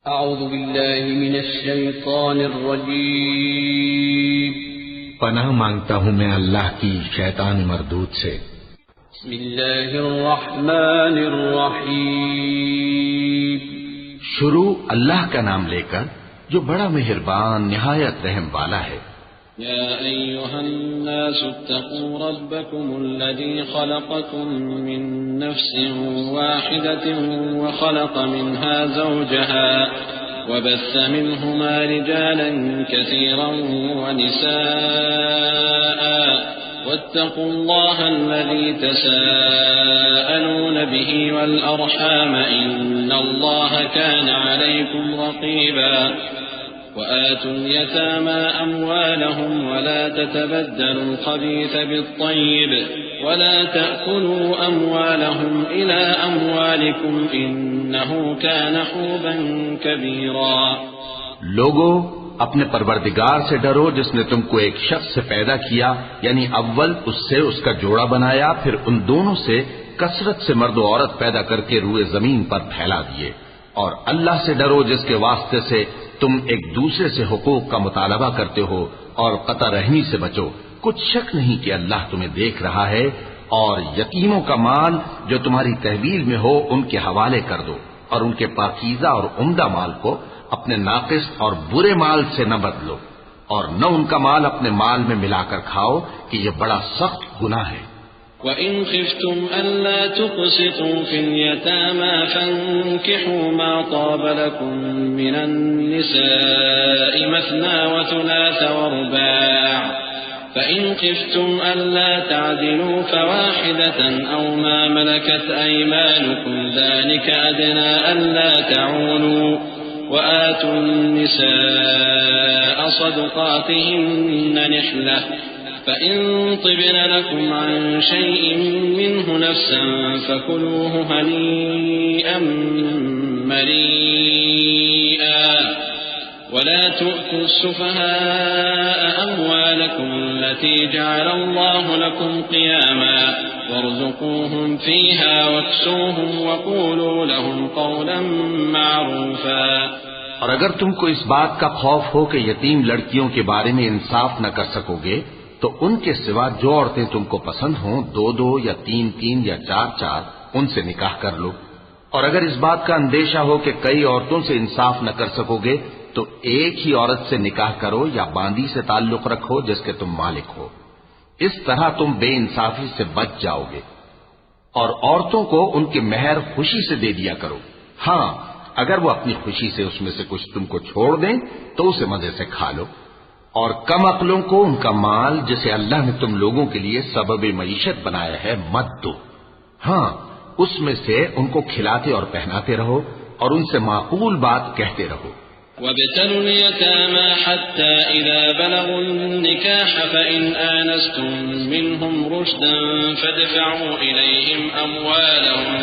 اعوذ باللہ من الشیطان الرجیم پناہ مانگتا ہوں میں اللہ کی شیطان مردود سے۔ بسم اللہ الرحمن الرحیم شروع اللہ کا نام لے کر جو بڑا مہربان نہایت رحم والا ہے۔ یا ایھا الناس اتقوا ربکم الذی خلقکم من نفس واحدة وخلق منها زوجها وبث منهما رجالا كثيرا ونساء واتقوا الله الذي تساءلون به والأرحام إن الله كان عليكم رقيبا وآتوا اليتامى أموالهم ولا تتبدلوا الخبيث بالطيب ولا تأكلوا أموالهم إلى أموالكم إنه كان حوبا كبيرا۔ لوگو اپنے پروردگار سے ڈرو جس نے تم کو ایک شخص سے پیدا کیا، یعنی اول اس سے اس کا جوڑا بنایا، پھر ان دونوں سے کثرت سے مرد و عورت پیدا کر کے روئے زمین پر پھیلا دیے، اور اللہ سے ڈرو جس کے واسطے سے تم ایک دوسرے سے حقوق کا مطالبہ کرتے ہو، اور قطع رحمی سے بچو، کچھ شک نہیں کہ اللہ تمہیں دیکھ رہا ہے۔ اور یتیموں کا مال جو تمہاری تحویل میں ہو ان کے حوالے کر دو، اور ان کے پاکیزہ اور عمدہ مال کو اپنے ناقص اور برے مال سے نہ بدلو، اور نہ ان کا مال اپنے مال میں ملا کر کھاؤ کہ یہ بڑا سخت گناہ ہے۔ وَإِنْ خِفْتُمْ أَلَّا تُقْسِطُوا فِي الْيَتَامَى فَانكِحُوا مَا طَابَ لَكُم مِّنَ النِّسَاءِ مَثْنَىٰ وَثُلَاثَ وَرُبَاعَ فَإِنْ خِفْتُمْ أَلَّا تَعْدِلُوا فَوَاحِدَةً أَوْ مَا مَلَكَتْ أَيْمَانُكُمْ ذَلِكَ أَدْنَىٰ أَلَّا تَعُولُوا وَآتُوا النِّسَاءَ صَدُقَاتِهِنَّ نِحْلَةً فَإِن طِبْنَ لَكُمْ عَن شَيْءٍ مِّنْهُ نَفْسًا فَكُلُوهُ هَنِيئًا مَّرِيئًا وَلَا تُؤْتُوا السُّفَهَاءَ أَمْوَالَكُمْ الَّتِي جَعَلَ اللَّهُ لَكُمْ قِيَامًا وَارْزُقُوهُمْ فِيهَا وَاكْسُوهُمْ وَقُولُوا لَهُمْ قَوْلًا مَّعْرُوفًا۔ اور اگر تم کو اس بات کا خوف ہو کہ یتیم لڑکیوں کے بارے میں انصاف نہ کر سکو گے تو ان کے سوا جو عورتیں تم کو پسند ہوں، دو دو یا تین تین یا چار چار، ان سے نکاح کر لو۔ اور اگر اس بات کا اندیشہ ہو کہ کئی عورتوں سے انصاف نہ کر سکو گے تو ایک ہی عورت سے نکاح کرو یا باندی سے تعلق رکھو جس کے تم مالک ہو، اس طرح تم بے انصافی سے بچ جاؤ گے۔ اور عورتوں کو ان کے مہر خوشی سے دے دیا کرو، ہاں اگر وہ اپنی خوشی سے اس میں سے کچھ تم کو چھوڑ دیں تو اسے مزے سے کھا لو۔ اور کم عقلوں کو ان کا مال جسے اللہ نے تم لوگوں کے لیے سبب معیشت بنایا ہے مت دو، ہاں اس میں سے ان کو کھلاتے اور پہناتے رہو اور ان سے معقول بات کہتے رہو۔ وَابْتَلُوا الْيَتَامَى حَتَّى إِذَا بَلَغُوا النِّكَاحَ فَإِنْ آنَسْتُم مِّنْهُمْ رُشْدًا فَادْفَعُوا إِلَيْهِمْ أَمْوَالَهُمْ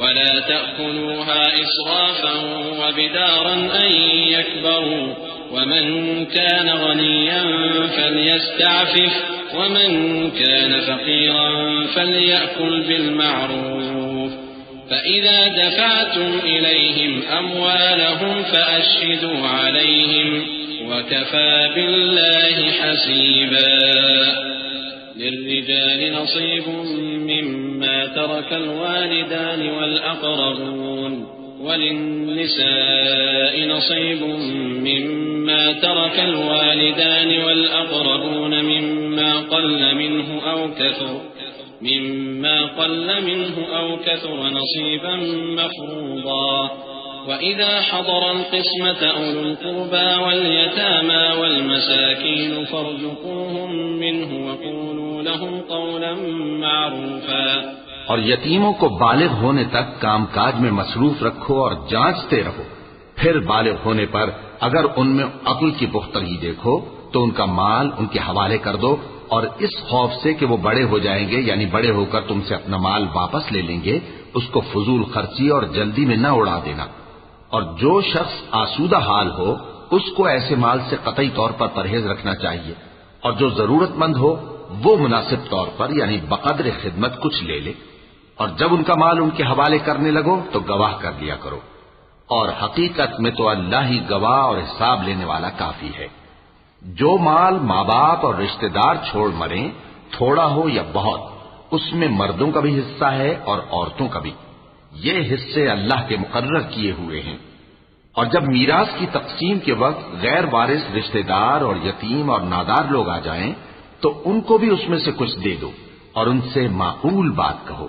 وَلَا تَأْكُلُوهَا إِسْرَافًا وَبِدَارًا أَن يَكْبَرُوا وَمَن كَانَ غَنِيًّا فَلْيَسْتَعْفِفْ وَمَن كَانَ فَقِيرًا فَلْيَأْكُلْ بِالْمَعْرُوفِ فَإِذَا دَفَعْتُمْ إِلَيْهِمْ أَمْوَالَهُمْ فَأَشْهِدُوا عَلَيْهِمْ وَكَفَى بِاللَّهِ حَسِيبًا۔ لِلرِّجَالِ نَصِيبٌ مِّمَّا تَرَكَ الْوَالِدَانِ وَالْأَقْرَبُونَ وَلِلنِّسَاءِ نَصِيبٌ مِّمَّا تَرَكَ الْوَالِدَانِ وَالْأَقْرَبُونَ مِمَّا قَلَّ مِنْهُ أَوْ كَثُرَ نَصِيبًا مَّفْرُوضًا۔ وَإِذَا حَضَرَ الْقِسْمَةَ أُولُو الْقُرْبَى وَالْيَتَامَى وَالْمَسَاكِينُ فَارْزُقُوهُم مِّنْهُ وَقُولُوا لَهُمْ قَوْلًا مَّعْرُوفًا۔ اور یتیموں کو بالغ ہونے تک کام کاج میں مصروف رکھو اور جانچتے رہو، پھر بالغ ہونے پر اگر ان میں عقل کی پختگی دیکھو تو ان کا مال ان کے حوالے کر دو، اور اس خوف سے کہ وہ بڑے ہو جائیں گے یعنی بڑے ہو کر تم سے اپنا مال واپس لے لیں گے، اس کو فضول خرچی اور جلدی میں نہ اڑا دینا۔ اور جو شخص آسودہ حال ہو اس کو ایسے مال سے قطعی طور پر پرہیز رکھنا چاہیے، اور جو ضرورت مند ہو وہ مناسب طور پر یعنی بقدر خدمت کچھ لے لے، اور جب ان کا مال ان کے حوالے کرنے لگو تو گواہ کر لیا کرو۔ اور حقیقت میں تو اللہ ہی گواہ اور حساب لینے والا کافی ہے۔ جو مال ماں باپ اور رشتہ دار چھوڑ مریں، تھوڑا ہو یا بہت، اس میں مردوں کا بھی حصہ ہے اور عورتوں کا بھی۔ یہ حصے اللہ کے مقرر کیے ہوئے ہیں۔ اور جب میراث کی تقسیم کے وقت غیر وارث رشتہ دار اور یتیم اور نادار لوگ آ جائیں تو ان کو بھی اس میں سے کچھ دے دو اور ان سے معقول بات کہو۔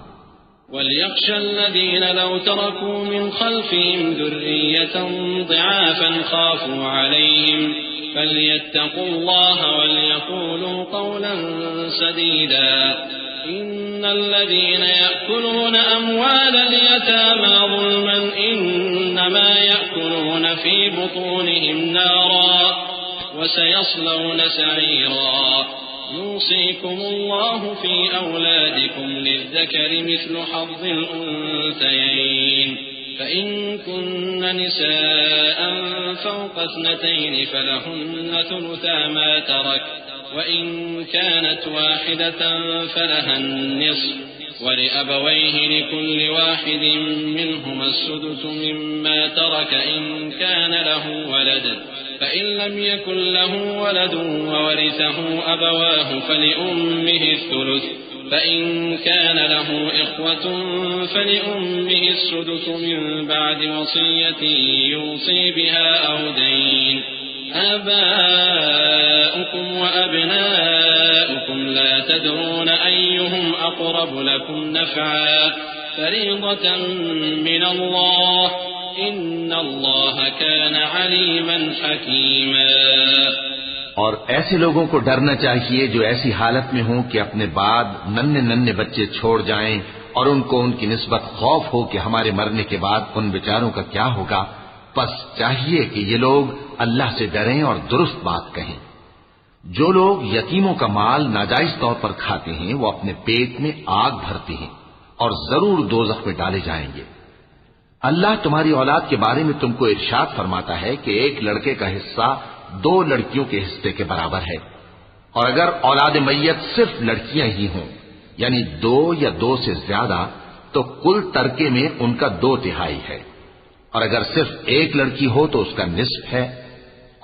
وَلْيَخْشَ الَّذِينَ لَوْ تَرَكُوا مِنْ خَلْفِهِمْ ذُرِّيَّةً ضِعَافًا خَافُوا عَلَيْهِمْ فَلْيَتَّقُوا اللَّهَ وَلْيَقُولُوا قَوْلًا سَدِيدًا إِنَّ الَّذِينَ يَأْكُلُونَ أَمْوَالَ الْيَتَامَى ظُلْمًا إِنَّمَا يَأْكُلُونَ فِي بُطُونِهِمْ نَارًا وَسَيَصْلَوْنَ سَعِيرًا يوصيكم الله في أولادكم للذكر مثل حظ الأنثيين فإن كن نساء فوق 2 فلهن ثلثا ما ترك وإن كانت واحدة فلها النصف ولأبويه لكل واحد منهما السدس مما ترك إن كان له ولد فإن لم يكن له ولد وورثه أبواه فلأمه الثلث فإن كان له إخوة فلأمه السدس من بعد وصية يوصي بها أو دين آباؤكم وأبناؤكم لا تدرون أيهم أقرب لكم نفعا فريضة من الله إن الله كان عليما حكيما۔ اور ایسے لوگوں کو ڈرنا چاہیے جو ایسی حالت میں ہوں کہ اپنے بعد ننھے بچے چھوڑ جائیں اور ان کو ان کی نسبت خوف ہو کہ ہمارے مرنے کے بعد ان بیچاروں کا کیا ہوگا، پس چاہیے کہ یہ لوگ اللہ سے ڈریں اور درست بات کہیں۔ جو لوگ یتیموں کا مال ناجائز طور پر کھاتے ہیں وہ اپنے پیٹ میں آگ بھرتے ہیں اور ضرور دوزخ میں ڈالے جائیں گے۔ اللہ تمہاری اولاد کے بارے میں تم کو ارشاد فرماتا ہے کہ ایک لڑکے کا حصہ 2 لڑکیوں کے حصے کے برابر ہے، اور اگر اولاد میت صرف لڑکیاں ہی ہوں یعنی 2 یا 2 سے زیادہ تو کل ترکے میں ان کا 2/3 ہے، اور اگر صرف ایک لڑکی ہو تو اس کا نصف ہے،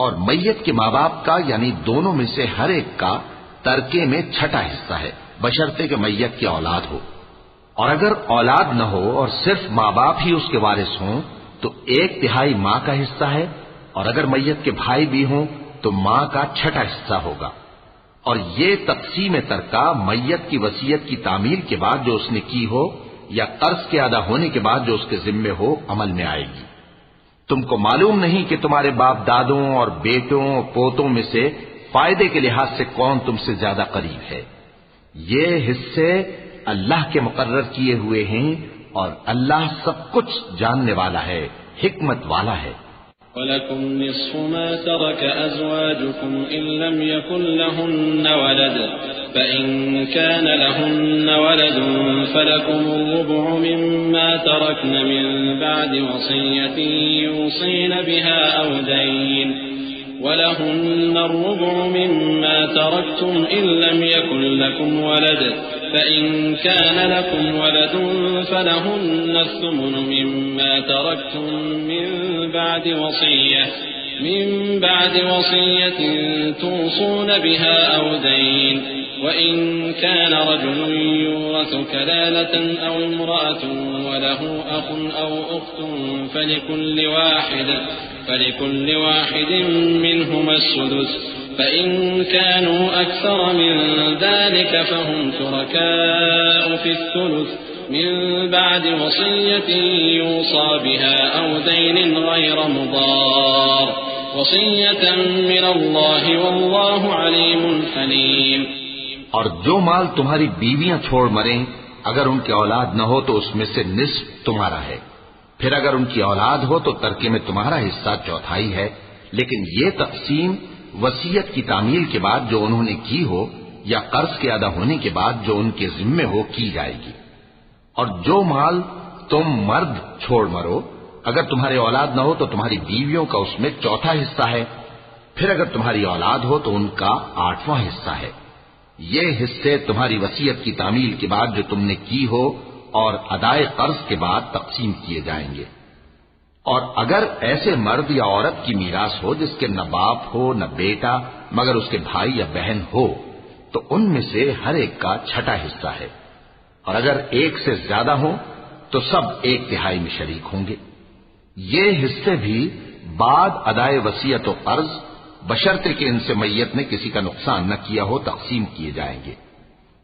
اور میت کے ماں باپ کا یعنی دونوں میں سے ہر ایک کا ترکے میں 6واں حصہ ہے بشرطے کہ میت کی اولاد ہو، اور اگر اولاد نہ ہو اور صرف ماں باپ ہی اس کے وارث ہوں تو 1/3 ماں کا حصہ ہے، اور اگر میت کے بھائی بھی ہوں تو ماں کا 6واں حصہ ہوگا۔ اور یہ تقسیم ترکہ میت کی وصیت کی تعمیل کے بعد جو اس نے کی ہو یا قرض کے ادا ہونے کے بعد جو اس کے ذمے ہو عمل میں آئے گی۔ تم کو معلوم نہیں کہ تمہارے باپ دادوں اور بیٹوں اور پوتوں میں سے فائدے کے لحاظ سے کون تم سے زیادہ قریب ہے۔ یہ حصے اللہ کے مقرر کیے ہوئے ہیں اور اللہ سب کچھ جاننے والا ہے، حکمت والا ہے۔ وَلَكُمْ نِصْفُ مَا تَرَكَ أَزْوَاجُكُمْ إِن لَّمْ يَكُن لَّهُنَّ وَلَدٌ فَإِن كَانَ لَهُنَّ وَلَدٌ فَلَكُمُ الرُّبُعُ مِمَّا تَرَكْنَ مِن بَعْدِ وَصِيَّةٍ يُوصِينَ بِهَا أَوْ دَيْنٍ وَلَهُنَّ الرُّبُعُ مِمَّا تَرَكْتُمْ إِن لَّمْ يَكُن لَّكُمْ وَلَدٌ فَإِن كَانَ لَكُمْ وَلَدٌ فَلَهُنَّ الثُّمُنُ مِمَّا تَرَكْتُم مِّن بعد وصية توصون بها أو دين وإن كان رجل يورث كلالة أو امرأة وله أخ أو أخت فلكل واحد منهما السدس فإن كانوا أكثر من ذلك فهم شركاء في الثلث من بعد وصية يوصى بها أو دين غير مضار وصية من الله والله عليم حليم۔ اور جو مال تمہاری بیویاں چھوڑ مریں اگر ان کی اولاد نہ ہو تو اس میں سے نصف تمہارا ہے، پھر اگر ان کی اولاد ہو تو ترکے میں تمہارا حصہ 1/4 ہے، لیکن یہ تقسیم وصیت کی تعمیل کے بعد جو انہوں نے کی ہو یا قرض کے ادا ہونے کے بعد جو ان کے ذمے ہو کی جائے گی۔ اور جو مال تم مرد چھوڑ مرو اگر تمہارے اولاد نہ ہو تو تمہاری بیویوں کا اس میں 1/4 حصہ ہے، پھر اگر تمہاری اولاد ہو تو ان کا 8واں حصہ ہے۔ یہ حصے تمہاری وصیت کی تعمیل کے بعد جو تم نے کی ہو اور ادائے قرض کے بعد تقسیم کیے جائیں گے۔ اور اگر ایسے مرد یا عورت کی میراث ہو جس کے نہ باپ ہو نہ بیٹا مگر اس کے بھائی یا بہن ہو تو ان میں سے ہر ایک کا چھٹا حصہ ہے، اور اگر ایک سے زیادہ ہو تو سب 1/3 میں شریک ہوں گے۔ یہ حصے بھی بعد ادائے وصیت و قرض بشرطے کہ ان سے میت نے کسی کا نقصان نہ کیا ہو تقسیم کیے جائیں گے۔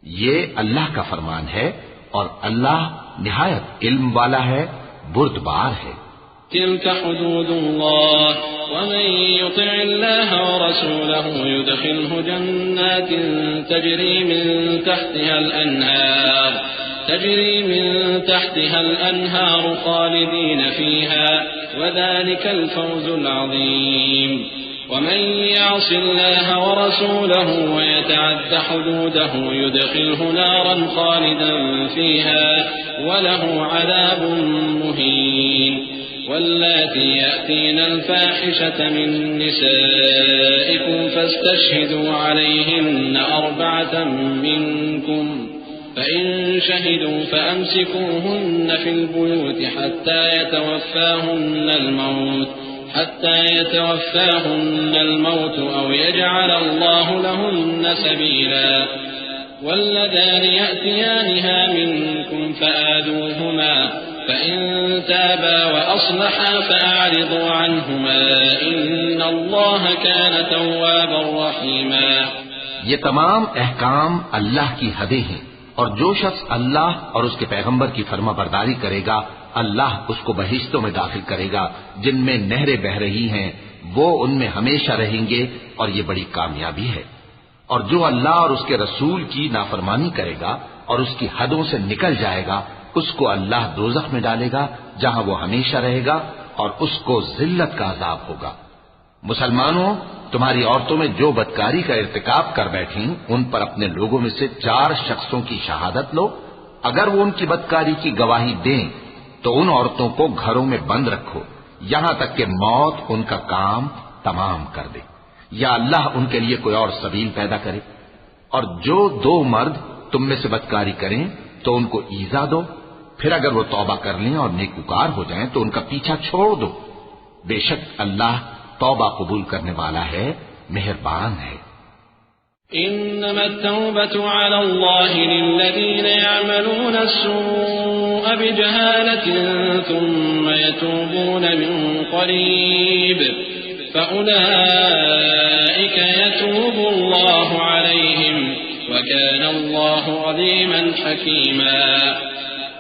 یہ اللہ کا فرمان ہے اور اللہ نہایت علم والا ہے، بردبار ہے۔ تلك حدود الله ومن يطع الله ورسوله يدخله جنات تجري من تحتها الأنهار خالدين فيها وذلك الفوز العظيم ومن يعص الله ورسوله ويتعد حدوده يدخله نارا خالدا فيها وله عذاب مهين واللاتي يأتين الفاحشة من نسائكم فاستشهدوا عليهن 4 منكم فإن شهدوا فأمسكوهن في البيوت حتى يتوفاهن الموت أو يجعل الله لهن سبيلا واللذان يأتيانها منكم فآذوهما فإن تابا وأصلحا فأعرضوا عنهما إن الله كان توابا رحيما۔ یہ تمام احکام اللہ کی حدیں ہیں، اور جو شخص اللہ اور اس کے پیغمبر کی فرما برداری کرے گا اللہ اس کو بہشتوں میں داخل کرے گا جن میں نہریں بہ رہی ہیں، وہ ان میں ہمیشہ رہیں گے اور یہ بڑی کامیابی ہے۔ اور جو اللہ اور اس کے رسول کی نافرمانی کرے گا اور اس کی حدوں سے نکل جائے گا اس کو اللہ دوزخ میں ڈالے گا جہاں وہ ہمیشہ رہے گا اور اس کو ذلت کا عذاب ہوگا۔ مسلمانوں، تمہاری عورتوں میں جو بدکاری کا ارتکاب کر بیٹھیں ان پر اپنے لوگوں میں سے 4 شخصوں کی شہادت لو۔ اگر وہ ان کی بدکاری کی گواہی دیں تو ان عورتوں کو گھروں میں بند رکھو یہاں تک کہ موت ان کا کام تمام کر دے یا اللہ ان کے لیے کوئی اور سبیل پیدا کرے۔ اور جو 2 مرد تم میں سے بدکاری کریں تو ان کو ایذا دو، پھر اگر وہ توبہ کر لیں اور نیکوکار ہو جائیں تو ان کا پیچھا چھوڑ دو، بے شک اللہ توبہ قبول کرنے والا ہے، مہربان ہے۔ إنما التوبة على الله للذين يعملون السوء بجهالة ثم يتوبون من قريب فأولئك يتوب الله عليهم وكان الله عليما حكيما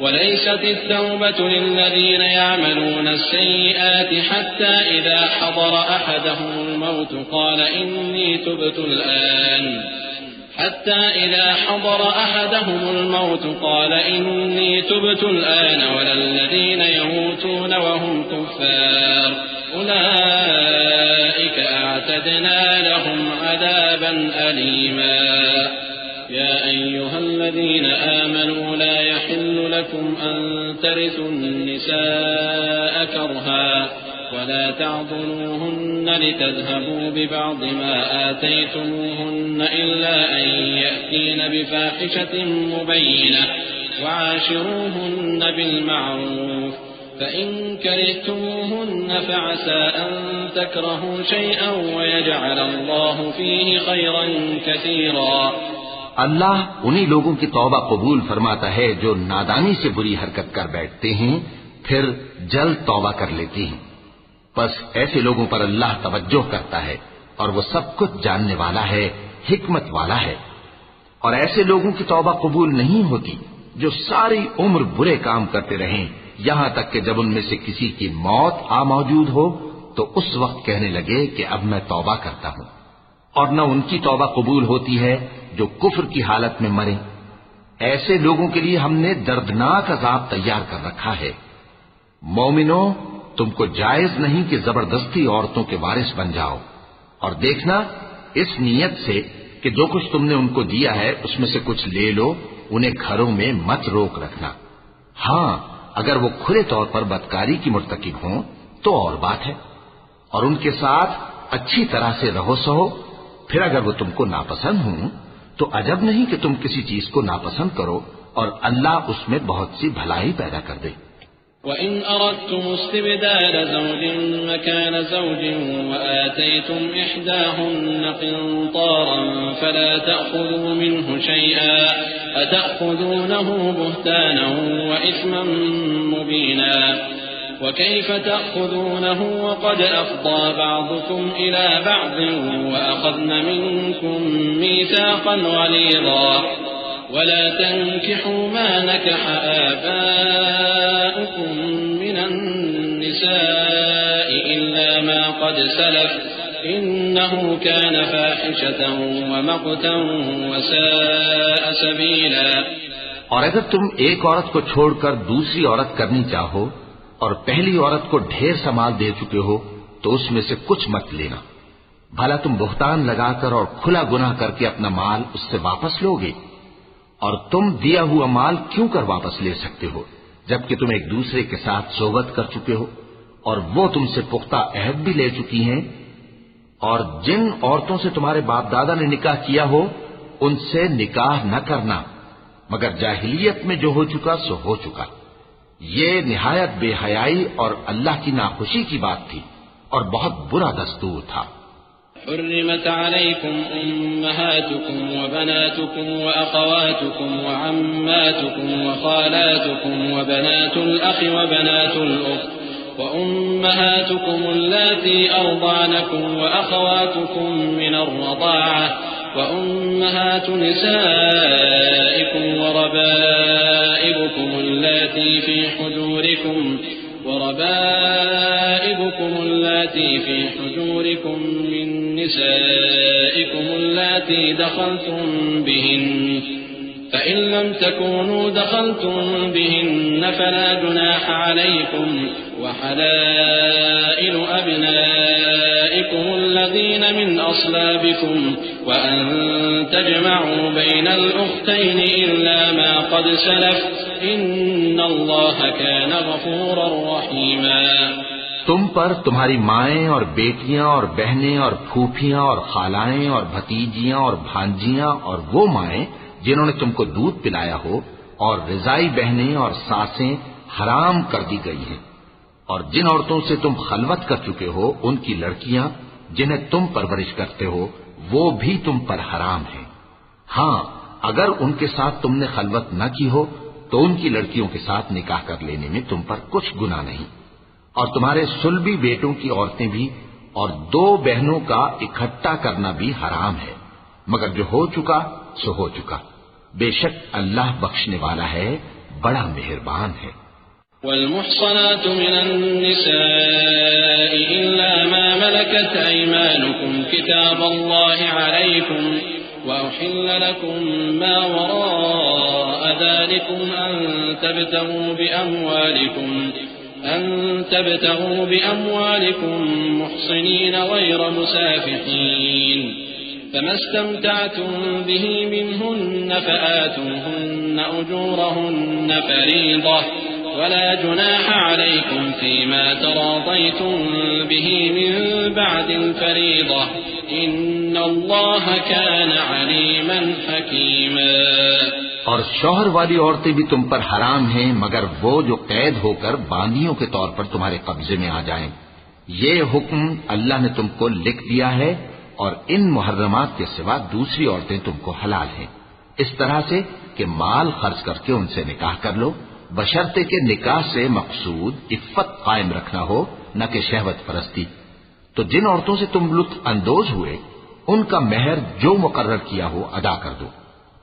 وليست التوبة للذين يعملون السيئات حتى إذا حضر أحدهم الموت قال إني تبت الآن ولا الذين يموتون وهم كفار أولئك أعتدنا لهم عذابا أليما يا أيها الذين آمنوا لا يحل لكم أن ترثوا النساء كرها ولا تعضلوهن لتذهبوا ببعض ما آتيتموهن إلا أن يأتين بفاحشة مبينة وعاشروهن بالمعروف فإن كرهتموهن فعسى أن تكرهوا شيئا ويجعل الله فيه خيرا كثيرا۔ اللہ انہی لوگوں کی توبہ قبول فرماتا ہے جو نادانی سے بری حرکت کر بیٹھتے ہیں پھر جلد توبہ کر لیتے ہیں، بس ایسے لوگوں پر اللہ توجہ کرتا ہے اور وہ سب کچھ جاننے والا ہے، حکمت والا ہے۔ اور ایسے لوگوں کی توبہ قبول نہیں ہوتی جو ساری عمر برے کام کرتے رہیں یہاں تک کہ جب ان میں سے کسی کی موت آ موجود ہو تو اس وقت کہنے لگے کہ اب میں توبہ کرتا ہوں۔ اور نہ ان کی توبہ قبول ہوتی ہے جو کفر کی حالت میں مریں۔ ایسے لوگوں کے لیے ہم نے دردناک عذاب تیار کر رکھا ہے۔ مومنوں، تم کو جائز نہیں کہ زبردستی عورتوں کے وارث بن جاؤ، اور دیکھنا اس نیت سے کہ جو کچھ تم نے ان کو دیا ہے اس میں سے کچھ لے لو، انہیں گھروں میں مت روک رکھنا۔ ہاں، اگر وہ کھلے طور پر بدکاری کی مرتکب ہوں تو اور بات ہے، اور ان کے ساتھ اچھی طرح سے رہو سہو۔ پھر اگر وہ تم کو ناپسند ہوں تو عجب نہیں کہ تم کسی چیز کو ناپسند کرو اور اللہ اس میں بہت سی بھلائی پیدا کر دے۔ وإن أردتم استبدال زوج مكان زوج وآتيتم إحداهن قنطارا فلا تأخذوا منه شيئا أتأخذونه بهتانا وإثما مبينا وكيف تأخذونه وقد أفضى بعضكم إلى بعض وأخذن منكم ميثاقا غليظا ولا تنكحوا ما نكح آباؤكم من النساء إلا ما قد سلف إنه كان فاحشة ومقتا وساء سبيلا. اور اگر تم ایک عورت کو چھوڑ کر دوسری عورت کرنی چاہو اور پہلی عورت کو ڈھیر سا مال دے چکے ہو تو اس میں سے کچھ مت لینا. بھلا تم بہتان لگا کر اور کھلا گناہ کر کے اپنا مال اس سے واپس لوگے؟ اور تم دیا ہوا مال کیوں کر واپس لے سکتے ہو جبکہ تم ایک دوسرے کے ساتھ صحبت کر چکے ہو اور وہ تم سے پختہ عہد بھی لے چکی ہیں؟ اور جن عورتوں سے تمہارے باپ دادا نے نکاح کیا ہو ان سے نکاح نہ کرنا مگر جاہلیت میں جو ہو چکا سو ہو چکا. یہ نہایت بے حیائی اور اللہ کی ناخوشی کی بات تھی اور بہت برا دستور تھا. حرمت عليكم أمهاتكم وبناتكم وأخواتكم وعماتكم وخالاتكم وبنات الأخ وبنات الأخت وأمهاتكم اللاتي أرضعنكم وأخواتكم من الرضاعة وأمهات نسائكم وربائبكم اللاتي في حجوركم من نسائكم اللاتي دخلتم بهن فإن لم تكونوا دخلتم بهن فلا جناح عليكم وحلائل أبنائكم الذين من أصلابكم وأن تجمعوا بين الأختين إلا ما قد سلف إن الله كان غفورا رحيما. تم پر تمہاری مائیں اور بیٹیاں اور بہنیں اور پھوپھیاں اور خالائیں اور بھتیجیاں اور بھانجیاں اور وہ مائیں جنہوں نے تم کو دودھ پلایا ہو اور رضائی بہنیں اور ساسیں حرام کر دی گئی ہیں. اور جن عورتوں سے تم خلوت کر چکے ہو ان کی لڑکیاں جنہیں تم پرورش کرتے ہو وہ بھی تم پر حرام ہیں. ہاں اگر ان کے ساتھ تم نے خلوت نہ کی ہو تو ان کی لڑکیوں کے ساتھ نکاح کر لینے میں تم پر کچھ گناہ نہیں. اور تمہارے سلبی بیٹوں کی عورتیں بھی اور دو بہنوں کا اکٹھا کرنا بھی حرام ہے مگر جو ہو چکا سو ہو چکا. بے شک اللہ بخشنے والا ہے بڑا مہربان ہے. والمحصنات من النساء إلا ما ملكت أيمانكم كتاب الله عليكم وأحل لكم ما وراء ذلكم أن تبتغوا بأموالكم محصنين غير مسافحين فما استمتعتم به منهن فآتوهن أجورهن فريضة ولا جناح عليكم فيما تراضيتم به من بعد الفريضة إن الله كان عليما حكيما. اور شوہر والی عورتیں بھی تم پر حرام ہیں مگر وہ جو قید ہو کر باندیوں کے طور پر تمہارے قبضے میں آ جائیں. یہ حکم اللہ نے تم کو لکھ دیا ہے اور ان محرمات کے سوا دوسری عورتیں تم کو حلال ہیں اس طرح سے کہ مال خرچ کر کے ان سے نکاح کر لو بشرطے کہ نکاح سے مقصود عفت قائم رکھنا ہو نہ کہ شہوت پرستی. تو جن عورتوں سے تم لطف اندوز ہوئے ان کا مہر جو مقرر کیا ہو ادا کر دو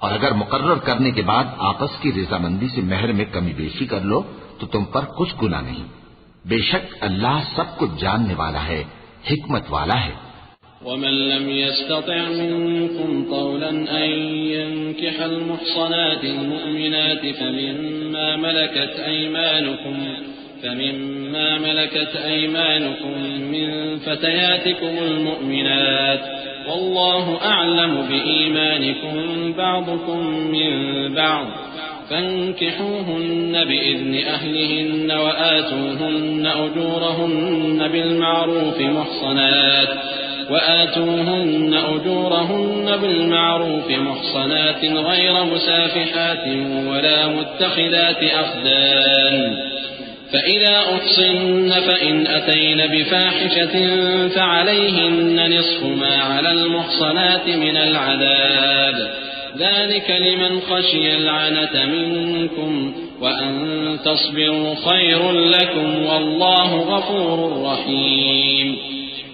اور اگر مقرر کرنے کے بعد آپس کی رضامندی سے مہر میں کمی بیشی کر لو تو تم پر کچھ گناہ نہیں. بے شک اللہ سب کچھ جاننے والا ہے حکمت والا ہے. ومن لم يستطع منكم طولا أن ينكح المحصنات المؤمنات فمما ملكت أيمانكم من فتياتكم المؤمنات والله أعلم بإيمانكم بعضكم من بعض فانكحوهن بإذن أهلهن وآتوهن أجورهن بالمعروف محصنات غير مسافحات ولا متخذات أخدان فإذا أحصن فإن أتين بفاحشة فعليهن نصف ما على المحصنات من العذاب ذلك لمن خشي العنة منكم وأن تصبروا خير لكم والله غفور رحيم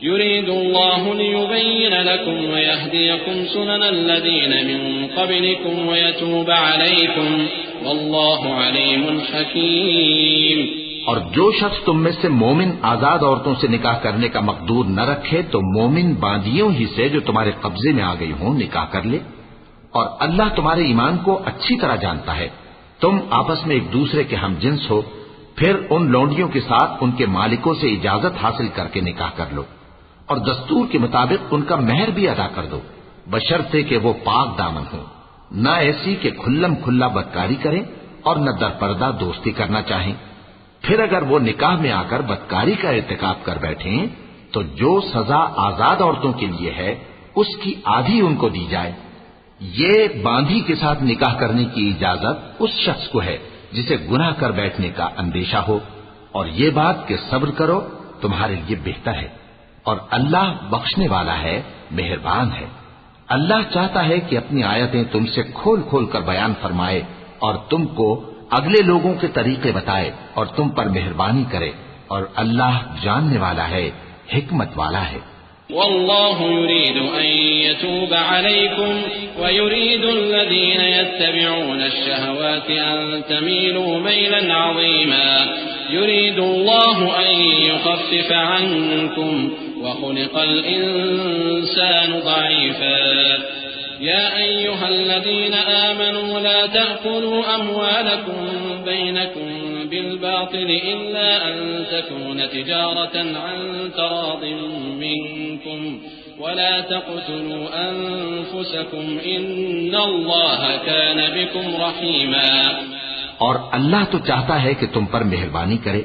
يريد الله ليبين لكم ويهديكم سنن الذين من قبلكم ويتوب عليكم والله عليم حكيم. اور جو شخص تم میں سے مومن آزاد عورتوں سے نکاح کرنے کا مقدور نہ رکھے تو مومن باندیوں ہی سے جو تمہارے قبضے میں آ گئی ہوں نکاح کر لے. اور اللہ تمہارے ایمان کو اچھی طرح جانتا ہے. تم آپس میں ایک دوسرے کے ہم جنس ہو، پھر ان لونڈیوں کے ساتھ ان کے مالکوں سے اجازت حاصل کر کے نکاح کر لو اور دستور کے مطابق ان کا مہر بھی ادا کر دو، بشرطے کہ وہ پاک دامن ہو، نہ ایسی کہ کھلم کھلا بدکاری کریں اور نہ درپردہ دوستی کرنا چاہیں. پھر اگر وہ نکاح میں آ کر بدکاری کا ارتکاب کر بیٹھیں تو جو سزا آزاد عورتوں کے لیے ہے اس کی آدھی ان کو دی جائے. یہ باندھی کے ساتھ نکاح کرنے کی اجازت اس شخص کو ہے جسے گناہ کر بیٹھنے کا اندیشہ ہو، اور یہ بات کہ صبر کرو تمہارے لیے بہتر ہے، اور اللہ بخشنے والا ہے، مہربان ہے. اللہ چاہتا ہے کہ اپنی آیتیں تم سے کھول کھول کر بیان فرمائے اور تم کو اگلے لوگوں کے طریقے بتائے اور تم پر مہربانی کرے، اور اللہ جاننے والا ہے، حکمت والا ہے. والله يريد أن يتوب عليكم ويريد الذين يتبعون الشهوات أن تميلوا ميلا عظيما يريد الله أن يخفف عنكم وخلق الإنسان ضعيفا يا أيها الذين آمنوا لا تأكلوا أموالكم بينكم بالباطل إلا أن تكون تجارة عن تراض منكم ولا تقتلوا أنفسكم إن الله كان بكم رحيما. اور اللہ تو چاہتا ہے کہ تم پر مہربانی کرے،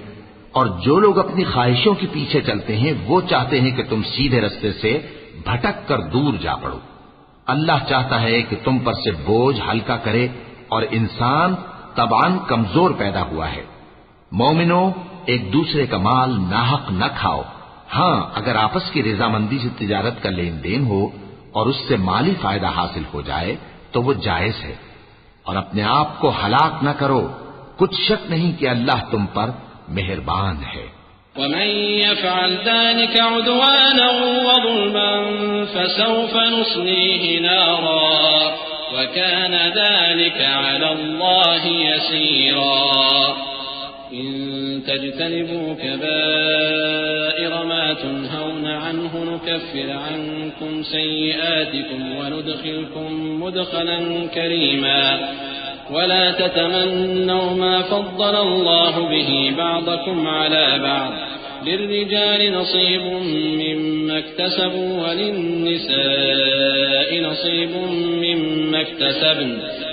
اور جو لوگ اپنی خواہشوں کے پیچھے چلتے ہیں وہ چاہتے ہیں کہ تم سیدھے رستے سے بھٹک کر دور جا پڑو. اللہ چاہتا ہے کہ تم پر سے بوجھ ہلکا کرے، اور انسان طبعاً کمزور پیدا ہوا ہے. مومنوں، ایک دوسرے کا مال ناحق نہ کھاؤ. ہاں، اگر آپس کی رضامندی سے تجارت کا لین دین ہو اور اس سے مالی فائدہ حاصل ہو جائے تو وہ جائز ہے. اور اپنے آپ کو ہلاک نہ کرو، کچھ شک نہیں کہ اللہ تم پر مہربان ہے. ومن يفعل ذلك عدوانا وظلما فسوف نصليه نارا وكان ذلك على الله يسيرا. إن تجتنبوا كبائر ما تنهون عنه نكفر عنكم سيئاتكم وندخلكم مدخلا كريما. ولا تتمنوا ما فضل الله به بعضكم على بعض للرجال نصيب مما اكتسبوا وللنساء نصيب مما اكتسبن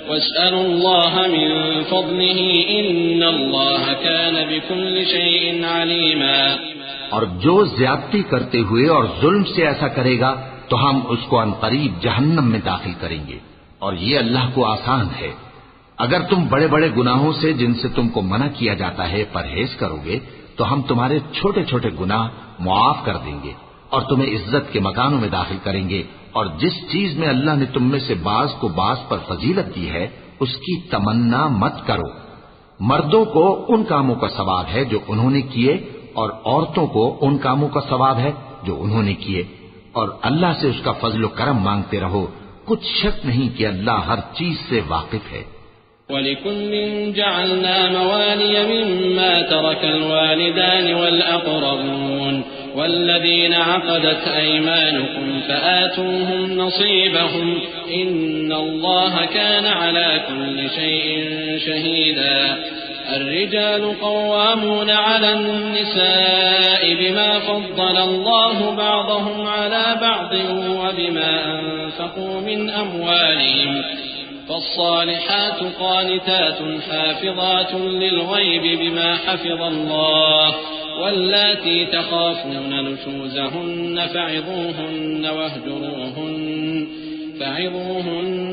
واسألوا الله من فضله إن الله كان بكل شيء عليما. اور جو زیادتی کرتے ہوئے اور ظلم سے ایسا کرے گا تو ہم اس کو عنقریب جہنم میں داخل کریں گے، اور یہ اللہ کو آسان ہے. اگر تم بڑے بڑے گناہوں سے جن سے تم کو منع کیا جاتا ہے پرہیز کرو گے تو ہم تمہارے چھوٹے چھوٹے گناہ معاف کر دیں گے اور تمہیں عزت کے مکانوں میں داخل کریں گے. اور جس چیز میں اللہ نے تم میں سے بعض کو بعض پر فضیلت دی ہے اس کی تمنا مت کرو. مردوں کو ان کاموں کا ثواب ہے جو انہوں نے کیے، اور عورتوں کو ان کاموں کا ثواب ہے جو انہوں نے کیے، اور اللہ سے اس کا فضل و کرم مانگتے رہو. کچھ شک نہیں کہ اللہ ہر چیز سے واقف ہے. وَلِكُلٍّ جَعَلْنَا مَوَالِيَ مِمَّا تَرَكَ الْوَالِدَانِ وَالْأَقْرَبُونَ وَالَّذِينَ عَقَدَتْ أَيْمَانُكُمْ فَآتُوهُمْ نَصِيبَهُمْ إِنَّ اللَّهَ كَانَ عَلَى كُلِّ شَيْءٍ شَهِيدًا. الرجال قوامون على النساء بما فضل الله بعضهم على بعض وبما أنفقوا من أموالهم فالصالحات قانتات حافظات للغيب بما حفظ الله واللاتي تخافون نشوزهن فعظوهن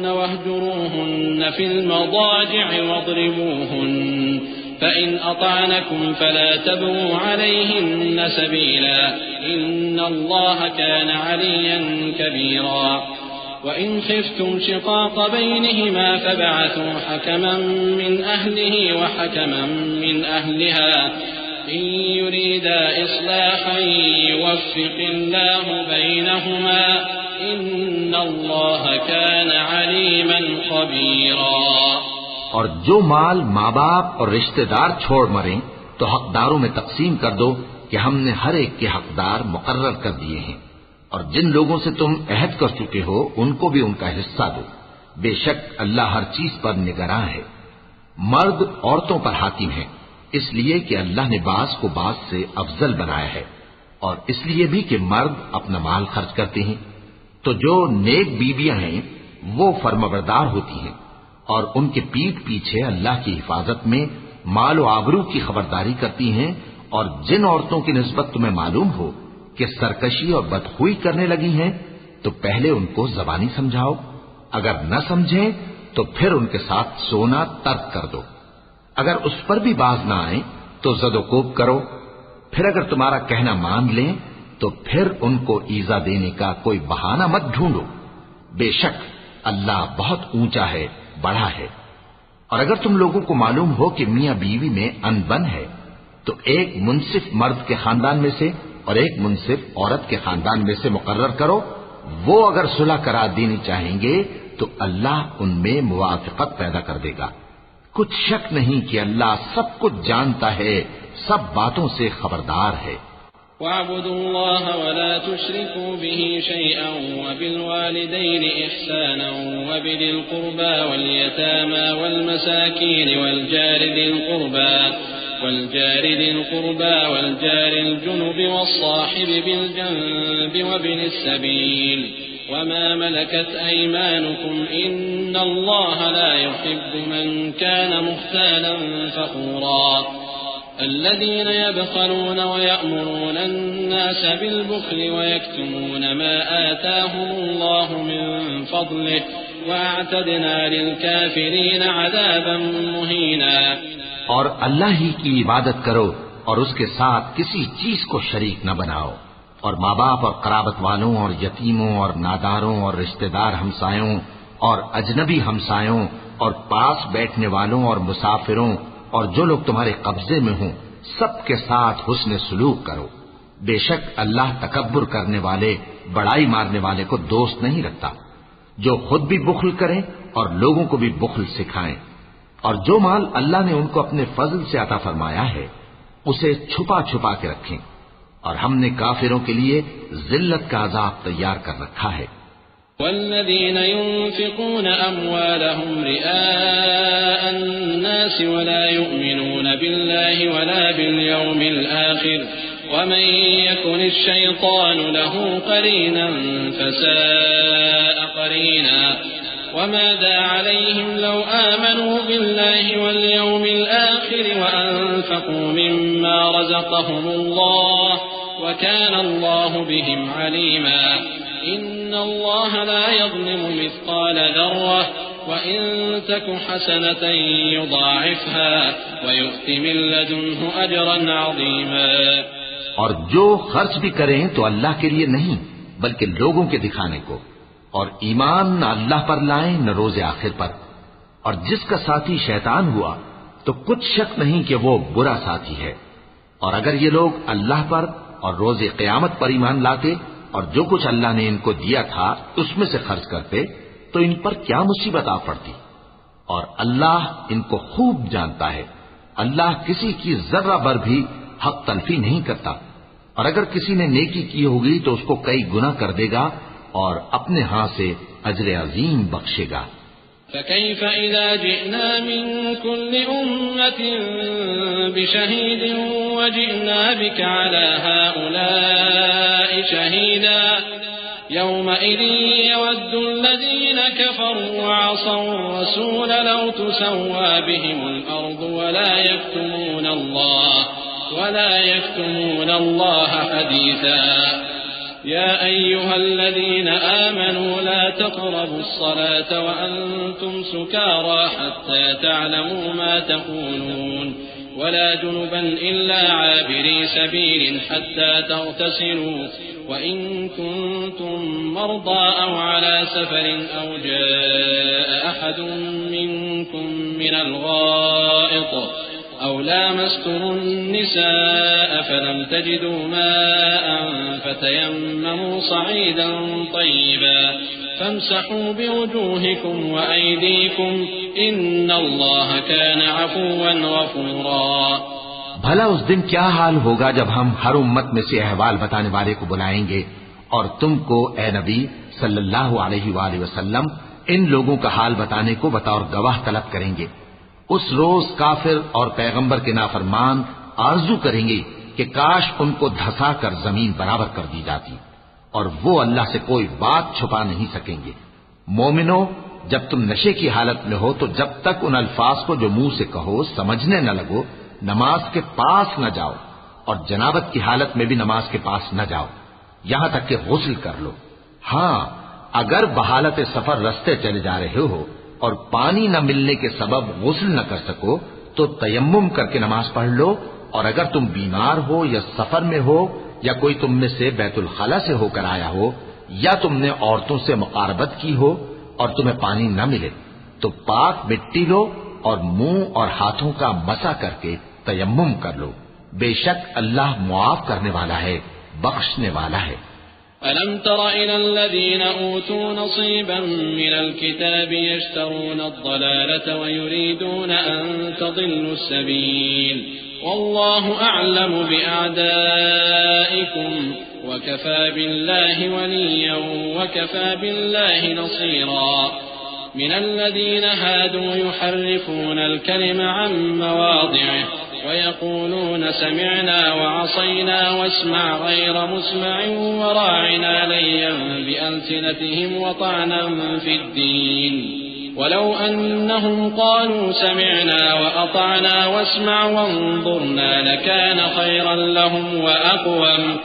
واهجروهن في المضاجع واضربوهن فإن أطعنكم فلا تبغوا عليهن سبيلا إن الله كان عليا كبيرا وإن خفتم شقاق بينهما فابعثوا حكما من أهله وحكما من أهلها إن يريدا إصلاحا يوفق الله بينهما إن الله كان عليما خبيرا۔ اور جو مال ماں باپ اور رشتہ دار چھوڑ مریں تو حقداروں میں تقسیم کر دو کہ ہم نے ہر ایک کے حقدار مقرر کر دیے ہیں، اور جن لوگوں سے تم عہد کر چکے ہو ان کو بھی ان کا حصہ دو، بے شک اللہ ہر چیز پر نگراں ہے۔ مرد عورتوں پر حاکم ہیں اس لیے کہ اللہ نے بعض کو بعض سے افضل بنایا ہے، اور اس لیے بھی کہ مرد اپنا مال خرچ کرتے ہیں، تو جو نیک بیویاں ہیں وہ فرمانبردار ہوتی ہیں اور ان کے پیٹھ پیچھے اللہ کی حفاظت میں مال و آبرو کی خبرداری کرتی ہیں، اور جن عورتوں کی نسبت تمہیں معلوم ہو کہ سرکشی اور بدخوئی کرنے لگی ہیں تو پہلے ان کو زبانی سمجھاؤ، اگر نہ سمجھیں تو پھر ان کے ساتھ سونا ترک کر دو، اگر اس پر بھی باز نہ آئیں تو زد و کوب کرو، پھر اگر تمہارا کہنا مان لیں تو پھر ان کو ایذا دینے کا کوئی بہانہ مت ڈھونڈو، بے شک اللہ بہت اونچا ہے، بڑا ہے۔ اور اگر تم لوگوں کو معلوم ہو کہ میاں بیوی میں ان بن ہے تو ایک منصف مرد کے خاندان میں سے اور ایک منصف عورت کے خاندان میں سے مقرر کرو، وہ اگر صلح کرا دینی چاہیں گے تو اللہ ان میں موافقت پیدا کر دے گا۔ کچھ شک نہیں کہ اللہ سب کچھ جانتا ہے، سب باتوں سے خبردار ہے۔ وَاعْبُدُوا اللَّهَ وَلَا تُشْرِكُوا بِهِ شَيْئًا وَبِالْوَالِدَيْنِ إِحْسَانًا وَبِذِي الْقُرْبَى وَالْيَتَامَى وَالْمَسَاكِينِ وَالْجَارِ ذِي الْقُرْبَى وَالْجَارِ الْجُنُبِ وَالصَّاحِبِ بِالْجَنبِ وَابْنِ السَّبِيلِ وَمَا مَلَكَتْ أَيْمَانُكُمْ إِنَّ اللَّهَ لَا يُحِبُّ مَنْ كَانَ مُخْتَالًا فَخُورًا الذين يبخلون ويأمرون الناس بالبخل ويكتمون ما آتاهم الله من فضله وأعتدنا للكافرين عذابا مهينا۔ اور اللہ ہی کی عبادت کرو اور اس کے ساتھ کسی چیز کو شریک نہ بناؤ، اور ماں باپ اور قرابت والوں اور یتیموں اور ناداروں اور رشتہ دار ہمسایوں اور اجنبی ہمسایوں اور پاس بیٹھنے والوں اور مسافروں اور جو لوگ تمہارے قبضے میں ہوں سب کے ساتھ حسن سلوک کرو، بے شک اللہ تکبر کرنے والے بڑائی مارنے والے کو دوست نہیں رکھتا۔ جو خود بھی بخل کریں اور لوگوں کو بھی بخل سکھائیں، اور جو مال اللہ نے ان کو اپنے فضل سے عطا فرمایا ہے اسے چھپا چھپا کے رکھیں، اور ہم نے کافروں کے لیے ذلت کا عذاب تیار کر رکھا ہے۔ والذين ينفقون أموالهم رئاء الناس ولا يؤمنون بالله ولا باليوم الآخر ومن يكن الشيطان له قرينا فساء قرينا وماذا عليهم لو آمنوا بالله واليوم الآخر وأنفقوا مما رزقهم الله وكان الله بهم عليما إن الله لا يظلم مثقال ذرة وإن تك حسنة يضاعفها ويؤت من لدنه أجرا عظيما۔ اور جو خرچ بھی کریں تو اللہ کے لیے نہیں بلکہ لوگوں کے دکھانے کو، اور ایمان نہ اللہ پر لائیں نہ روز آخر پر، اور جس کا ساتھی شیطان ہوا تو کچھ شک نہیں کہ وہ برا ساتھی ہے۔ اور اگر یہ لوگ اللہ پر اور روز قیامت پر ایمان لاتے اور جو کچھ اللہ نے ان کو دیا تھا اس میں سے خرچ کرتے تو ان پر کیا مصیبت آ پڑتی، اور اللہ ان کو خوب جانتا ہے۔ اللہ کسی کی ذرہ بھر بھی حق تلفی نہیں کرتا، اور اگر کسی نے نیکی کی ہوگی تو اس کو کئی گنا کر دے گا اور اپنے ہاں سے اجر عظیم بخشے گا۔ فكيف إذا جئنا من كل أمة بشهيد وجئنا بك على هؤلاء شهيدا يومئذ يود الذين كفروا وعصوا الرسول لو تسوى بهم الأرض ولا يكتمون الله حديثا يا أيها الذين آمنوا لا تقربوا الصلاة وأنتم سكارى حتى تعلموا ما تقولون ولا جنبا إلا عابري سبيل حتى تغتسلوا وإن كنتم مرضى أو على سفر أو جاء أحد منكم من الغائط أو لامستم النساء فلم تجدوا ماء فتيمموا صعيدا طيبا فامسحوا بوجوهكم وأيديكم إن الله كان عفوا غفورا. بھلا اس دن کیا حال ہوگا جب ہم ہر امت میں سے احوال بتانے والے کو بلائیں گے اور تم کو اے نبی صلی اللہ علیہ وآلہ وسلم ان لوگوں کا حال بتانے کو بطور گواہ طلب کریں گے. اس روز کافر اور پیغمبر کے نافرمان آرزو کریں گے کہ کاش ان کو دھسا کر زمین برابر کر دی جاتی، اور وہ اللہ سے کوئی بات چھپا نہیں سکیں گے. مومنو، جب تم نشے کی حالت میں ہو تو جب تک ان الفاظ کو جو منہ سے کہو سمجھنے نہ لگو نماز کے پاس نہ جاؤ، اور جنابت کی حالت میں بھی نماز کے پاس نہ جاؤ یہاں تک کہ غسل کر لو. ہاں، اگر بحالت سفر رستے چلے جا رہے ہو اور پانی نہ ملنے کے سبب غسل نہ کر سکو تو تیمم کر کے نماز پڑھ لو، اور اگر تم بیمار ہو یا سفر میں ہو یا کوئی تم میں سے بیت الخلا سے ہو کر آیا ہو یا تم نے عورتوں سے مقاربت کی ہو اور تمہیں پانی نہ ملے تو پاک مٹی لو اور منہ اور ہاتھوں کا مسح کر کے تیمم کر لو. بے شک اللہ معاف کرنے والا ہے، بخشنے والا ہے. ألم تر إلى الذين أوتوا نصيبا من الكتاب يشترون الضلالة ويريدون أن تضلوا السبيل والله أعلم بأعدائكم وكفى بالله وليا وكفى بالله نصيرا. من الذين هادوا يحرفون الكلم عن مواضعه ويقولون سمعنا وعصينا واسمع غير مسمع وراعنا ليا بألسنتهم وطعنا في الدين ولو أنهم قالوا سمعنا وأطعنا واسمع وانظرنا لكان خيرا لهم وأقوم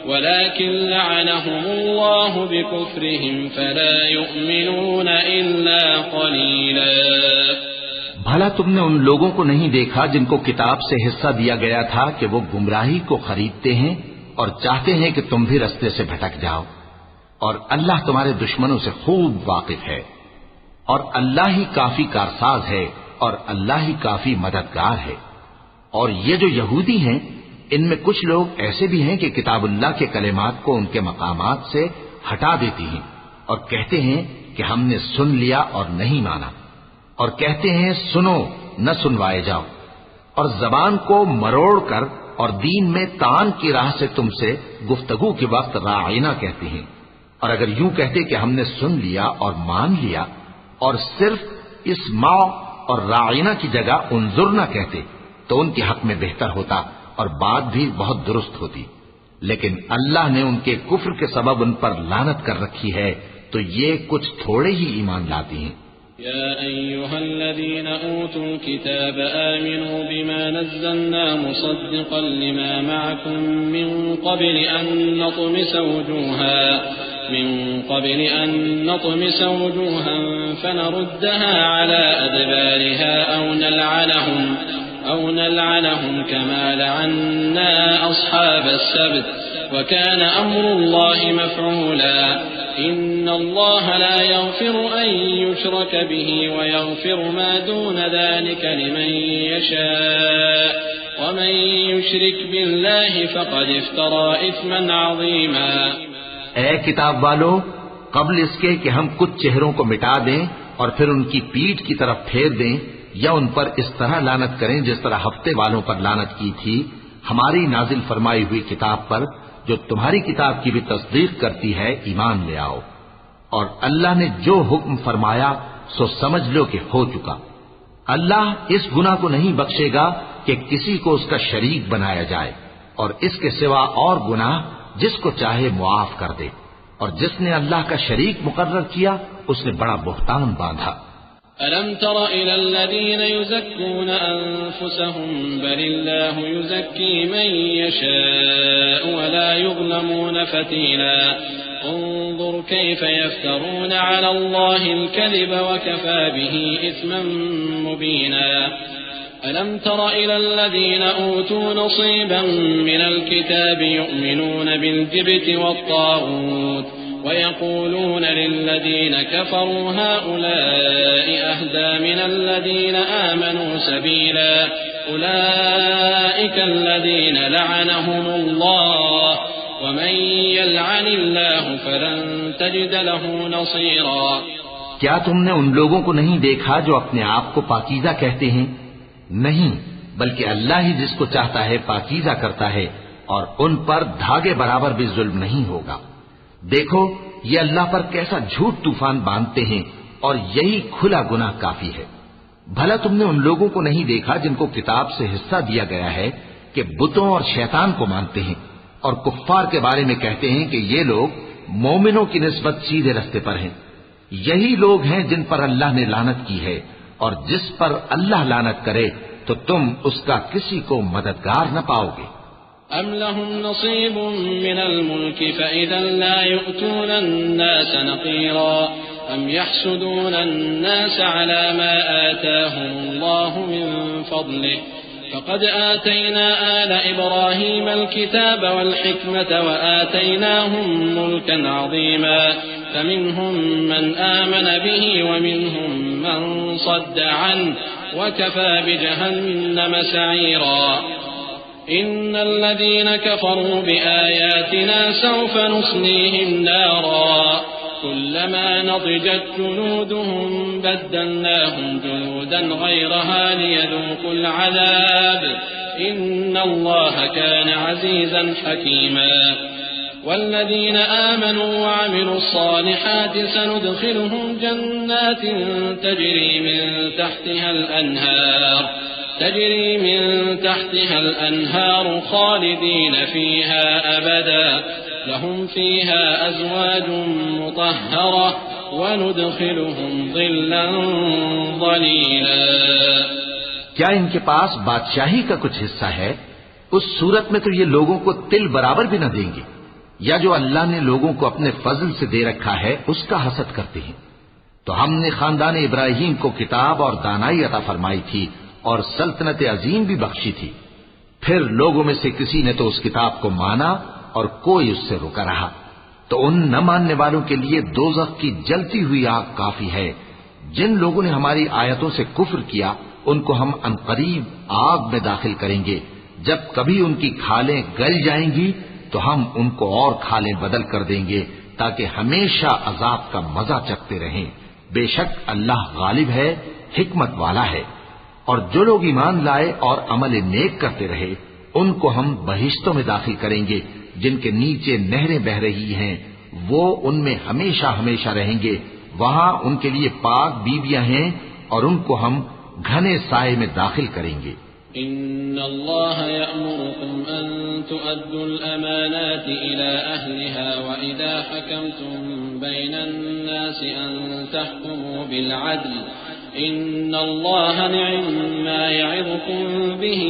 ولكن لعنهم الله بكفرهم فلا يؤمنون إلا قليلا. بھلا تم نے ان لوگوں کو نہیں دیکھا جن کو کتاب سے حصہ دیا گیا تھا کہ وہ گمراہی کو خریدتے ہیں اور چاہتے ہیں کہ تم بھی رستے سے بھٹک جاؤ، اور اللہ تمہارے دشمنوں سے خوب واقف ہے، اور اللہ ہی کافی کارساز ہے اور اللہ ہی کافی مددگار ہے. اور یہ جو یہودی ہیں ان میں کچھ لوگ ایسے بھی ہیں کہ کتاب اللہ کے کلمات کو ان کے مقامات سے ہٹا دیتی ہیں اور کہتے ہیں کہ ہم نے سن لیا اور نہیں مانا، اور کہتے ہیں سنو نہ سنوائے جاؤ، اور زبان کو مروڑ کر اور دین میں تان کی راہ سے تم سے گفتگو کے وقت راعینا کہتے ہیں. اور اگر یوں کہتے کہ ہم نے سن لیا اور مان لیا اور صرف اسمع اور راعینا کی جگہ انظر نہ کہتے تو ان کے حق میں بہتر ہوتا اور بات بھی بہت درست ہوتی. لیکن اللہ نے ان کے کفر کے سبب ان پر لعنت کر رکھی ہے تو یہ کچھ تھوڑے ہی ایمان لاتی ہیں. يا أيها الذين أوتوا الكتاب آمنوا بما نزلنا مصدقا لما معكم من قبل أن نطمس وجوها فنردها على أدبارها أو نلعنهم كما لعنا أصحاب السبت وكان أمر الله مفعولا. إن الله لا يغفر أن يشرك به ويغفر ما دون ذلك لمن يشاء ومن يشرك بالله فقد افترى إثما عظيما. اے کتاب والو، قبل اس کے کہ ہم کچھ چہروں کو مٹا دیں اور پھر ان کی پیٹھ کی طرف پھیر دیں یا ان پر اس طرح لعنت کریں جس طرح ہفتے والوں پر لعنت کی تھی، ہماری نازل فرمائی ہوئی کتاب پر جو تمہاری کتاب کی بھی تصدیق کرتی ہے ایمان لے آؤ. اور اللہ نے جو حکم فرمایا سو سمجھ لو کہ ہو چکا. اللہ اس گناہ کو نہیں بخشے گا کہ کسی کو اس کا شریک بنایا جائے، اور اس کے سوا اور گناہ جس کو چاہے معاف کر دے، اور جس نے اللہ کا شریک مقرر کیا اس نے بڑا بہتان باندھا. ألم تر إلى الذين يزكون أنفسهم بل الله يزكي من يشاء ولا يظلمون فتيلا. انظر كيف يفترون على الله الكذب وكفى به إثما مبينا. ألم تر إلى الذين أوتوا نصيبا من الكتاب يؤمنون بالجبت والطاغوت ويقولون للذين كفروا هؤلاء أهدى من الذين آمنوا سبيلا أولئك الذين لعنهم الله ومن يلعن الله فلن تجد له نصيرا. کیا تم نے ان لوگوں کو نہیں دیکھا جو اپنے آپ کو پاکیزہ کہتے ہیں؟ نہیں، بلکہ اللہ ہی جس کو چاہتا ہے پاکیزہ کرتا ہے، اور ان پر دھاگے برابر بھی ظلم نہیں ہوگا. دیکھو یہ اللہ پر کیسا جھوٹ طوفان باندھتے ہیں، اور یہی کھلا گناہ کافی ہے. بھلا تم نے ان لوگوں کو نہیں دیکھا جن کو کتاب سے حصہ دیا گیا ہے کہ بتوں اور شیطان کو مانتے ہیں، اور کفار کے بارے میں کہتے ہیں کہ یہ لوگ مومنوں کی نسبت سیدھے رستے پر ہیں. یہی لوگ ہیں جن پر اللہ نے لعنت کی ہے، اور جس پر اللہ لعنت کرے تو تم اس کا کسی کو مددگار نہ پاؤ گے. أَمْ لَهُمْ نَصِيبٌ مِّنَ الْمُلْكِ فَإِذًا لَّا يُؤْتُونَ النَّاسَ نَقِيرًا أَمْ يَحْسُدُونَ النَّاسَ عَلَى مَا آتَاهُمُ اللَّهُ مِن فَضْلِهِ فَقَدْ آتَيْنَا آلَ إِبْرَاهِيمَ الْكِتَابَ وَالْحِكْمَةَ وَآتَيْنَاهُم مُّلْكًا عَظِيمًا فَمِنْهُم مَّنْ آمَنَ بِهِ وَمِنْهُم مَّن صَدَّ عَنْهُ وَكَفَىٰ بِجَهَنَّمَ سَعِيرًا. إِنَّ الَّذِينَ كَفَرُوا بِآيَاتِنَا سَوْفَ نُصْلِيهِمْ نَارًا كُلَّمَا نَضِجَتْ جُلُودُهُمْ بَدَّلْنَاهُمْ جُلُودًا غَيْرَهَا لِيَذُوقُوا الْعَذَابَ إِنَّ اللَّهَ كَانَ عَزِيزًا حَكِيمًا. والذين آمنوا وعملوا الصالحات سندخلهم جنات تجري من تحتها الأنهار خالدين فيها أبدا لهم فيها أزواج مطهرة وندخلهم ظلا ظليلا. کیا ان کے پاس بادشاہی کا کچھ حصہ ہے؟ اس صورت میں تو یہ لوگوں کو تل برابر بھی نہ دیں گے. یا جو اللہ نے لوگوں کو اپنے فضل سے دے رکھا ہے اس کا حسد کرتے ہیں. تو ہم نے خاندان ابراہیم کو کتاب اور دانائی عطا فرمائی تھی اور سلطنت عظیم بھی بخشی تھی. پھر لوگوں میں سے کسی نے تو اس کتاب کو مانا اور کوئی اس سے رکا رہا. تو ان نہ ماننے والوں کے لیے دوزخ کی جلتی ہوئی آگ کافی ہے. جن لوگوں نے ہماری آیتوں سے کفر کیا ان کو ہم عنقریب آگ میں داخل کریں گے. جب کبھی ان کی کھالیں گل جائیں گی تو ہم ان کو اور کھالیں بدل کر دیں گے تاکہ ہمیشہ عذاب کا مزہ چکھتے رہیں. بے شک اللہ غالب ہے، حکمت والا ہے. اور جو لوگ ایمان لائے اور عمل نیک کرتے رہے ان کو ہم بہشتوں میں داخل کریں گے جن کے نیچے نہریں بہ رہی ہیں. وہ ان میں ہمیشہ ہمیشہ رہیں گے. وہاں ان کے لیے پاک بیویاں ہیں اور ان کو ہم گھنے سائے میں داخل کریں گے. إن الله يأمركم أن تؤدوا الأمانات إلى أهلها وإذا حكمتم بين الناس أن تحكموا بالعدل إن الله نعم ما يعظكم به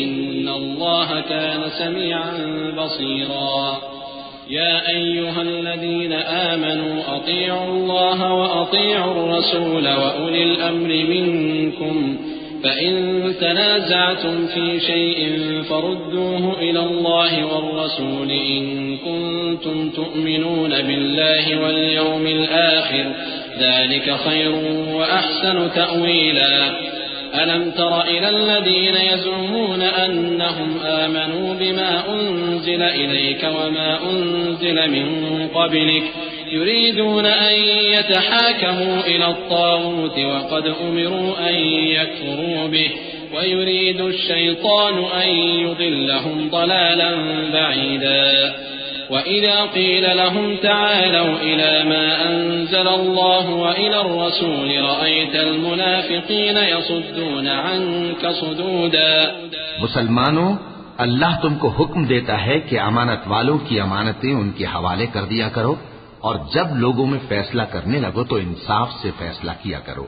إن الله كان سميعا بصيرا. يا أيها الذين آمنوا أطيعوا الله وأطيعوا الرسول وأولي الأمر منكم فإن تنازعتم في شيء فردوه إلى الله والرسول إن كنتم تؤمنون بالله واليوم الآخر ذلك خير وأحسن تأويلا. ألم تر إلى الذين يزعمون أنهم آمنوا بما أنزل إليك وما أنزل من قبلك يريدون أن يتحاكموا إلى الطاغوت وقد أمروا أن يكفروا به ويريد الشيطان أن يضلهم ضلالا بعيدا. وإذا قيل لهم تعالوا إلى ما أنزل الله وإلى الرسول رأيت المنافقين يصدون عنك صدودا. مسلمانوں، اللہ تم کو حکم دیتا ہے کہ امانت والوں کی امانتیں ان کے حوالے کر دیا کرو اور جب لوگوں میں فیصلہ کرنے لگو تو انصاف سے فیصلہ کیا کرو.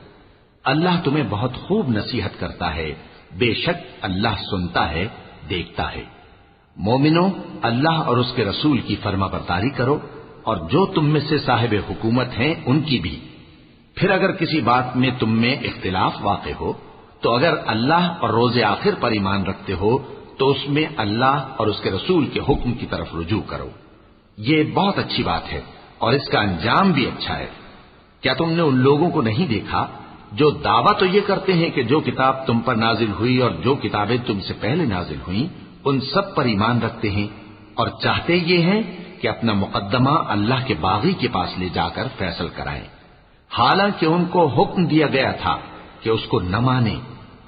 اللہ تمہیں بہت خوب نصیحت کرتا ہے. بے شک اللہ سنتا ہے، دیکھتا ہے. مومنو، اللہ اور اس کے رسول کی فرما برداری کرو اور جو تم میں سے صاحب حکومت ہیں ان کی بھی. پھر اگر کسی بات میں تم میں اختلاف واقع ہو تو اگر اللہ اور روز آخر پر ایمان رکھتے ہو تو اس میں اللہ اور اس کے رسول کے حکم کی طرف رجوع کرو. یہ بہت اچھی بات ہے اور اس کا انجام بھی اچھا ہے. کیا تم نے ان لوگوں کو نہیں دیکھا جو دعویٰ تو یہ کرتے ہیں کہ جو کتاب تم پر نازل ہوئی اور جو کتابیں تم سے پہلے نازل ہوئیں ان سب پر ایمان رکھتے ہیں اور چاہتے یہ ہیں کہ اپنا مقدمہ اللہ کے باغی کے پاس لے جا کر فیصل کرائیں، حالانکہ ان کو حکم دیا گیا تھا کہ اس کو نہ مانیں،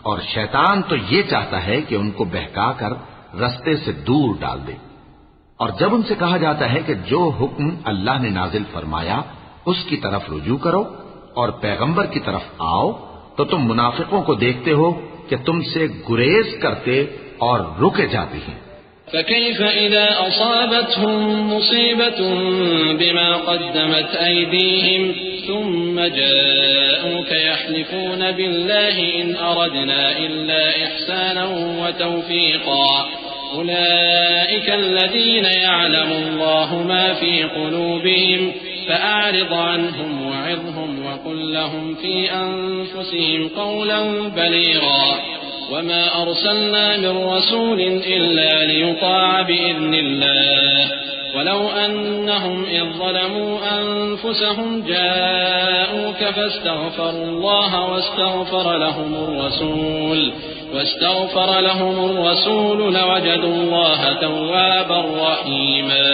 اور شیطان تو یہ چاہتا ہے کہ ان کو بہکا کر رستے سے دور ڈال دے. اور جب ان سے کہا جاتا ہے کہ جو حکم اللہ نے نازل فرمایا اس کی طرف رجوع کرو اور پیغمبر کی طرف آؤ تو تم منافقوں کو دیکھتے ہو کہ تم سے گریز کرتے اور رکے جاتے ہیں. فكيف إذا أصابتهم مصيبة بما قدمت أيديهم ثم جاءوك يحلفون بالله إن أردنا إلا إحسانا وتوفيقا أولئك الذين يعلم الله ما في قلوبهم فأعرض عنهم وعظهم وقل لهم في أنفسهم قولا بليغا وما أرسلنا من رسول إلا ليطاع بإذن الله ولو أنهم إذ ظلموا أنفسهم جاءوك فاستغفروا الله واستغفر لهم الرسول لوجدوا الله توابا رحيما.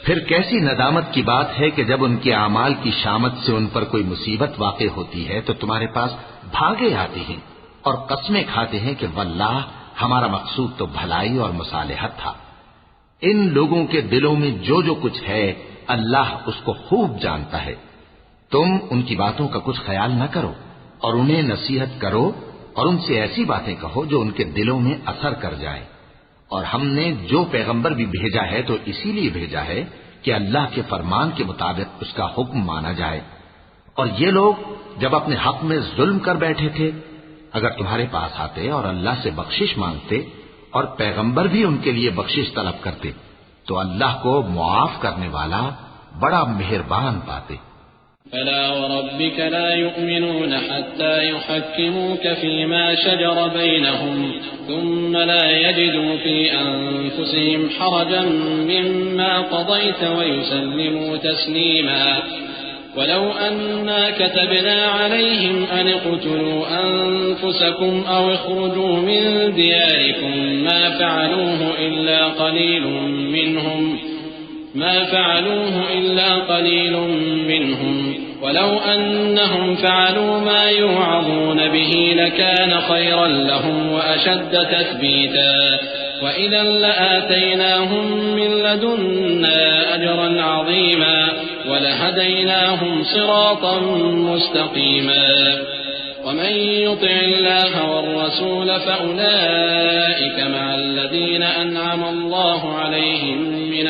پھر کیسی ندامت کی بات ہے کہ جب ان کے اعمال کی شامت سے ان پر کوئی مصیبت واقع ہوتی ہے تو تمہارے پاس بھاگے آتے ہیں اور قسمیں کھاتے ہیں کہ واللہ ہمارا مقصود تو بھلائی اور مصالحت تھا. ان لوگوں کے دلوں میں جو کچھ ہے اللہ اس کو خوب جانتا ہے. تم ان کی باتوں کا کچھ خیال نہ کرو اور انہیں نصیحت کرو اور ان سے ایسی باتیں کہو جو ان کے دلوں میں اثر کر جائیں. اور ہم نے جو پیغمبر بھی بھیجا ہے تو اسی لیے بھیجا ہے کہ اللہ کے فرمان کے مطابق اس کا حکم مانا جائے. اور یہ لوگ جب اپنے حق میں ظلم کر بیٹھے تھے اگر تمہارے پاس آتے اور اللہ سے بخشش مانگتے اور پیغمبر بھی ان کے لیے بخشش طلب کرتے تو اللہ کو معاف کرنے والا بڑا مہربان پاتے. فلا وربك لا يؤمنون حتى يحكموك فيما شجر بينهم ثم لا يجدوا في أنفسهم حرجا مما قضيت ويسلموا تسليما. ولو أنا كتبنا عليهم أن اقتلوا أنفسكم أو اخرجوا من دياركم ما فعلوه إلا قليل منهم ولو أنهم فعلوا ما يوعظون به لكان خيرا لهم وأشد تثبيتا وإذا لآتيناهم من لدنا أجرا عظيما ولهديناهم صراطا مستقيما. ومن يطع الله والرسول فأولئك مع الذين أنعم الله عليهم من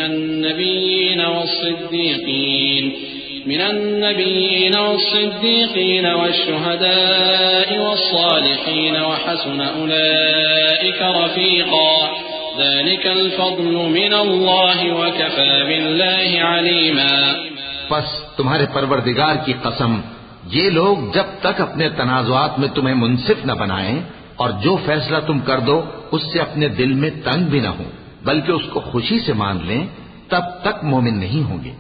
النبيين والصديقين والشهداء والصالحين وحسن أولئك رفيقا. ذلك الفضل من الله وكفى بالله عليما. پس تمہارے پروردگار کی قسم یہ لوگ جب تک اپنے تنازعات میں تمہیں منصف نہ بنائیں اور جو فیصلہ تم کر دو اس سے اپنے دل میں تنگ بھی نہ ہوں بلکہ اس کو خوشی سے مان لیں تب تک مومن نہیں ہوں گے.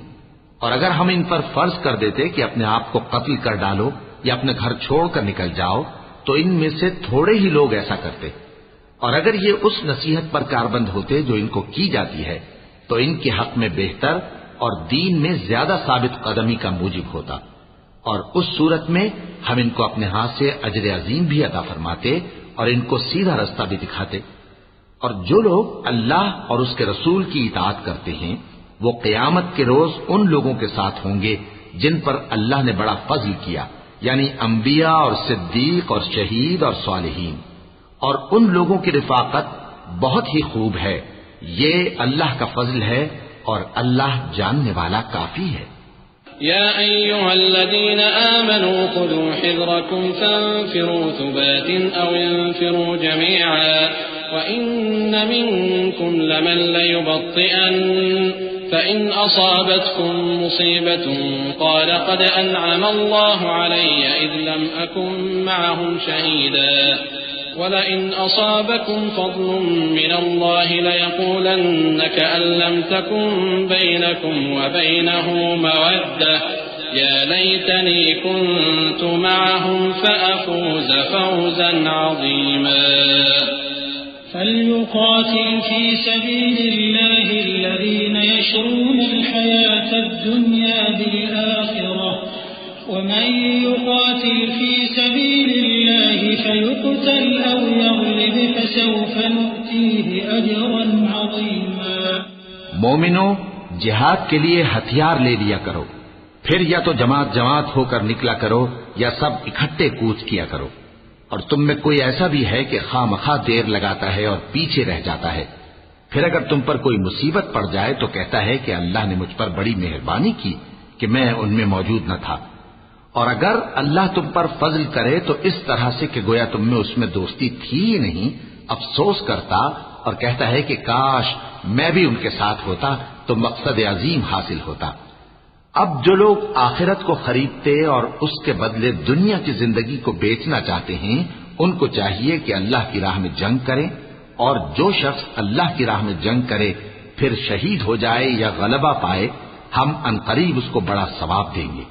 اور اگر ہم ان پر فرض کر دیتے کہ اپنے آپ کو قتل کر ڈالو یا اپنے گھر چھوڑ کر نکل جاؤ تو ان میں سے تھوڑے ہی لوگ ایسا کرتے. اور اگر یہ اس نصیحت پر کاربند ہوتے جو ان کو کی جاتی ہے تو ان کے حق میں بہتر اور دین میں زیادہ ثابت قدمی کا موجب ہوتا. اور اس صورت میں ہم ان کو اپنے ہاتھ سے اجر عظیم بھی عطا فرماتے اور ان کو سیدھا رستہ بھی دکھاتے. اور جو لوگ اللہ اور اس کے رسول کی اطاعت کرتے ہیں وہ قیامت کے روز ان لوگوں کے ساتھ ہوں گے جن پر اللہ نے بڑا فضل کیا یعنی انبیاء اور صدیق اور شہید اور صالحین. اور ان لوگوں کی رفاقت بہت ہی خوب ہے. یہ اللہ کا فضل ہے اور اللہ جاننے والا کافی ہے. يا أيها الذين آمنوا خذوا حذركم فانفروا ثبات أو انفروا جميعا وإن منكم لمن ليبطئن فإن أصابتكم مصيبة قال قد أنعم الله علي إذ لم أكن معهم شهيدا ولئن أصابكم فضل من الله ليقولن كأن لم تكن بينكم وبينه مودة يا ليتني كنت معهم فأفوز فوزا عظيما فليقاتل في سبيل الله الذين يشرون الحياة الدنيا بالآخرة ومن يقاتل في سبيل الله فيقتل أو يغلب فسوف نؤتيه أجرا عظيما مومنو جہاد کے لیے ہتھیار لے لیا کرو، پھر یا تو جماعت جماعت ہو کر نکلا کرو یا سب اکٹھے کوچ کیا کرو، اور تم میں کوئی ایسا بھی ہے کہ خواہ مخواہ دیر لگاتا ہے اور پیچھے رہ جاتا ہے، پھر اگر تم پر کوئی مصیبت پڑ جائے تو کہتا ہے کہ اللہ نے مجھ پر بڑی مہربانی کی کہ میں ان میں موجود نہ تھا، اور اگر اللہ تم پر فضل کرے تو اس طرح سے کہ گویا تم میں اس میں دوستی تھی ہی نہیں، افسوس کرتا اور کہتا ہے کہ کاش میں بھی ان کے ساتھ ہوتا تو مقصد عظیم حاصل ہوتا۔ اب جو لوگ آخرت کو خریدتے اور اس کے بدلے دنیا کی زندگی کو بیچنا چاہتے ہیں ان کو چاہیے کہ اللہ کی راہ میں جنگ کریں، اور جو شخص اللہ کی راہ میں جنگ کرے پھر شہید ہو جائے یا غلبہ پائے ہم عنقریب اس کو بڑا ثواب دیں گے۔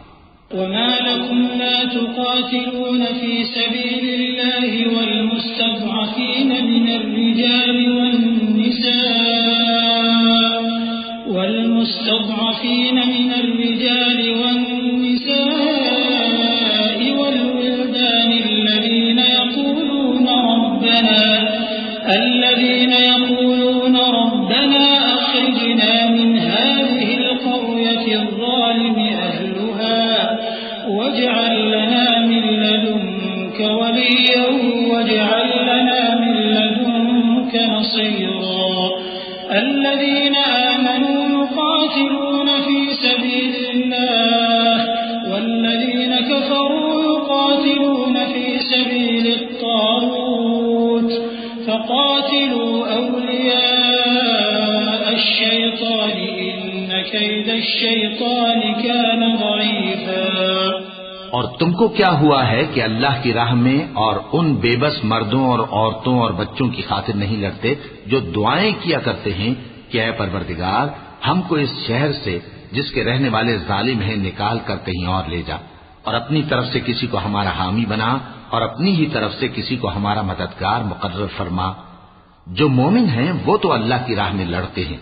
وما لكم لا تقاتلون في سبيل الله والمستضعفين من الرجال والولدان الذين يقولون ربنا أخرجنا من هذه القرية الظالم أهلها واجعل لنا من لدنك وليا واجعل لنا من لدنك نصيرا الذين آمنوا يقاتلون في سبيل الله والذين كفروا يقاتلون في سبيل الطاغوت فقاتلوا أولياء الشيطان إن كيد الشيطان كان ضعيفا۔ اور تم کو کیا ہوا ہے کہ اللہ کی راہ میں اور ان بے بس مردوں اور عورتوں اور بچوں کی خاطر نہیں لڑتے جو دعائیں کیا کرتے ہیں کہ اے پروردگار ہم کو اس شہر سے جس کے رہنے والے ظالم ہیں نکال کر کہیں اور لے جا، اور اپنی طرف سے کسی کو ہمارا حامی بنا اور اپنی ہی طرف سے کسی کو ہمارا مددگار مقرر فرما۔ جو مومن ہیں وہ تو اللہ کی راہ میں لڑتے ہیں،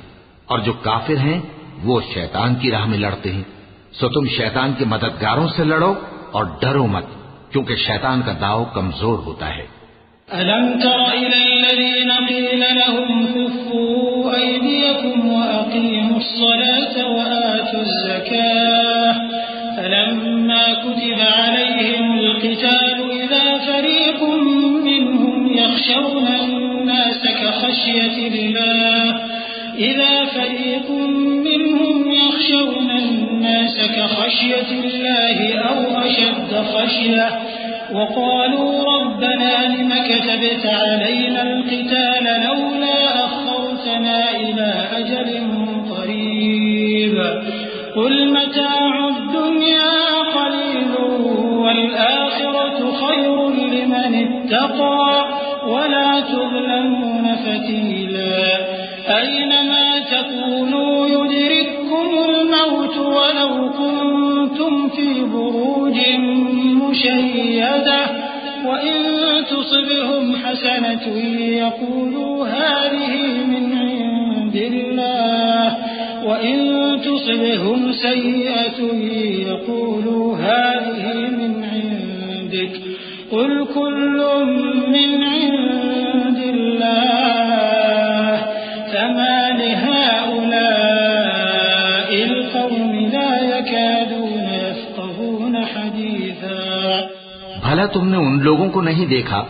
اور جو کافر ہیں وہ شیطان کی راہ میں لڑتے ہیں، سو تم شیطان کے مددگاروں سے لڑو اور ڈرو مت، کیونکہ شیطان کا داؤ کمزور ہوتا ہے۔ أَلَمْ تَرَ إِلَى الَّذِينَ قِيلَ لَهُمْ كُفُّوا أَيْدِيَكُمْ وَأَقِيمُوا الصَّلَاةَ وَآتُوا الزَّكَاةَ فَلَمَّا كُتِبَ عَلَيْهِمُ الْقِتَالُ إِذَا فَرِيقٌ مِّنْهُمْ يَخْشَوْنَ النَّاسَ كَخَشْيَةِ اللَّهِ أَوْ أَشَدَّ خَشْيَةً وقالوا ربنا لم كتبت علينا القتال لولا أخرتنا إلى أجل قريب قل متاع الدنيا قليل والآخرة خير لمن اتقى ولا تظلمون فتيلا أينما تكونوا يدرككم الموت ولو كنتم في بروج مشيدة وإن تصبهم حسنة يقولوا هذه من عند الله وإن تصبهم سيئة يقولوا هذه من عندك قل كل من عند الله فما لهؤلاء القوم لا يكادون يفقهون حديثا۔ بھلا تم نے ان لوگوں کو نہیں دیکھا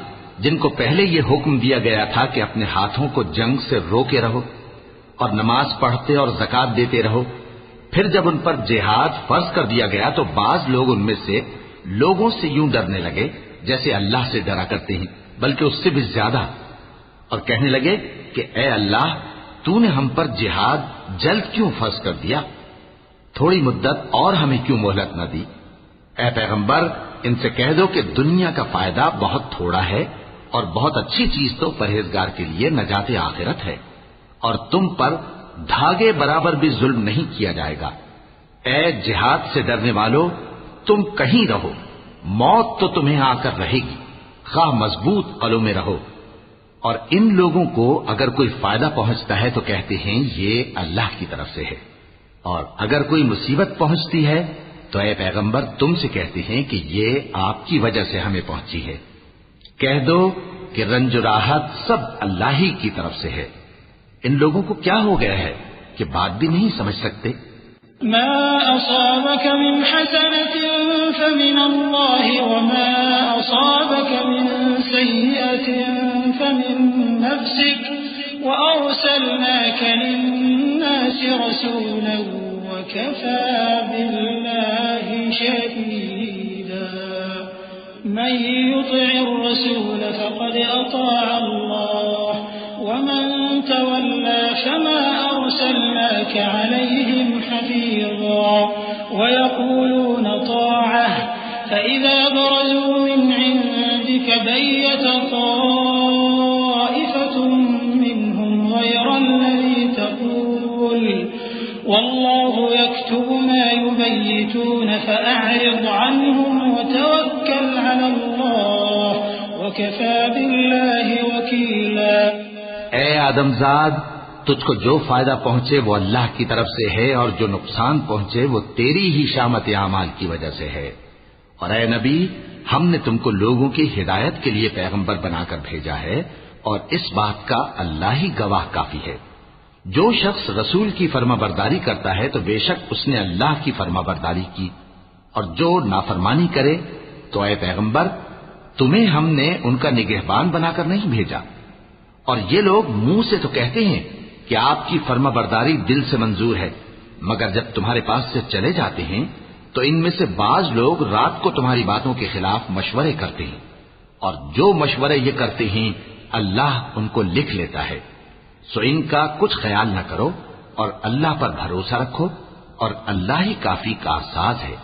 جن کو پہلے یہ حکم دیا گیا تھا کہ اپنے ہاتھوں کو جنگ سے روکے رہو اور نماز پڑھتے اور زکوٰۃ دیتے رہو، پھر جب ان پر جہاد فرض کر دیا گیا تو بعض لوگ ان میں سے لوگوں سے یوں ڈرنے لگے جیسے اللہ سے ڈرا کرتے ہیں، بلکہ اس سے بھی زیادہ، اور کہنے لگے کہ اے اللہ تو نے ہم پر جہاد جلد کیوں فرض کر دیا؟ تھوڑی مدت اور ہمیں کیوں مہلت نہ دی؟ اے پیغمبر ان سے کہہ دو کہ دنیا کا فائدہ بہت تھوڑا ہے اور بہت اچھی چیز تو پرہیزگار کے لیے نجات آخرت ہے، اور تم پر دھاگے برابر بھی ظلم نہیں کیا جائے گا۔ اے جہاد سے ڈرنے والو، تم کہیں رہو، موت تو تمہیں آ کر رہے گی، خواہ مضبوط قلعوں میں رہو۔ اور ان لوگوں کو اگر کوئی فائدہ پہنچتا ہے تو کہتے ہیں یہ اللہ کی طرف سے ہے، اور اگر کوئی مصیبت پہنچتی ہے تو اے پیغمبر تم سے کہتے ہیں کہ یہ آپ کی وجہ سے ہمیں پہنچی ہے۔ کہہ دو کہ رنج و راحت سب اللہ ہی کی طرف سے ہے۔ ان لوگوں کو کیا ہو گیا ہے کہ بات بھی نہیں سمجھ سکتے؟ ما أصابك من حسنة فمن الله وما أصابك من سيئة فمن نفسك وأرسلناك للناس رسولا وكفى بالله شهيدا من يطع الرسول فقد أطاع الله ومن تولى فما أرسلناك عليهم حفيظا ويقولون طاعة فإذا برزوا من عندك بيت طائفة منهم غير الذي تقول والله يكتب ما يبيتون فأعرض عنهم وتوكل على الله وكفى بالله وكيلا۔ اے آدم زاد، تجھ کو جو فائدہ پہنچے وہ اللہ کی طرف سے ہے، اور جو نقصان پہنچے وہ تیری ہی شامت اعمال کی وجہ سے ہے۔ اور اے نبی، ہم نے تم کو لوگوں کی ہدایت کے لیے پیغمبر بنا کر بھیجا ہے، اور اس بات کا اللہ ہی گواہ کافی ہے۔ جو شخص رسول کی فرما برداری کرتا ہے تو بے شک اس نے اللہ کی فرما برداری کی، اور جو نافرمانی کرے تو اے پیغمبر تمہیں ہم نے ان کا نگہبان بنا کر نہیں بھیجا۔ اور یہ لوگ منہ سے تو کہتے ہیں کہ آپ کی فرما برداری دل سے منظور ہے، مگر جب تمہارے پاس سے چلے جاتے ہیں تو ان میں سے بعض لوگ رات کو تمہاری باتوں کے خلاف مشورے کرتے ہیں، اور جو مشورے یہ کرتے ہیں اللہ ان کو لکھ لیتا ہے۔ سو ان کا کچھ خیال نہ کرو اور اللہ پر بھروسہ رکھو، اور اللہ ہی کافی کارساز ہے۔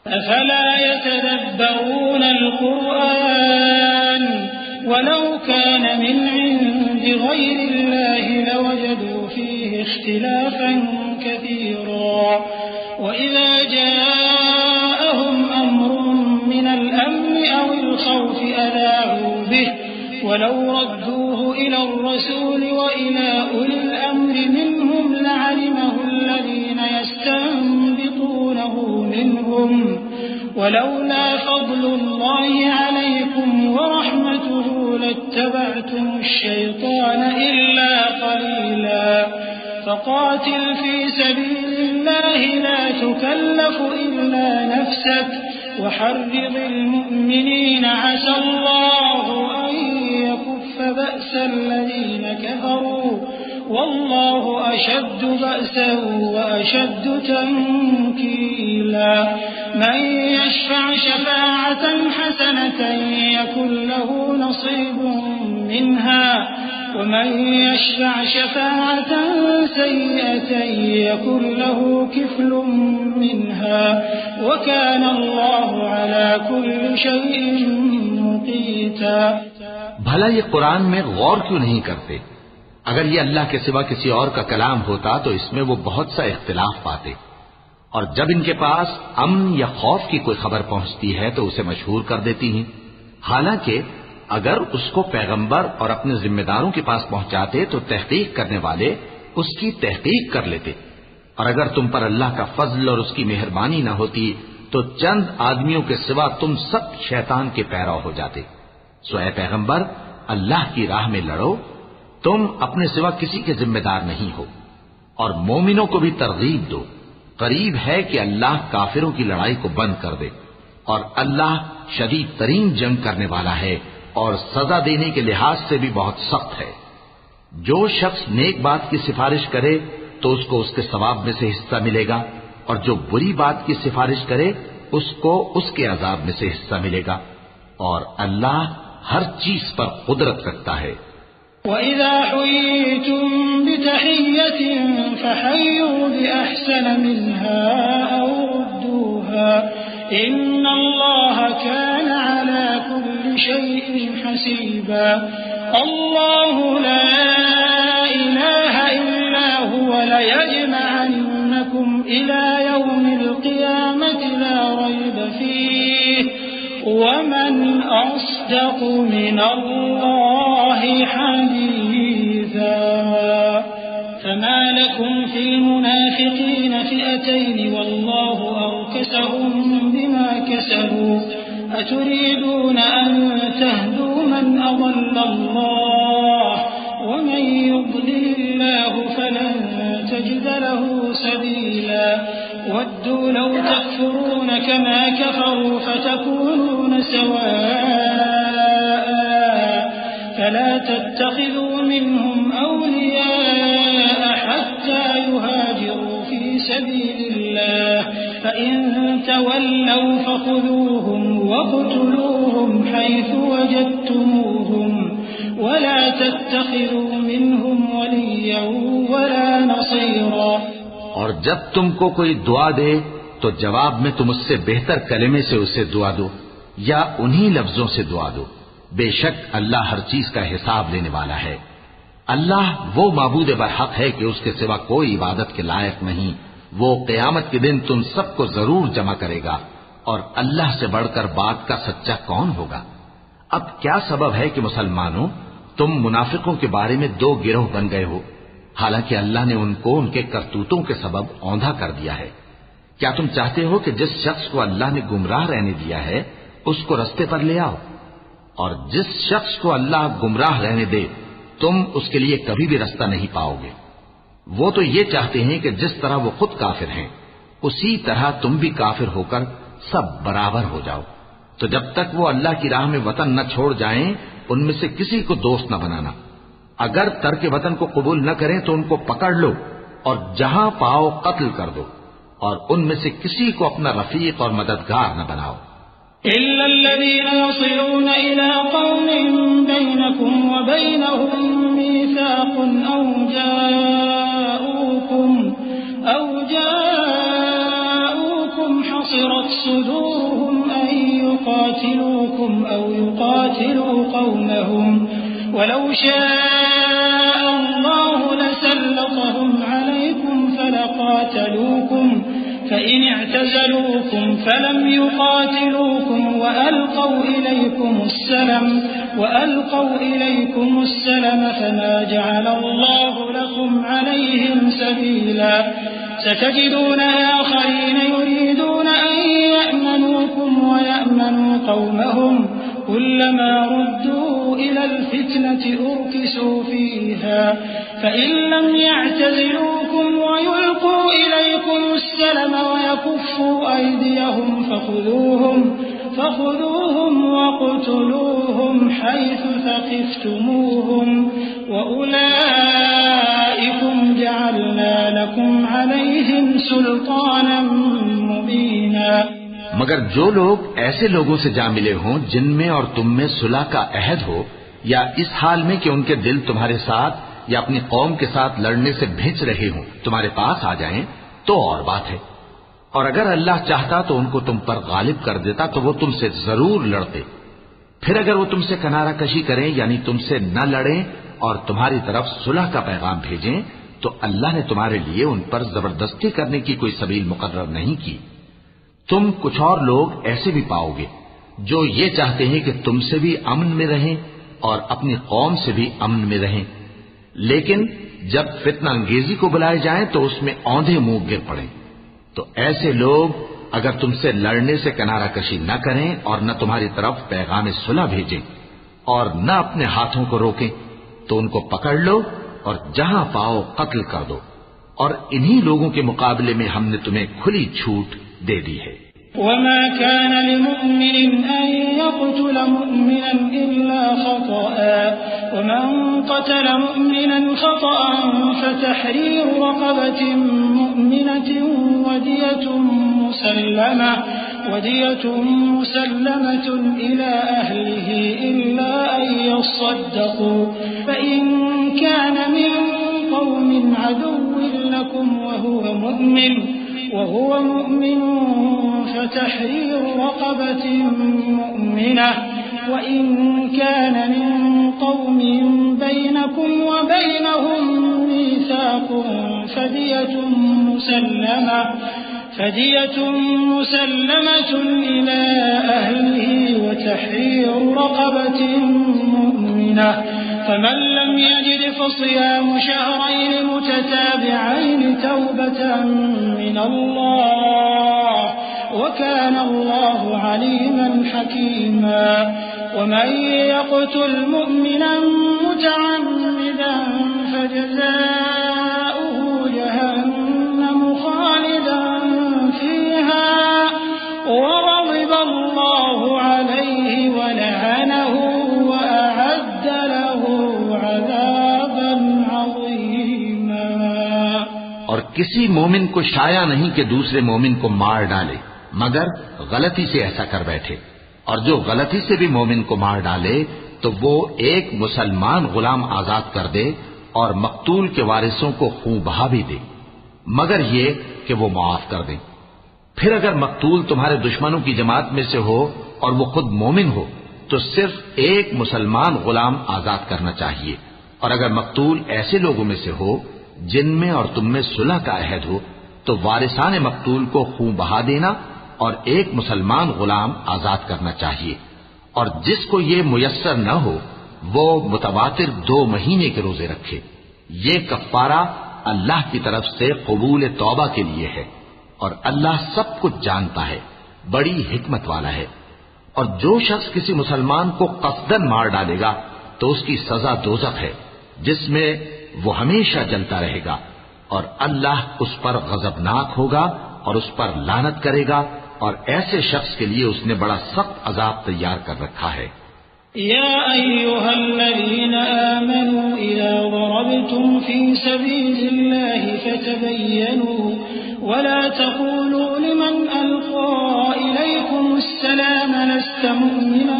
افلا يتدبرون القرآن ولو كان من عند غير الله لوجدوا فيه اختلافا كثيرا وإذا جاءهم أمر من الأمن أو الخوف أذاعوا به ولو ردوه إلى الرسول وإلى أولي الأمر منهم لعلمه الذين يستنبطونه منهم ولولا فضل الله عليكم ورحمته لاتبعتم الشيطان إلا قليلا فقاتل في سبيل الله لا تكلف إلا نفسك وحرض المؤمنين عسى الله أن يكف بأس الذين كفروا والله أشد بأسا وأشد تنكيلا من يشفع شفاعة حسنة يكن له نصيب منها ومن يشفع شفاعة سيئة يكن له كفل منها وكان الله على كل شيء مقيتا۔ بھلا یہ قرآن میں غور کیوں نہیں کرتے؟ اگر یہ اللہ کے سوا کسی اور کا کلام ہوتا تو اس میں وہ بہت سا اختلاف پاتے، اور جب ان کے پاس امن یا خوف کی کوئی خبر پہنچتی ہے تو اسے مشہور کر دیتی ہیں، حالانکہ اگر اس کو پیغمبر اور اپنے ذمہ داروں کے پاس پہنچاتے تو تحقیق کرنے والے اس کی تحقیق کر لیتے، اور اگر تم پر اللہ کا فضل اور اس کی مہربانی نہ ہوتی تو چند آدمیوں کے سوا تم سب شیطان کے پیرو ہو جاتے۔ سو اے پیغمبر اللہ کی راہ میں لڑو، تم اپنے سوا کسی کے ذمہ دار نہیں ہو، اور مومنوں کو بھی ترغیب دو، قریب ہے کہ اللہ کافروں کی لڑائی کو بند کر دے، اور اللہ شدید ترین جنگ کرنے والا ہے اور سزا دینے کے لحاظ سے بھی بہت سخت ہے۔ جو شخص نیک بات کی سفارش کرے تو اس کو اس کے ثواب میں سے حصہ ملے گا، اور جو بری بات کی سفارش کرے اس کو اس کے عذاب میں سے حصہ ملے گا، اور اللہ ہر چیز پر قدرت رکھتا ہے۔ وَإِذَا حُيِّيتُم بِتَحِيَّةٍ فَحَيُّوا بِأَحْسَنَ مِنْهَا أَوْ رُدُّوهَا إِنَّ اللَّهَ كَانَ عَلَى كُلِّ شَيْءٍ حَسِيبًا اللَّهُ لَا إِلَٰهَ إِلَّا هُوَ لَيَجْمَعَنَّكُمْ إِلَىٰ يَوْمِ الْقِيَامَةِ لَا رَيْبَ فِيهِ وَمَنْ أَصْدَقُ مِنَ اللَّهِ حَدِيثًا فَمَا لَكُمْ فِي الْمُنَافِقِينَ فِئَتَيْنِ وَاللَّهُ أَرْكَسَهُم بِمَا كَسَبُوا أَتُرِيدُونَ أَن تَهْدُوا مَنْ أَضَلَّ اللَّهُ وَمَن يُضْلِلِ اللَّهُ فَلَن تَجِدَ لَهُ سَبِيلًا وَدُّوا لَوْ تَكْفُرُونَ كَمَا كَفَرُوا فَتَكُونُونَ سَوَاءً فَلَا تَتَّخِذُوا مِنْهُمْ أَوْلِيَاءَ حَتَّى يُهَاجِرُوا فِي سَبِيلِ اللَّهِ فَإِن تَوَلَّوْا فَخُذُوهُمْ وَاقْتُلُوهُمْ حَيْثُ وَجَدتُّمُوهُمْ وَلَا تَتَّخِذُوا مِنْهُمْ وَلِيًّا وَلَا نَصِيرًا اور جب تم کو کوئی دعا دے تو جواب میں تم اس سے بہتر کلمے سے اسے دعا دو یا انہی لفظوں سے دعا دو، بے شک اللہ ہر چیز کا حساب لینے والا ہے۔ اللہ وہ معبود برحق ہے کہ اس کے سوا کوئی عبادت کے لائق نہیں، وہ قیامت کے دن تم سب کو ضرور جمع کرے گا، اور اللہ سے بڑھ کر بات کا سچا کون ہوگا؟ اب کیا سبب ہے کہ مسلمانوں تم منافقوں کے بارے میں دو گروہ بن گئے ہو، حالانکہ اللہ نے ان کو ان کے کرتوتوں کے سبب اوندھا کر دیا ہے؟ کیا تم چاہتے ہو کہ جس شخص کو اللہ نے گمراہ رہنے دیا ہے اس کو رستے پر لے آؤ، اور جس شخص کو اللہ گمراہ رہنے دے تم اس کے لیے کبھی بھی رستہ نہیں پاؤ گے؟ وہ تو یہ چاہتے ہیں کہ جس طرح وہ خود کافر ہیں اسی طرح تم بھی کافر ہو کر سب برابر ہو جاؤ۔ تو جب تک وہ اللہ کی راہ میں وطن نہ چھوڑ جائیں ان میں سے کسی کو دوست نہ بنانا، اگر ترک وطن کو قبول نہ کریں تو ان کو پکڑ لو اور جہاں پاؤ قتل کر دو، اور ان میں سے کسی کو اپنا رفیق اور مددگار نہ بناؤ۔ إِلَّا الَّذِينَ يَصِلُونَ إِلَىٰ قَوْمٍ بَيْنَكُمْ وَبَيْنَهُم مِّيثَاقٌ أَوْ جَاءُوكُمْ حَصِرَتْ صُدُورُهُمْ أَن يُقَاتِلُوكُمْ أَوْ يُقَاتِلُوا قَوْمَهُمْ وَلَوْ شَاءَ اللَّهُ لَسَلَّطَهُمْ عَلَيْكُمْ فَلَقَاتَلُوكُمْ فَإِنِ اعْتَزَلُوكُمْ فَلَمْ يُقَاتِلُوكُمْ وَأَلْقَوْا إِلَيْكُمُ السَّلَمَ فَمَا جَعَلَ اللَّهُ لَكُمْ عَلَيْهِمْ سَبِيلًا سَتَجِدُونَ آخَرِينَ يُرِيدُونَ أَن يَأْمَنُوكُمْ وَيَأْمَنُوا قَوْمَهُمْ كُلَّمَا رُدُّوا إِلَى الْفِتْنَةِ أُرْكِسُوا فِيهَا فَإِن لَّمْ يَعْتَزِلُوكُمْ وَيُلْقُوا إِلَيْكُمُ السَّلَمَ وَيَكُفُّوا أَيْدِيَهُمْ فَخُذُوهُمْ وَاقْتُلُوهُمْ حَيْثُ ثَقِفْتُمُوهُمْ وَأُولَٰئِكُمْ جَعَلْنَا لَكُمْ عَلَيْهِمْ سُلْطَانًا مُّبِينًا۔ مگر جو لوگ ایسے لوگوں سے جا ملے ہوں جن میں اور تم میں صلح کا عہد ہو، یا اس حال میں کہ ان کے دل تمہارے ساتھ یا اپنی قوم کے ساتھ لڑنے سے بھج رہے ہوں، تمہارے پاس آ جائیں تو اور بات ہے، اور اگر اللہ چاہتا تو ان کو تم پر غالب کر دیتا تو وہ تم سے ضرور لڑتے۔ پھر اگر وہ تم سے کنارہ کشی کریں یعنی تم سے نہ لڑیں اور تمہاری طرف صلح کا پیغام بھیجیں تو اللہ نے تمہارے لیے ان پر زبردستی کرنے کی کوئی سبیل مقرر نہیں کی۔ تم کچھ اور لوگ ایسے بھی پاؤ گے جو یہ چاہتے ہیں کہ تم سے بھی امن میں رہیں اور اپنی قوم سے بھی امن میں رہیں، لیکن جب فتنہ انگیزی کو بلائے جائیں تو اس میں اوندھے منہ گر پڑیں۔ تو ایسے لوگ اگر تم سے لڑنے سے کنارہ کشی نہ کریں اور نہ تمہاری طرف پیغام صلح بھیجیں اور نہ اپنے ہاتھوں کو روکیں تو ان کو پکڑ لو اور جہاں پاؤ قتل کر دو، اور انہی لوگوں کے مقابلے میں ہم نے تمہیں کھلی چھوٹ دے دی ہے۔ وما كان لمؤمن أن يقتل مؤمنا إلا خطأ ومن قتل مؤمنا خطأ فتحرير رقبة مؤمنة ودية ودية مسلمة إلى أهله إلا أن يصدقوا فإن كان من قوم عدو لكم وهو مؤمن فتحرير رقبة مؤمنة وإن كان من قوم بينكم وبينهم ميثاق فدية مسلمة إلى أهله وتحرير رقبة مؤمنة فمن لم يجد فصيام شهرين متتابعين توبة من الله وكان الله عليما حكيما ومن يقتل مؤمنا متعمدا فجزاؤه جهنم خالدا فيها وغضب الله عليه ولعنه وأعد له عذابا عظيما. اور کسی مومن کو شایع نہیں کہ دوسرے مومن کو مار ڈالے مگر غلطی سے ایسا کر بیٹھے، اور جو غلطی سے بھی مومن کو مار ڈالے تو وہ ایک مسلمان غلام آزاد کر دے اور مقتول کے وارثوں کو خون بہا بھی دے، مگر یہ کہ وہ معاف کر دیں. پھر اگر مقتول تمہارے دشمنوں کی جماعت میں سے ہو اور وہ خود مومن ہو تو صرف ایک مسلمان غلام آزاد کرنا چاہیے، اور اگر مقتول ایسے لوگوں میں سے ہو جن میں اور تم میں صلح کا عہد ہو تو وارثان مقتول کو خون بہا دینا اور ایک مسلمان غلام آزاد کرنا چاہیے. اور جس کو یہ میسر نہ ہو وہ متواتر 2 مہینے کے روزے رکھے. یہ کفارہ اللہ کی طرف سے قبول توبہ کے لیے ہے، اور اللہ سب کچھ جانتا ہے، بڑی حکمت والا ہے. اور جو شخص کسی مسلمان کو قصدن مار ڈالے گا تو اس کی سزا دوزخ ہے جس میں وہ ہمیشہ جلتا رہے گا، اور اللہ اس پر غضبناک ہوگا اور اس پر لعنت کرے گا، اور ایسے شخص کے لیے اس نے بڑا سخت عذاب تیار کر رکھا ہے. يا أيها الذين آمنوا إذا ضربتم في سبيل الله فتبينوا ولا تقولوا لمن ألقى إليكم السلام لست مؤمنا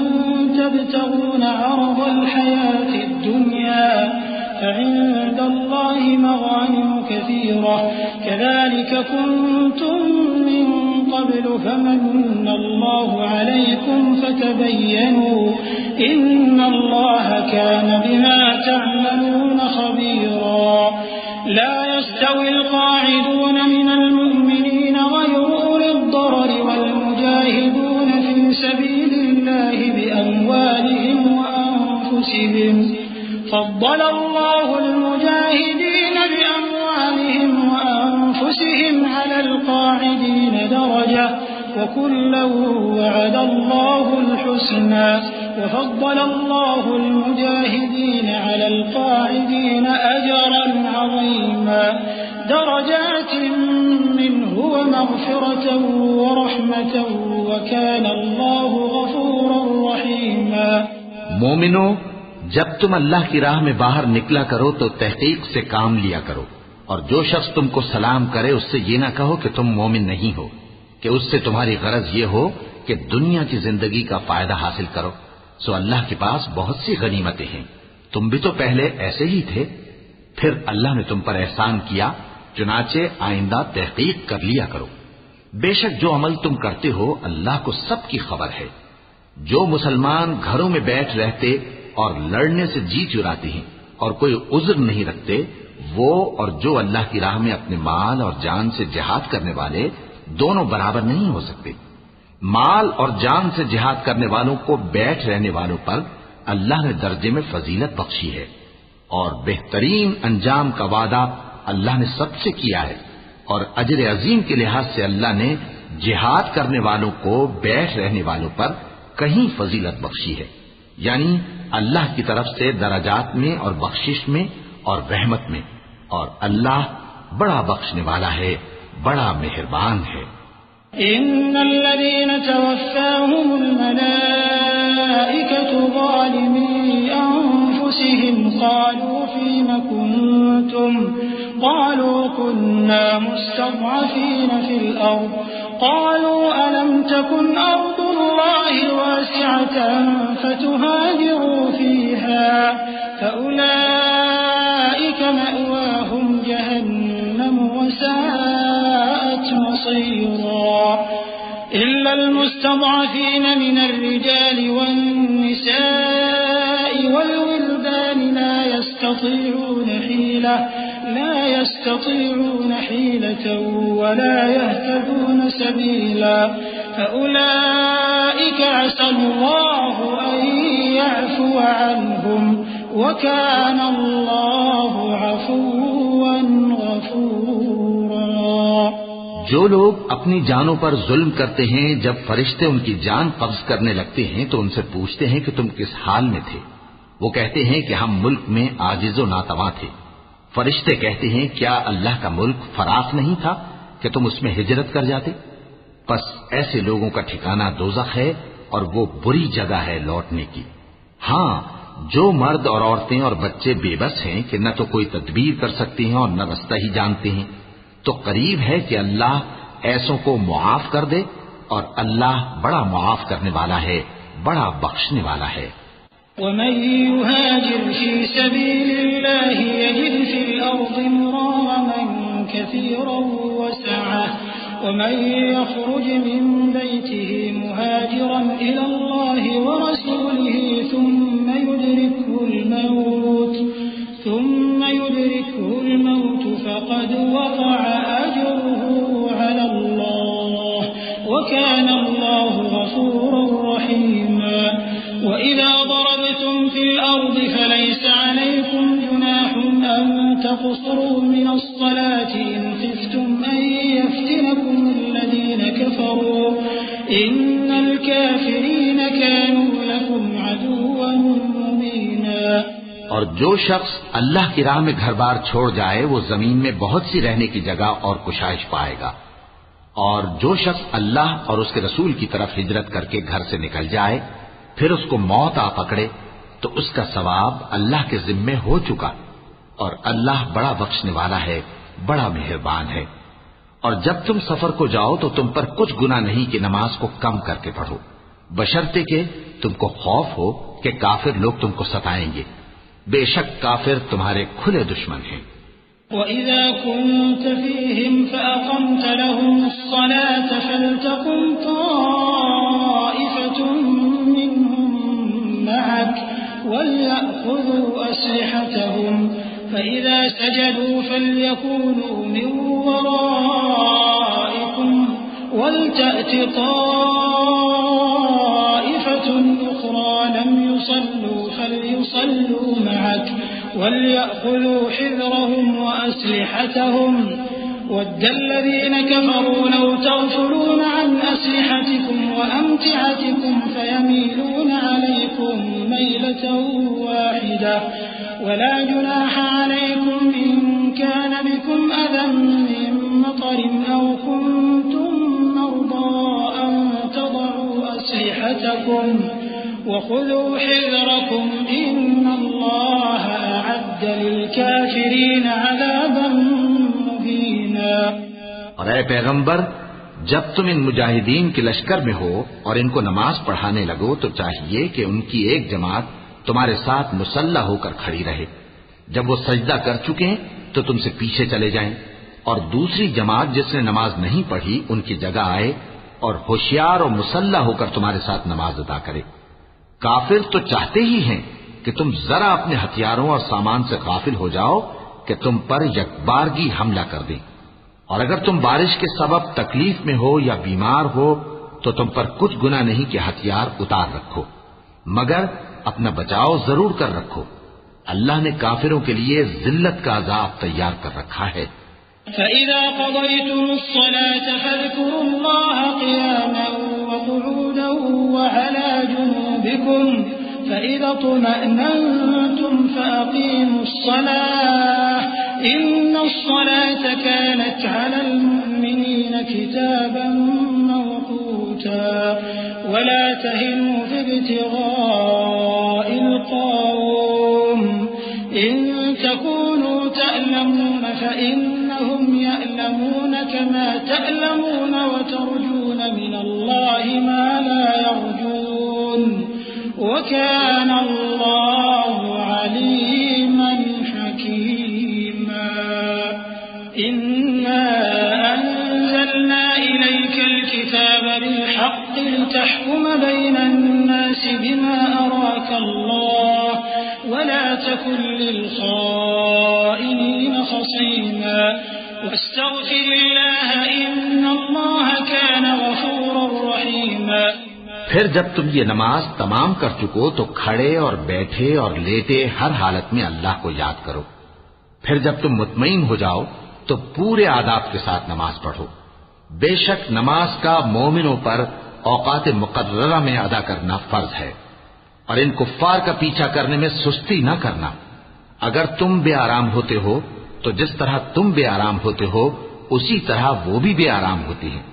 تبتغون عرض الحياة الدنيا فعند الله مغانم كثيرة كذلك كنتم من قبل فمن الله عليكم فتبينوا إن الله كان بما تعملون خبيرا. لا يستوي القاعدون من المؤمنين غير أولي الضرر والمجاهدون في سبيل الله بأموالهم وأنفسهم فضل الله المجاهدين بأموالهم وأنفسهم على القاعدين درجة وكلا وعد الله الحسنى وفضل الله المجاهدين على القاعدين أجرا عظيما درجات منه ومغفرة ورحمة وكان الله غفورا رحيما. مومنو، جب تم اللہ کی راہ میں باہر نکلا کرو تو تحقیق سے کام لیا کرو، اور جو شخص تم کو سلام کرے اس سے یہ نہ کہو کہ تم مومن نہیں ہو، کہ اس سے تمہاری غرض یہ ہو کہ دنیا کی زندگی کا فائدہ حاصل کرو. سو اللہ کے پاس بہت سی غنیمتیں ہیں، تم بھی تو پہلے ایسے ہی تھے، پھر اللہ نے تم پر احسان کیا، چنانچہ آئندہ تحقیق کر لیا کرو. بے شک جو عمل تم کرتے ہو اللہ کو سب کی خبر ہے. جو مسلمان گھروں میں بیٹھ رہتے اور لڑنے سے جی چراتے ہیں اور کوئی عذر نہیں رکھتے، وہ اور جو اللہ کی راہ میں اپنے مال اور جان سے جہاد کرنے والے دونوں برابر نہیں ہو سکتے. مال اور جان سے جہاد کرنے والوں کو بیٹھ رہنے والوں پر اللہ نے درجے میں فضیلت بخشی ہے، اور بہترین انجام کا وعدہ اللہ نے سب سے کیا ہے، اور اجر عظیم کے لحاظ سے اللہ نے جہاد کرنے والوں کو بیٹھ رہنے والوں پر کہیں فضیلت بخشی ہے، یعنی اللہ کی طرف سے درجات میں اور بخشش میں اور رحمت میں، اور اللہ بڑا بخشنے والا ہے، بڑا مہربان ہے. ان الذين توفاهم الملائكة ظالمي انفسهم قالوا فيم كنتم قالوا كنا مستضعفين في الارض قالوا ألم تكن أرض الله واسعة فتهاجروا فيها فأولئك مأواهم جهنم وساءت مصيرا إلا المستضعفين من الرجال والنساء والولدان لا يستطيعون حيلة ولا يهتدون سبيلا فأولئك عسى الله أن يعفو عنهم وكان الله عفوا غفورا۔ جو لوگ اپنی جانوں پر ظلم کرتے ہیں جب فرشتے ان کی جان قبض کرنے لگتے ہیں تو ان سے پوچھتے ہیں کہ تم کس حال میں تھے؟ وہ کہتے ہیں کہ ہم ملک میں عاجز و ناتواں تھے۔ فرشتے کہتے ہیں کیا اللہ کا ملک فراخ نہیں تھا کہ تم اس میں ہجرت کر جاتے؟ پس ایسے لوگوں کا ٹھکانہ دوزخ ہے اور وہ بری جگہ ہے لوٹنے کی۔ ہاں، جو مرد اور عورتیں اور بچے بے بس ہیں کہ نہ تو کوئی تدبیر کر سکتے ہیں اور نہ رستہ ہی جانتے ہیں، تو قریب ہے کہ اللہ ایسوں کو معاف کر دے، اور اللہ بڑا معاف کرنے والا ہے، بڑا بخشنے والا ہے۔ ومن يهاجر في سبيل الله يجد في الأرض مراغما كثيرا وسعة ومن يخرج من بيته مهاجرا إلى الله ورسوله ثم يدركه الموت فقد وقع أجره على الله وكان الله غفورا رحيما وإذا ضربتم في الأرض فليس عليكم جناح أن تقصروا من الصلاة إن خفتم أن يفتنكم الذين كفروا إن الكافرين كانوا لكم عدوا مبينا۔ اور جو شخص اللہ کی راہ میں گھر بار چھوڑ جائے وہ زمین میں بہت سی رہنے کی جگہ اور کشائش پائے گا، اور جو شخص اللہ اور اس کے رسول کی طرف ہجرت کر کے گھر سے نکل جائے پھر اس کو موت آ پکڑے تو اس کا ثواب اللہ کے ذمے ہو چکا، اور اللہ بڑا بخشنے والا ہے، بڑا مہربان ہے۔ اور جب تم سفر کو جاؤ تو تم پر کچھ گناہ نہیں کہ نماز کو کم کر کے پڑھو، بشرطے کہ تم کو خوف ہو کہ کافر لوگ تم کو ستائیں گے، بے شک کافر تمہارے کھلے دشمن ہیں۔ وَإِذَا كُنْتَ فِيهِمْ فَأَقَمْتَ لَهُمُ الصَّلَاةَ فَلْتَقُمْ طَائِفَةٌ مِّنْهُمْ مَعَكَ وَلْيَأْخُذُوا أَسْلِحَتَهُمْ فَإِذَا سَجَدُوا فَلْيَكُونُوا مِنْ وَرَائِكُمْ وَلْتَأْتِ طَائِفَةٌ أُخْرَى لَمْ يُصَلُّوا فَلْيُصَلُّوا مَعَكَ وَلْيَأْخُذُوا حِذْرَهُمْ وَأَسْلِحَتَهُمْ وَدَّ الَّذِينَ كَفَرُوا لَوْ تَغْفُلُونَ عَنْ أَسْلِحَتِكُمْ وَأَمْتِعَتِكُمْ فَيَمِيلُونَ عَلَيْكُمْ مَيْلَةً وَاحِدَةً وَلَا جُنَاحَ عَلَيْكُمْ إِنْ كَانَ بِكُمْ أَذًى مِّن مَّطَرٍ أَوْ كُنتُم مَّرْضَىٰ أَن تَضَعُوا أَسْلِحَتَكُمْ وَخُذُوا حِذْرَكُمْ إِنَّ اللَّهَ أَعَدَّ لِلْكَافِرِينَ عَذَابًا مُّهِينًا۔ اور اے پیغمبر، جب تم ان مجاہدین کے لشکر میں ہو اور ان کو نماز پڑھانے لگو تو چاہیے کہ ان کی ایک جماعت تمہارے ساتھ مسلح ہو کر کھڑی رہے، جب وہ سجدہ کر چکے تو تم سے پیچھے چلے جائیں، اور دوسری جماعت جس نے نماز نہیں پڑھی ان کی جگہ آئے اور ہوشیار اور مسلح ہو کر تمہارے ساتھ نماز ادا کرے۔ کافر تو چاہتے ہی ہیں کہ تم ذرا اپنے ہتھیاروں اور سامان سے غافل ہو جاؤ کہ تم پر یکبارگی حملہ کر دیں، اور اگر تم بارش کے سبب تکلیف میں ہو یا بیمار ہو تو تم پر کچھ گناہ نہیں کہ ہتھیار اتار رکھو، مگر اپنا بچاؤ ضرور کر رکھو، اللہ نے کافروں کے لیے ذلت کا عذاب تیار کر رکھا ہے۔ فَإِذَا قَضَيْتُمُ الصَّلَاةَ فَاذْكُرُوا اللَّهَ قِيَامًا وَقُعُودًا وَعَلَى جُنُوبِكُمْ فَإِذَا اطْمَأْنَنْتُمْ فَأَقِيمُوا الصَّلَاةَ إِنَّ الصَّلَاةَ كَانَتْ عَلَى الْمُؤْمِنِينَ كِتَابًا مَّوْقُوتًا وَلَا تَهِنُوا فِي ابْتِغَاءِ الْقَوْمِ إِن تَكُونُوا تَأْلَمُونَ فَإِنَّهُمْ يَأْلَمُونَ كَمَا تَأْلَمُونَ وَتَرْجُونَ وكان الله عليما حكيما إنا أنزلنا إليك الكتاب بالحق لتحكم بين الناس بما أراك الله ولا تكن للخائنين خصيما واستغفر الله إن الله كان غفورا رحيما۔ پھر جب تم یہ نماز تمام کر چکو تو کھڑے اور بیٹھے اور لیٹے ہر حالت میں اللہ کو یاد کرو۔ پھر جب تم مطمئن ہو جاؤ تو پورے آداب کے ساتھ نماز پڑھو۔ بے شک نماز کا مومنوں پر اوقات مقررہ میں ادا کرنا فرض ہے، اور ان کفار کا پیچھا کرنے میں سستی نہ کرنا۔ اگر تم بے آرام ہوتے ہو تو جس طرح تم بے آرام ہوتے ہو اسی طرح وہ بھی بے آرام ہوتی ہیں،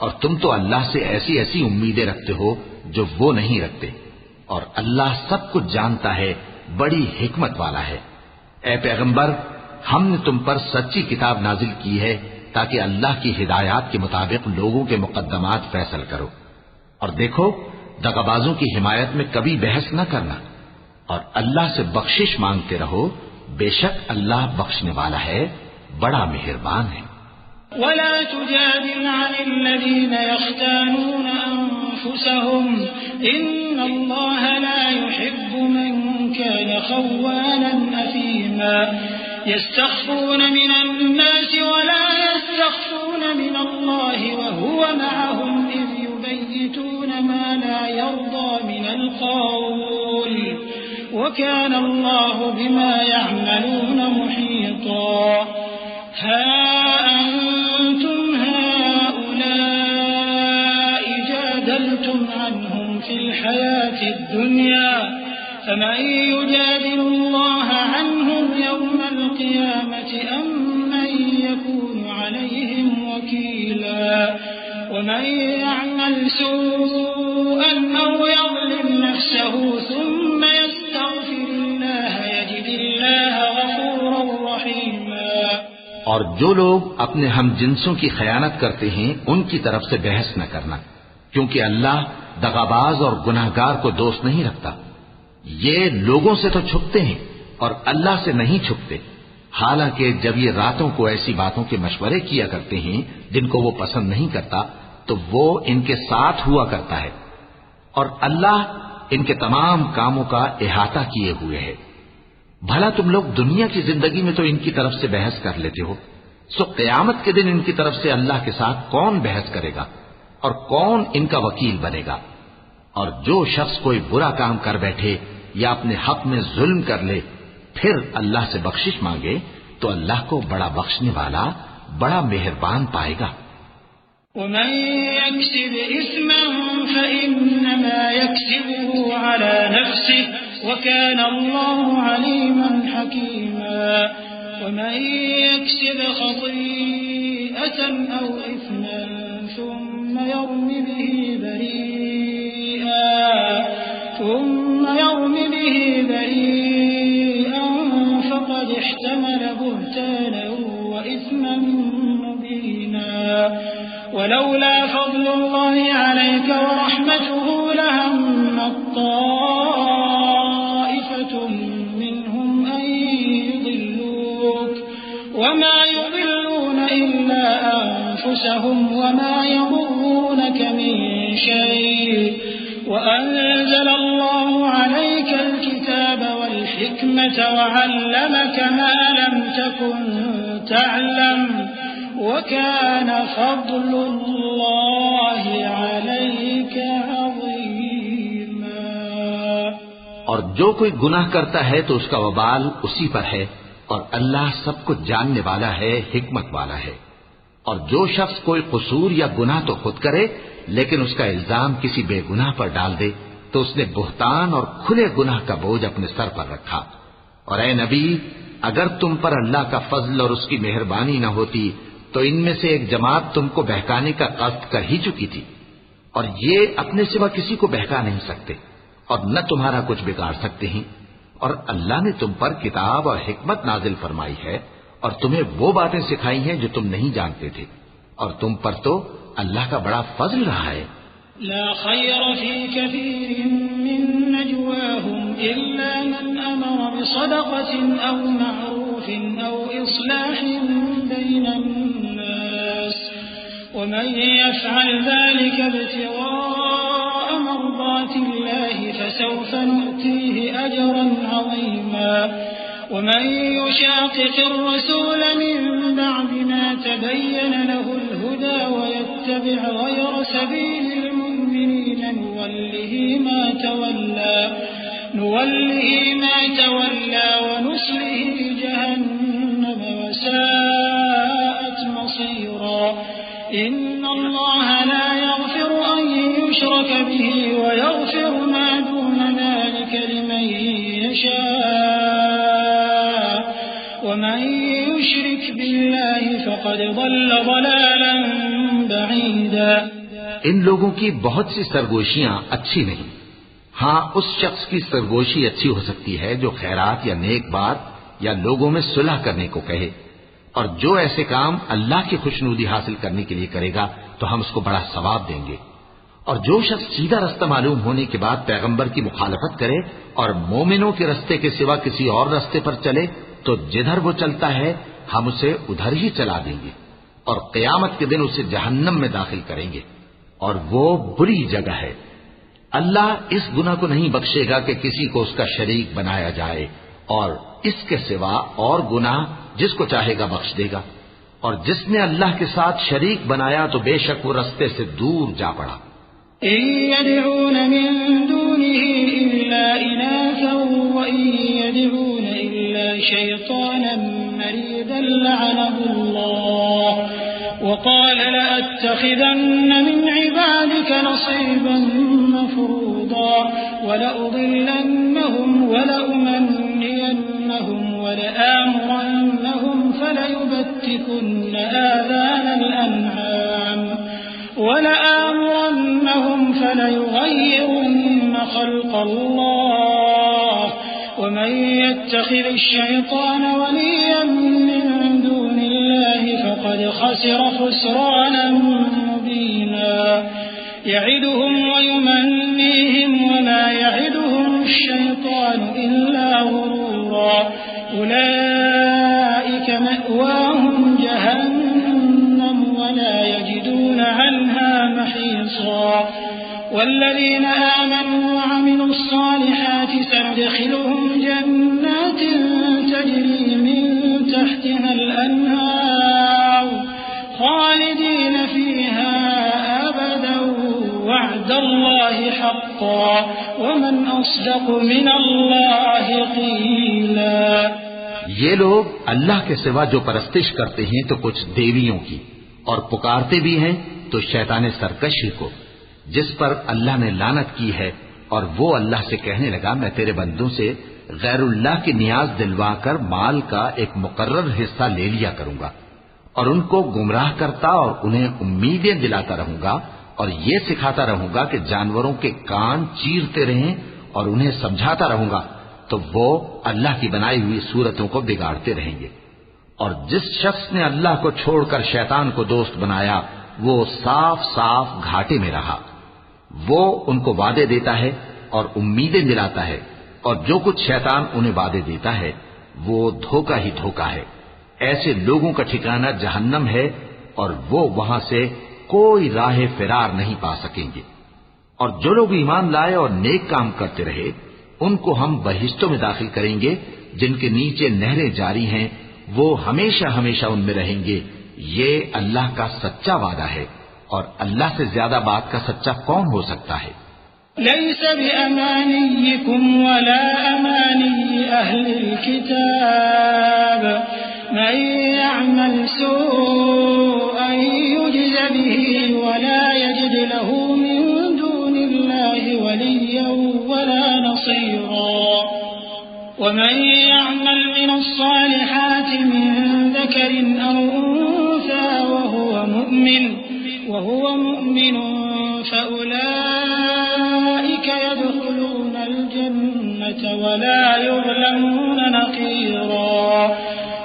اور تم تو اللہ سے ایسی ایسی امیدیں رکھتے ہو جو وہ نہیں رکھتے، اور اللہ سب کچھ جانتا ہے، بڑی حکمت والا ہے۔ اے پیغمبر، ہم نے تم پر سچی کتاب نازل کی ہے تاکہ اللہ کی ہدایات کے مطابق لوگوں کے مقدمات فیصل کرو، اور دیکھو دغابازوں کی حمایت میں کبھی بحث نہ کرنا، اور اللہ سے بخشش مانگتے رہو، بے شک اللہ بخشنے والا ہے، بڑا مہربان ہے۔ ولا تجادل عن الذين يختانون أنفسهم إن الله لا يحب من كان خوانا أثيما يستخفون من الناس ولا يستخفون من الله وهو معهم إذ يبيتون ما لا يرضى من القول وكان الله بما يعملون محيطا ها أنتم هؤلاء جادلتم عنهم في الحياة الدنيا فمن يجادل الله عنهم يوم القيامة أم من يكون عليهم وكيلا ومن يعمل سوءا أو يظلم نفسه ثم يستغفر الله يجد الله غفورا رحيما۔ اور جو لوگ اپنے ہم جنسوں کی خیانت کرتے ہیں ان کی طرف سے بحث نہ کرنا، کیونکہ اللہ دغاباز اور گناہگار کو دوست نہیں رکھتا۔ یہ لوگوں سے تو چھپتے ہیں اور اللہ سے نہیں چھپتے، حالانکہ جب یہ راتوں کو ایسی باتوں کے مشورے کیا کرتے ہیں جن کو وہ پسند نہیں کرتا تو وہ ان کے ساتھ ہوا کرتا ہے، اور اللہ ان کے تمام کاموں کا احاطہ کیے ہوئے ہے۔ بھلا تم لوگ دنیا کی زندگی میں تو ان کی طرف سے بحث کر لیتے ہو، سو قیامت کے دن ان کی طرف سے اللہ کے ساتھ کون بحث کرے گا اور کون ان کا وکیل بنے گا؟ اور جو شخص کوئی برا کام کر بیٹھے یا اپنے حق میں ظلم کر لے پھر اللہ سے بخشش مانگے تو اللہ کو بڑا بخشنے والا، بڑا مہربان پائے گا۔ ومن يكسب إثما فإنما يكسبه على نفسه وكان الله عليما حكيما ومن يكسب خطيئة أو إثما ثم يرم به بريئا فقد احتمل بهتانا وإثما مبينا ولولا فضل الله عليك ورحمته لهمت طائفة منهم أن يضلوك وما يضلون إلا أنفسهم وما يضرونك من شيء وأنزل الله عليك الكتاب والحكمة وعلمك ما لم تكن تعلم وكان فضل الله عليك عظيما۔ اور جو کوئی گناہ کرتا ہے تو اس کا وبال اسی پر ہے، اور اللہ سب کچھ جاننے والا ہے، حکمت والا ہے۔ اور جو شخص کوئی قصور یا گناہ تو خود کرے لیکن اس کا الزام کسی بے گناہ پر ڈال دے تو اس نے بہتان اور کھلے گناہ کا بوجھ اپنے سر پر رکھا۔ اور اے نبی، اگر تم پر اللہ کا فضل اور اس کی مہربانی نہ ہوتی تو ان میں سے ایک جماعت تم کو بہکانے کا قصد کر ہی چکی تھی، اور یہ اپنے سوا کسی کو بہکا نہیں سکتے اور نہ تمہارا کچھ بگاڑ سکتے ہیں۔ اور اللہ نے تم پر کتاب اور حکمت نازل فرمائی ہے اور تمہیں وہ باتیں سکھائی ہیں جو تم نہیں جانتے تھے، اور تم پر تو اللہ کا بڑا فضل رہا ہے۔ لا خير في كثير من نجواهم إلا من أمر بصدقة أو معروف أو إصلاح بين الناس ومن يفعل ذلك ابتغاء مرضات الله فسوف نؤتيه أجرا عظيما ومن يشاقق الرسول من بعد ما تبين له الهدى ويتبع غير سبيل المؤمنين نوله ما تولى ونصله جهنم وساءت مصيرا إن الله لا يغفر أن يشرك به ويغفر ما دون ذلك لمن يشاء ومن يشرك بالله فقد ضل ضلالا بعيدا. ان لوگوں کی بہت سی سرگوشیاں اچھی نہیں. ہاں اس شخص کی سرگوشی اچھی ہو سکتی ہے جو خیرات یا نیک بات یا لوگوں میں صلح کرنے کو کہے، اور جو ایسے کام اللہ کی خوشنودی حاصل کرنے کے لیے کرے گا تو ہم اس کو بڑا ثواب دیں گے. اور جو شخص سیدھا رستہ معلوم ہونے کے بعد پیغمبر کی مخالفت کرے اور مومنوں کے رستے کے سوا کسی اور رستے پر چلے تو جدھر وہ چلتا ہے ہم اسے ادھر ہی چلا دیں گے، اور قیامت کے دن اسے جہنم میں داخل کریں گے، اور وہ بری جگہ ہے. اللہ اس گناہ کو نہیں بخشے گا کہ کسی کو اس کا شریک بنایا جائے، اور اس کے سوا اور گناہ جس کو چاہے گا بخش دے گا، اور جس نے اللہ کے ساتھ شریک بنایا تو بے شک وہ رستے سے دور جا پڑا. إن يدعون من دونه إلا إناثا وإن يدعون إلا شيطانا مريدا لعنه الله وقال لأتخذن من عبادك نصيبا مفروضا ولأضلنهم ولأمنينهم ولآمرنهم فليبتكن آذان الأنعام فليغيرن خلق الله ومن يتخذ الشيطان وليا من دون الله فقد خسر خسرانا مبينا. يعدهم ويمنيهم وما يعدهم الشيطان إلا غرورا. أولئك مأواهم جهنم ولا يجدون عنها محيصا. والذين آمنوا وعملوا الصالحات سندخلهم جنات تجري من تحتها الأنهار خالدين فيها أبدا وعد الله حقا ومن أصدق من الله قيلا. یہ لوگ اللہ کے سوا جو پرستش کرتے ہیں تو کچھ دیویوں کی، اور پکارتے بھی ہیں تو شیطان سرکشی کو، جس پر اللہ نے لعنت کی ہے. اور وہ اللہ سے کہنے لگا میں تیرے بندوں سے غیر اللہ کی نیاز دلوا کر مال کا ایک مقرر حصہ لے لیا کروں گا، اور ان کو گمراہ کرتا اور انہیں امیدیں دلاتا رہوں گا، اور یہ سکھاتا رہوں گا کہ جانوروں کے کان چیرتے رہیں، اور انہیں سمجھاتا رہوں گا تو وہ اللہ کی بنائی ہوئی صورتوں کو بگاڑتے رہیں گے. اور جس شخص نے اللہ کو چھوڑ کر شیطان کو دوست بنایا وہ صاف صاف گھاٹے میں رہا. وہ ان کو وعدے دیتا ہے اور امیدیں دلاتا ہے، اور جو کچھ شیطان انہیں وعدے دیتا ہے وہ دھوکہ ہی دھوکہ ہے. ایسے لوگوں کا ٹھکانہ جہنم ہے، اور وہ وہاں سے کوئی راہ فرار نہیں پا سکیں گے. اور جو لوگ ایمان لائے اور نیک کام کرتے رہے ان کو ہم بہشتوں میں داخل کریں گے جن کے نیچے نہریں جاری ہیں، وہ ہمیشہ ہمیشہ ان میں رہیں گے. یہ اللہ کا سچا وعدہ ہے، اور اللہ سے زیادہ بات کا سچا کون ہو سکتا ہے؟ ليس بأمانيكم ولا أماني أهل الكتاب من يعمل سوءا يجز به ولا يجد له من دون الله وليا ولا نصيرا. ومن يعمل من الصالحات من ذكر أو أنثى وهو مؤمن فأولئك يدخلون الجنة ولا يظلمون نقيرا.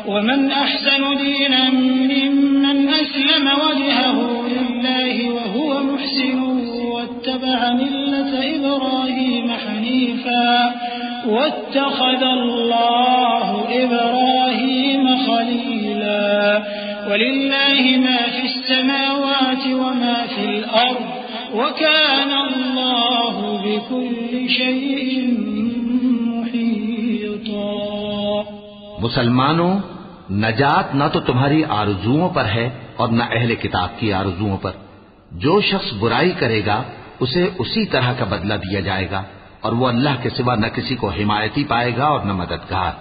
ومن أحسن دينا ممن أسلم وجهه لله وهو محسن واتبع ملة إبراهيم حنيفا واتخذ الله إبراهيم خليلا ولله ما في السماوات وما في الأرض وكان الله بكل شيء محيطا۔ مسلمانوں، نجات نہ تو تمہاری آرزوؤں پر ہے اور نہ اہل کتاب کی آرزوؤں پر۔ جو شخص برائی کرے گا اسے اسی طرح کا بدلہ دیا جائے گا، اور وہ اللہ کے سوا نہ کسی کو حمایتی پائے گا اور نہ مددگار۔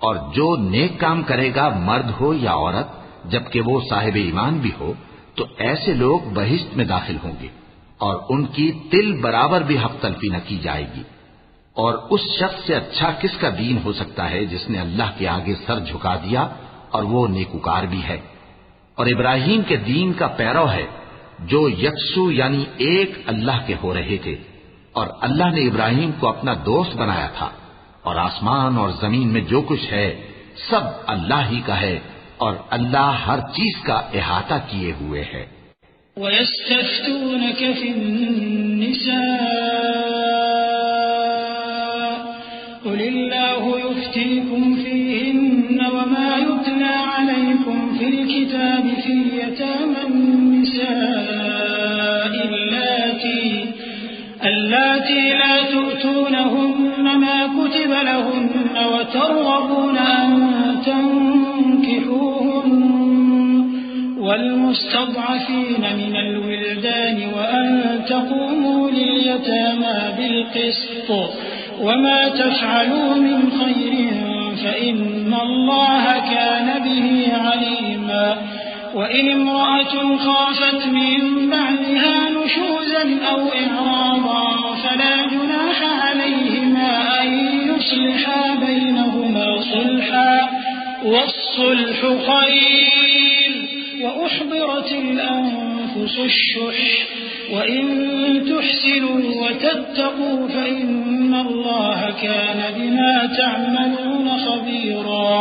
اور جو نیک کام کرے گا، مرد ہو یا عورت، جبکہ وہ صاحب ایمان بھی ہو، تو ایسے لوگ بہشت میں داخل ہوں گے اور ان کی تل برابر بھی حق تلفی نہ کی جائے گی۔ اور اس شخص سے اچھا کس کا دین ہو سکتا ہے جس نے اللہ کے آگے سر جھکا دیا اور وہ نیکوکار بھی ہے۔ اور ابراہیم کے دین کا پیرو ہے جو یکسو یعنی ایک اللہ کے ہو رہے تھے، اور اللہ نے ابراہیم کو اپنا دوست بنایا تھا، اور آسمان اور زمین میں جو کچھ ہے سب اللہ ہی کا ہے، اور اللہ ہر چیز کا احاطہ کیے ہوئے ہے۔ وَيَسْتَفْتُونَكَ فِي النِّسَاءِ قُلِ اللَّهُ يُفْتِيكُمْ فِيهِنَّ وَمَا يُتْلَى عَلَيْكُمْ فِي الْكِتَابِ فِي يَتَامَى النِّسَاءِ اللَّاتِي لَا تُؤْتُونَهُنَّ مَا كُتِبَ لَهُنَّ وَتَرْغَبُونَ أَن تَنكِحُوهُنَّ والمستضعفين من الولدان وأن تقوموا لليتامى بالقسط وما تفعلوا من خير فإن الله كان به عليما وإن امرأة خافت من بعلها نشوزا أو إعراضا فلا جناح عليهما أن يصلحا بينهما صلحا والصلح خير وأحضرت الأنفس الشح وإن تحسنوا وتتقوا فإن الله كان بما تعملون خبيرا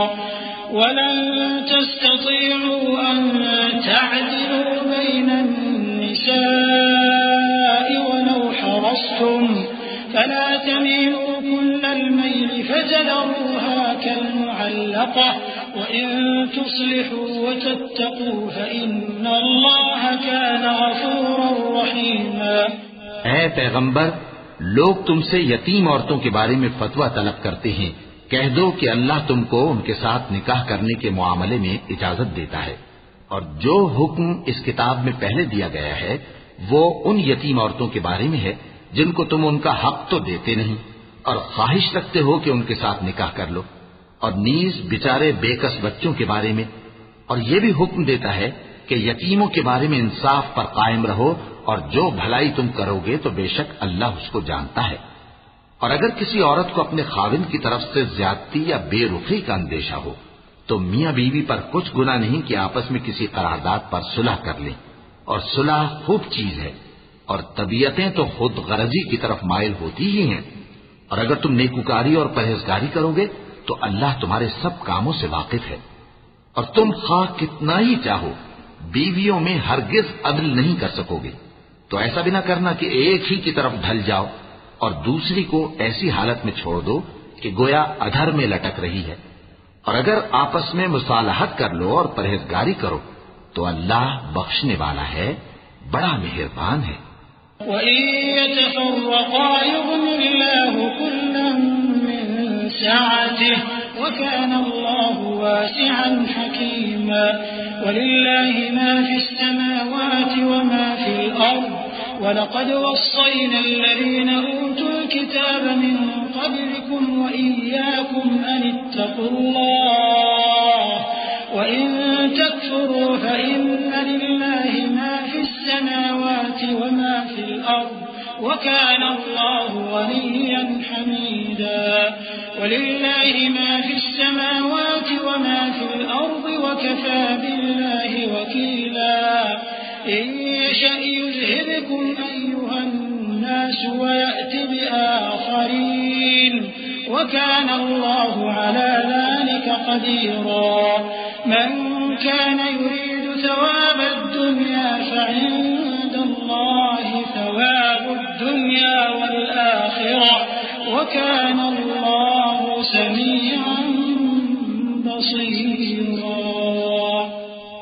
ولن تستطيعوا أن تعدلوا بين النساء ولو حرصتم فلا تميلوا كل الميل فتذروها كالمعلقة وإن تصلحوا وتتقوا فإن الله كان غفورا رحيما۔ اے پیغمبر، لوگ تم سے یتیم عورتوں کے بارے میں فتویٰ طلب کرتے ہیں، کہہ دو کہ اللہ تم کو ان کے ساتھ نکاح کرنے کے معاملے میں اجازت دیتا ہے، اور جو حکم اس کتاب میں پہلے دیا گیا ہے وہ ان یتیم عورتوں کے بارے میں ہے جن کو تم ان کا حق تو دیتے نہیں اور خواہش رکھتے ہو کہ ان کے ساتھ نکاح کر لو، اور نیز بیچارے بے کس بچوں کے بارے میں، اور یہ بھی حکم دیتا ہے کہ یتیموں کے بارے میں انصاف پر قائم رہو، اور جو بھلائی تم کرو گے تو بے شک اللہ اس کو جانتا ہے۔ اور اگر کسی عورت کو اپنے خاوند کی طرف سے زیادتی یا بے رخی کا اندیشہ ہو تو میاں بیوی پر کچھ گناہ نہیں کہ آپس میں کسی قرارداد پر صلح کر لیں، اور صلح خوب چیز ہے، اور طبیعتیں تو خود غرضی کی طرف مائل ہوتی ہی ہیں، اور اگر تم نیکوکاری اور پرہیزگاری کرو گے تو اللہ تمہارے سب کاموں سے واقف ہے۔ اور تم خواہ کتنا ہی چاہو بیویوں میں ہرگز عدل نہیں کر سکو گے، تو ایسا بھی نہ کرنا کہ ایک ہی کی طرف ڈھل جاؤ اور دوسری کو ایسی حالت میں چھوڑ دو کہ گویا ادھر میں لٹک رہی ہے، اور اگر آپس میں مصالحت کر لو اور پرہیزگاری کرو تو اللہ بخشنے والا ہے، بڑا مہربان ہے۔ وَإِن يَتَفَرَّقَا يُغْنِ اللَّهُ كُلًّا مِّن سَعَتِهِ وَكَانَ اللَّهُ وَاسِعًا حَكِيمًا وَلِلَّهِ مَا فِي السَّمَاوَاتِ وَمَا فِي الْأَرْضِ وَلَقَدْ وَصَّيْنَا الَّذِينَ أُوتُوا الْكِتَابَ مِن قَبْلِكُمْ وَإِيَّاكُمْ أَنِ اتَّقُوا اللَّهَ وَإِن تَكْفُرُوا فَإِنَّ لِلَّهِ مَا فِي السَّمَاوَاتِ وَمَا فِي الْأَرْضِ وَكَانَ اللَّهُ غَنِيًّا حَمِيدًا وَلِلَّهِ مَا فِي السَّمَاوَاتِ وَمَا فِي الْأَرْضِ وَكَفَى بِاللَّهِ وَكِيلًا إِن يَشَأْ يُذْهِبْكُمْ أَيُّهَا النَّاسُ وَيَأْتِ بِآخَرِينَ وَكَانَ اللَّهُ عَلَى ذَلِكَ قَدِيرًا مَنْ كَانَ يُرِيدُ ثَوَابَ الدُّنْيَا فَعِندَ اللَّهِ ثَوَابُ الدنيا والآخرة وكان الله سميعا بصيرا۔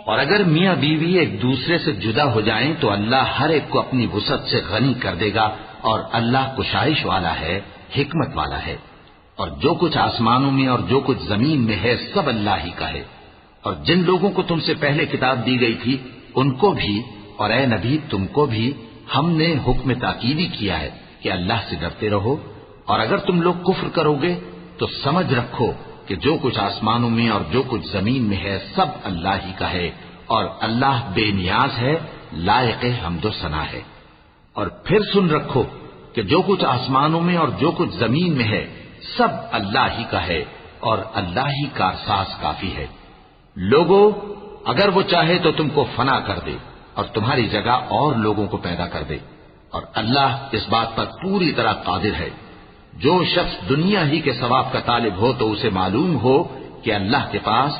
اور اگر میاں بیوی ایک دوسرے سے جدا ہو جائیں تو اللہ ہر ایک کو اپنی وسعت سے غنی کر دے گا، اور اللہ کشائش والا ہے، حکمت والا ہے۔ اور جو کچھ آسمانوں میں اور جو کچھ زمین میں ہے سب اللہ ہی کا ہے۔ اور جن لوگوں کو تم سے پہلے کتاب دی گئی تھی ان کو بھی، اور اے نبی تم کو بھی، ہم نے حکم تاکیدی کیا ہے کہ اللہ سے ڈرتے رہو، اور اگر تم لوگ کفر کرو گے تو سمجھ رکھو کہ جو کچھ آسمانوں میں اور جو کچھ زمین میں ہے سب اللہ ہی کا ہے، اور اللہ بے نیاز ہے، لائق حمد و ثنا ہے۔ اور پھر سن رکھو کہ جو کچھ آسمانوں میں اور جو کچھ زمین میں ہے سب اللہ ہی کا ہے، اور اللہ ہی کارساز کافی ہے۔ لوگو اگر وہ چاہے تو تم کو فنا کر دے اور تمہاری جگہ اور لوگوں کو پیدا کر دے، اور اللہ اس بات پر پوری طرح قادر ہے۔ جو شخص دنیا ہی کے ثواب کا طالب ہو تو اسے معلوم ہو کہ اللہ کے پاس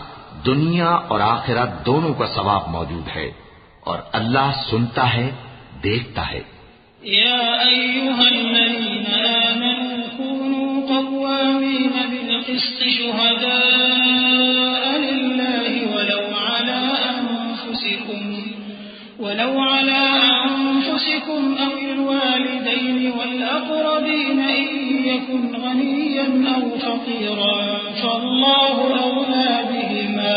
دنیا اور آخرت دونوں کا ثواب موجود ہے، اور اللہ سنتا ہے، دیکھتا ہے۔ يا أيها الذين آمنوا كونوا قوامين بالقسط شهداء لله ولو على أنفسكم أو الوالدين والأقربين إن يكن غنيا أو فقيرا فالله أولى بهما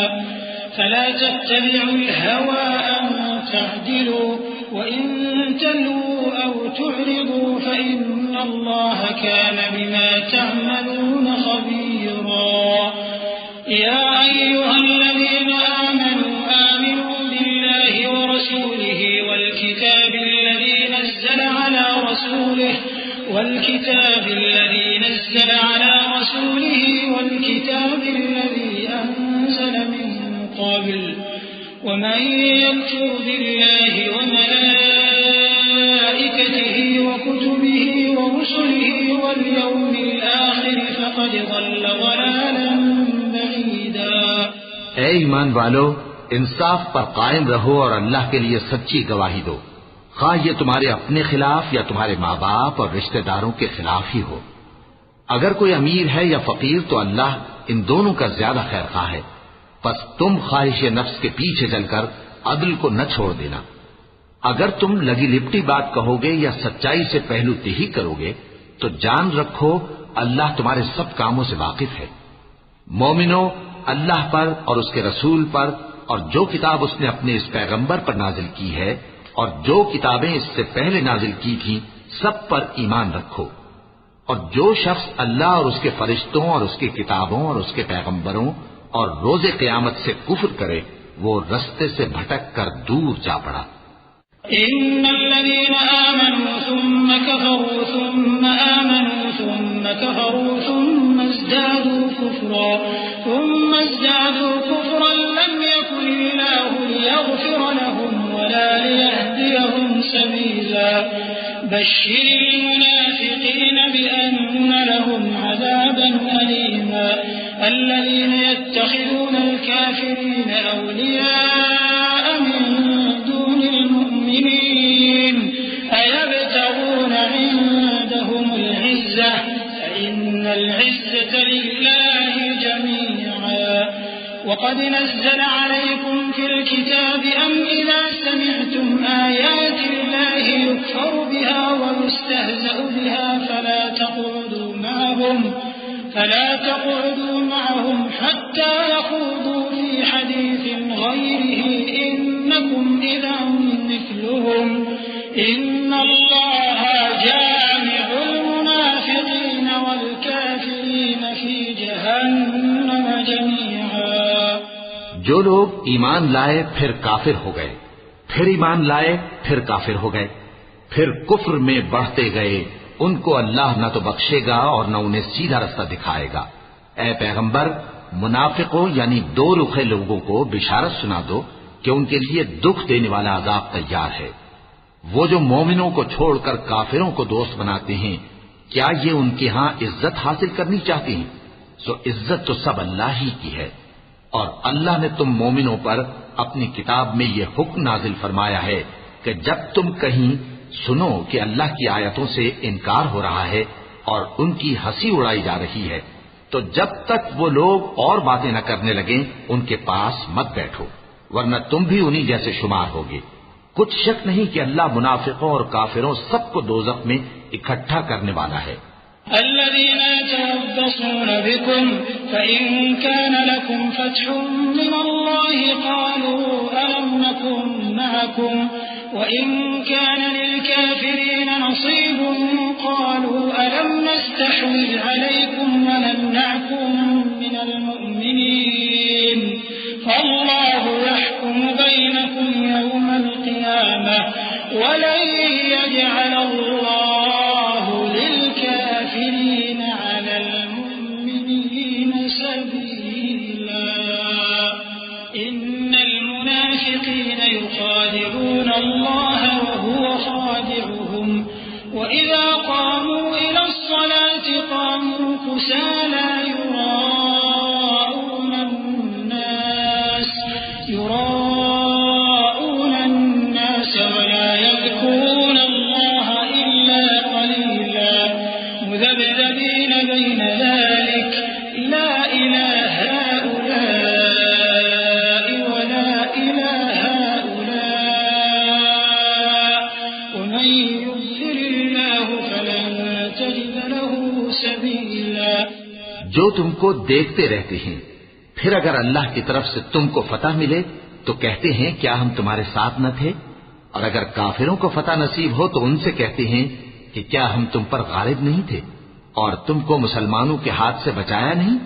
فلا تتبعوا الهوى أن تعدلوا وإن تلووا أو تعرضوا فإن الله كان بما تعملون خبيرا يا أيها الذين آمنوا بالله ورسوله والكتاب الذي نزل على رسوله والكتاب الذي أنزل من قبل ومن يكفر بالله وملائكته وكتبه ورسله واليوم الآخر فقد ضل ضلالا بعيدا۔ اے ایمان والو، انصاف پر قائم رہو اور اللہ کے لیے سچی گواہی دو، خواہ یہ تمہارے اپنے خلاف یا تمہارے ماں باپ اور رشتہ داروں کے خلاف ہی ہو۔ اگر کوئی امیر ہے یا فقیر تو اللہ ان دونوں کا زیادہ خیر خواہ ہے، پس تم خواہش نفس کے پیچھے چل کر عدل کو نہ چھوڑ دینا۔ اگر تم لگی لپٹی بات کہو گے یا سچائی سے پہلو تہی کرو گے تو جان رکھو اللہ تمہارے سب کاموں سے واقف ہے۔ مومنو، اللہ پر اور اس کے رسول پر اور جو کتاب اس نے اپنے اس پیغمبر پر نازل کی ہے اور جو کتابیں اس سے پہلے نازل کی تھیں سب پر ایمان رکھو۔ اور جو شخص اللہ اور اس کے فرشتوں اور اس کی کتابوں اور اس کے پیغمبروں اور روز قیامت سے کفر کرے وہ رستے سے بھٹک کر دور جا پڑا۔ ان الذين آمنوا ثم كفروا ثم آمنوا ثم كفروا ثم ازدادوا كفرا لم يكن الله ليغفر لهم ولا ليهديهم سبيلا بشر المنافقين بأن لهم عذابا أليما الذين يتخذون الكافرين أولياء من دون المؤمنين أيبتغون عندهم العزة فإن العزة لله جميعا وقد نزل عليكم في الكتاب أم إذا سمعتم آيات الله يكفر بها ويستهزأ بها فلا تقعدوا معهم حتى يخوضوا في حديث غيره إنكم إذا مثلهم إن الله جامع المنافقين والكافرين في جهنم جميعا۔ جو لوگ ایمان لائے پھر کافر ہو گئے، پھر ایمان لائے پھر کافر ہو گئے، پھر کفر میں بڑھتے گئے، ان کو اللہ نہ تو بخشے گا اور نہ انہیں سیدھا رستہ دکھائے گا۔ اے پیغمبر، منافقوں یعنی دو رخے لوگوں کو بشارت سنا دو کہ ان کے لیے دکھ دینے والا عذاب تیار ہے۔ وہ جو مومنوں کو چھوڑ کر کافروں کو دوست بناتے ہیں، کیا یہ ان کے ہاں عزت حاصل کرنی چاہتے ہیں؟ سو عزت تو سب اللہ ہی کی ہے، اور اللہ نے تم مومنوں پر اپنی کتاب میں یہ حکم نازل فرمایا ہے کہ جب تم کہیں سنو کہ اللہ کی آیتوں سے انکار ہو رہا ہے اور ان کی ہنسی اڑائی جا رہی ہے، تو جب تک وہ لوگ اور باتیں نہ کرنے لگیں ان کے پاس مت بیٹھو، ورنہ تم بھی انہی جیسے شمار ہوگے۔ کچھ شک نہیں کہ اللہ منافقوں اور کافروں سب کو دوزخ میں اکٹھا کرنے والا ہے۔ الذين يتربصون بكم فإن كان لكم فتح من الله قالوا ألم نكن معكم وإن كان للكافرين نصيب قالوا ألم نستحوذ عليكم ونمنعكم من المؤمنين فالله يحكم بينكم يوم القيامة ولن يجعل الله للكافرين على المؤمنين سبيلا إن المنافقين يخادعون الله وهو خادعهم وإذا قاموا إلى الصلاة قاموا كسالى يراءون الناس ولا يذكرون الله إلا قليلا مذبذبين بين ذلك لا إلى هؤلاء ولا إلى هؤلاء ومن يضلل الله فلن تجد له سبيلا۔ جو تم کو دیکھتے رہتے ہیں، پھر اگر اللہ کی طرف سے تم کو فتح ملے تو کہتے ہیں کیا ہم تمہارے ساتھ نہ تھے، اور اگر کافروں کو فتح نصیب ہو تو ان سے کہتے ہیں کہ کیا ہم تم پر غالب نہیں تھے اور تم کو مسلمانوں کے ہاتھ سے بچایا نہیں۔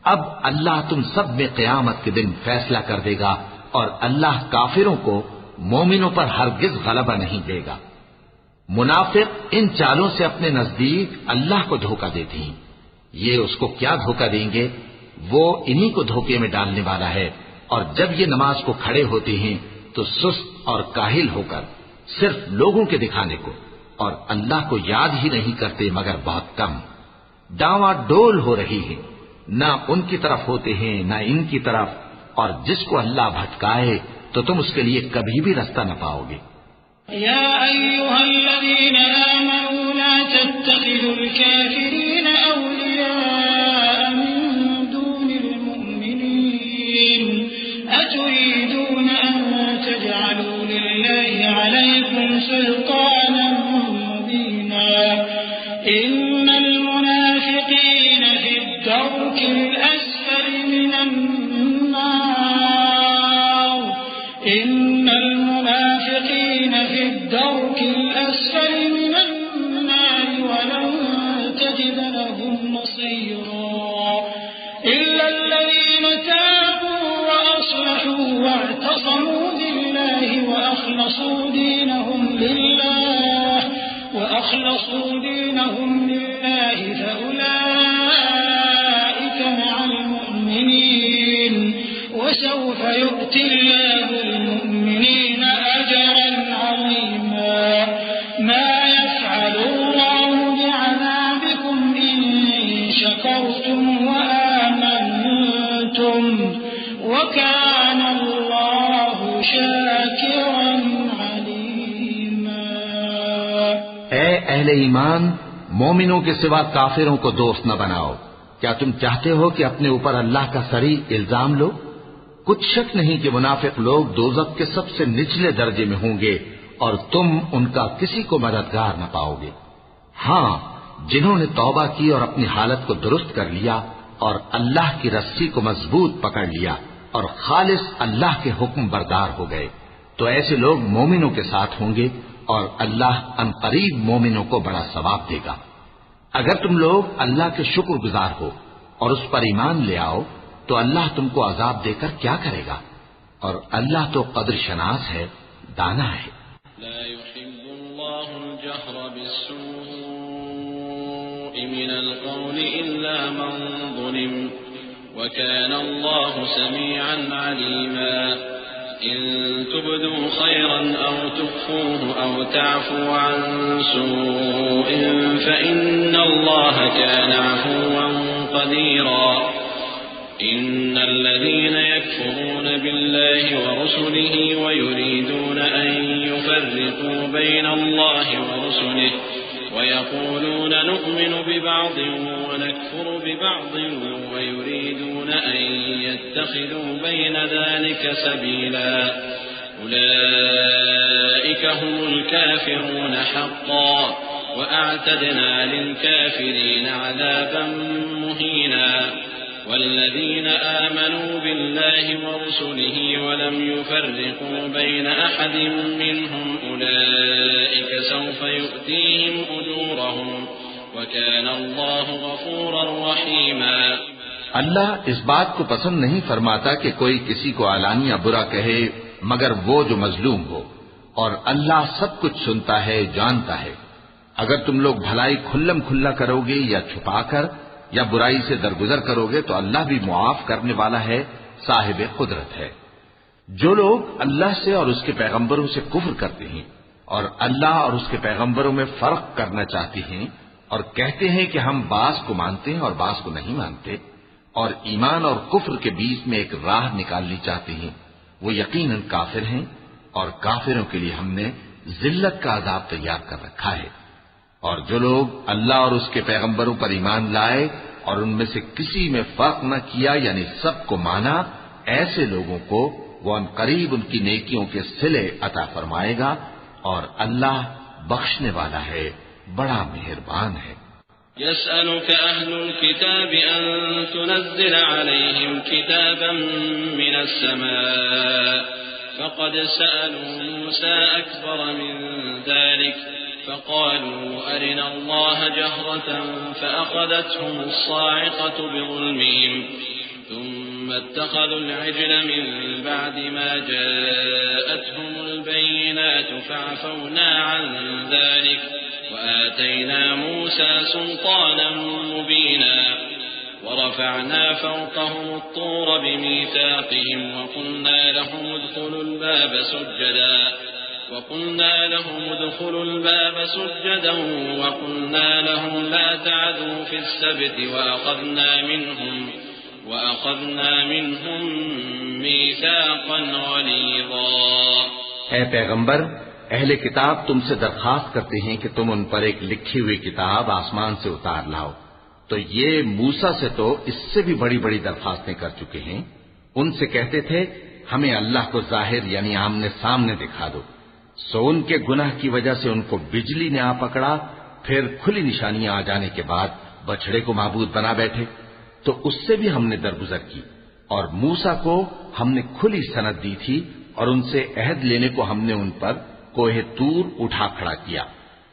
اب اللہ تم سب میں قیامت کے دن فیصلہ کر دے گا اور اللہ کافروں کو مومنوں پر ہرگز غلبہ نہیں دے گا۔ منافق ان چالوں سے اپنے نزدیک اللہ کو دھوکہ دیتے ہیں، یہ اس کو کیا دھوکہ دیں گے، وہ انہی کو دھوکے میں ڈالنے والا ہے۔ اور جب یہ نماز کو کھڑے ہوتے ہیں تو سست اور کاہل ہو کر صرف لوگوں کے دکھانے کو اور اللہ کو یاد ہی نہیں کرتے مگر بہت کم۔ ڈاواں ڈول ہو رہی ہے، نہ ان کی طرف ہوتے ہیں نہ ان کی طرف، اور جس کو اللہ بھٹکائے تو تم اس کے لیے کبھی بھی رستہ نہ پاؤ گے۔ يا أيها الذين آمنوا لا تتخذوا الكافرين أولياء من دون المؤمنين أتريدون أن تجعلوا لله عليكم سلطانا مبينا إن المنافقين في الدرك الأسفل من النار إن المنافقين في الدرك الأسفل من النار ولن تجد لهم نصيرا إلا الذين تابوا وأصلحوا واعتصموا بالله وأخلصوا دينهم لله فأولئك مع المؤمنين وسوف يؤتي الله المؤمنين أجرا عظيما ما يفعل الله بعذابكم إن شكرتم وآمنتم وكان الله شاكرا عليما۔ اے اہل ایمان، مومنوں کے سوا کافروں کو دوست نہ بناؤ۔ کیا تم چاہتے ہو کہ اپنے اوپر اللہ کا صریح الزام لو؟ کچھ شک نہیں کہ منافق لوگ دوزخ کے سب سے نچلے درجے میں ہوں گے اور تم ان کا کسی کو مددگار نہ پاؤ گے۔ ہاں، جنہوں نے توبہ کی اور اپنی حالت کو درست کر لیا اور اللہ کی رسی کو مضبوط پکڑ لیا اور خالص اللہ کے حکم بردار ہو گئے تو ایسے لوگ مومنوں کے ساتھ ہوں گے اور اللہ عنقریب مومنوں کو بڑا ثواب دے گا۔ اگر تم لوگ اللہ کے شکر گزار ہو اور اس پر ایمان لے آؤ تو اللہ تم کو عذاب دے کر کیا کرے گا، اور اللہ تو قدر شناس ہے، دانا ہے۔ لا يحب الله الجهر بالسوء من القول إلا من ظلم وكان الله سميعا عليما إن تبدوا خيرا أو تخفوه أو تعفوا عن سوء فإن الله كان عفوا قديرا إن الذين يكفرون بالله ورسله ويريدون أن يفرقوا بين الله ورسله ويقولون نؤمن ببعض ونكفر ببعض ويريدون أن يتخذوا بين ذلك سبيلا أولئك هم الكافرون حقا وأعتدنا للكافرين عذابا مهينا والذين آمنوا بالله ورسله ولم يفرقوا بين أحد منهم أولئك سوف يؤتيهم أجورهم وكان الله غفورا رحيما. اللہ اس بات کو پسند نہیں فرماتا کہ کوئی کسی کو علانیہ برا کہے مگر وہ جو مظلوم ہو، اور اللہ سب کچھ سنتا ہے، جانتا ہے. اگر تم لوگ بھلائی کھلم کھلا کرو گے یا چھپا کر یا برائی سے درگزر کرو گے تو اللہ بھی معاف کرنے والا ہے، صاحب قدرت ہے. جو لوگ اللہ سے اور اس کے پیغمبروں سے کفر کرتے ہیں اور اللہ اور اس کے پیغمبروں میں فرق کرنا چاہتے ہیں اور کہتے ہیں کہ ہم بعض کو مانتے ہیں اور بعض کو نہیں مانتے اور ایمان اور کفر کے بیچ میں ایک راہ نکالنی چاہتے ہیں، وہ یقیناً کافر ہیں اور کافروں کے لیے ہم نے ذلت کا عذاب تیار کر رکھا ہے. اور جو لوگ اللہ اور اس کے پیغمبروں پر ایمان لائے اور ان میں سے کسی میں فرق نہ کیا یعنی سب کو مانا، ایسے لوگوں کو وہ ان قریب ان کی نیکیوں کے صلے عطا فرمائے گا اور اللہ بخشنے والا ہے، بڑا مہربان ہے. يسألك أهل الكتاب أن تنزل عليهم كتابا من السماء فقد سألوا موسى أكبر من ذلك فقالوا أرنا الله جهرة فأخذتهم الصاعقة بظلمهم ثم اتخذوا العجل من بعد ما جاءتهم البينات فعفونا عن ذلك وآتينا موسى سلطانا مبينا ورفعنا فوقهم الطور بميثاقهم وقلنا لهم ادخلوا الباب سجدا وقلنا لهم لا تعدوا في السبت وأخذنا منهم ميثاقا غليظا. اے پیغمبر، اہل کتاب تم سے درخواست کرتے ہیں کہ تم ان پر ایک لکھی ہوئی کتاب آسمان سے اتار لاؤ، تو یہ موسیٰ سے تو اس سے بھی بڑی بڑی درخواستیں کر چکے ہیں. ان سے کہتے تھے ہمیں اللہ کو ظاہر یعنی آمنے سامنے دکھا دو، سو ان کے گناہ کی وجہ سے ان کو بجلی نے آ پکڑا، پھر کھلی نشانیاں آ جانے کے بعد بچڑے کو معبود بنا بیٹھے، تو اس سے بھی ہم نے درگزر کی. اور موسیٰ کو ہم نے کھلی سند دی تھی اور ان سے عہد لینے کو ہم نے ان پر کوہ طور اٹھا کھڑا کیا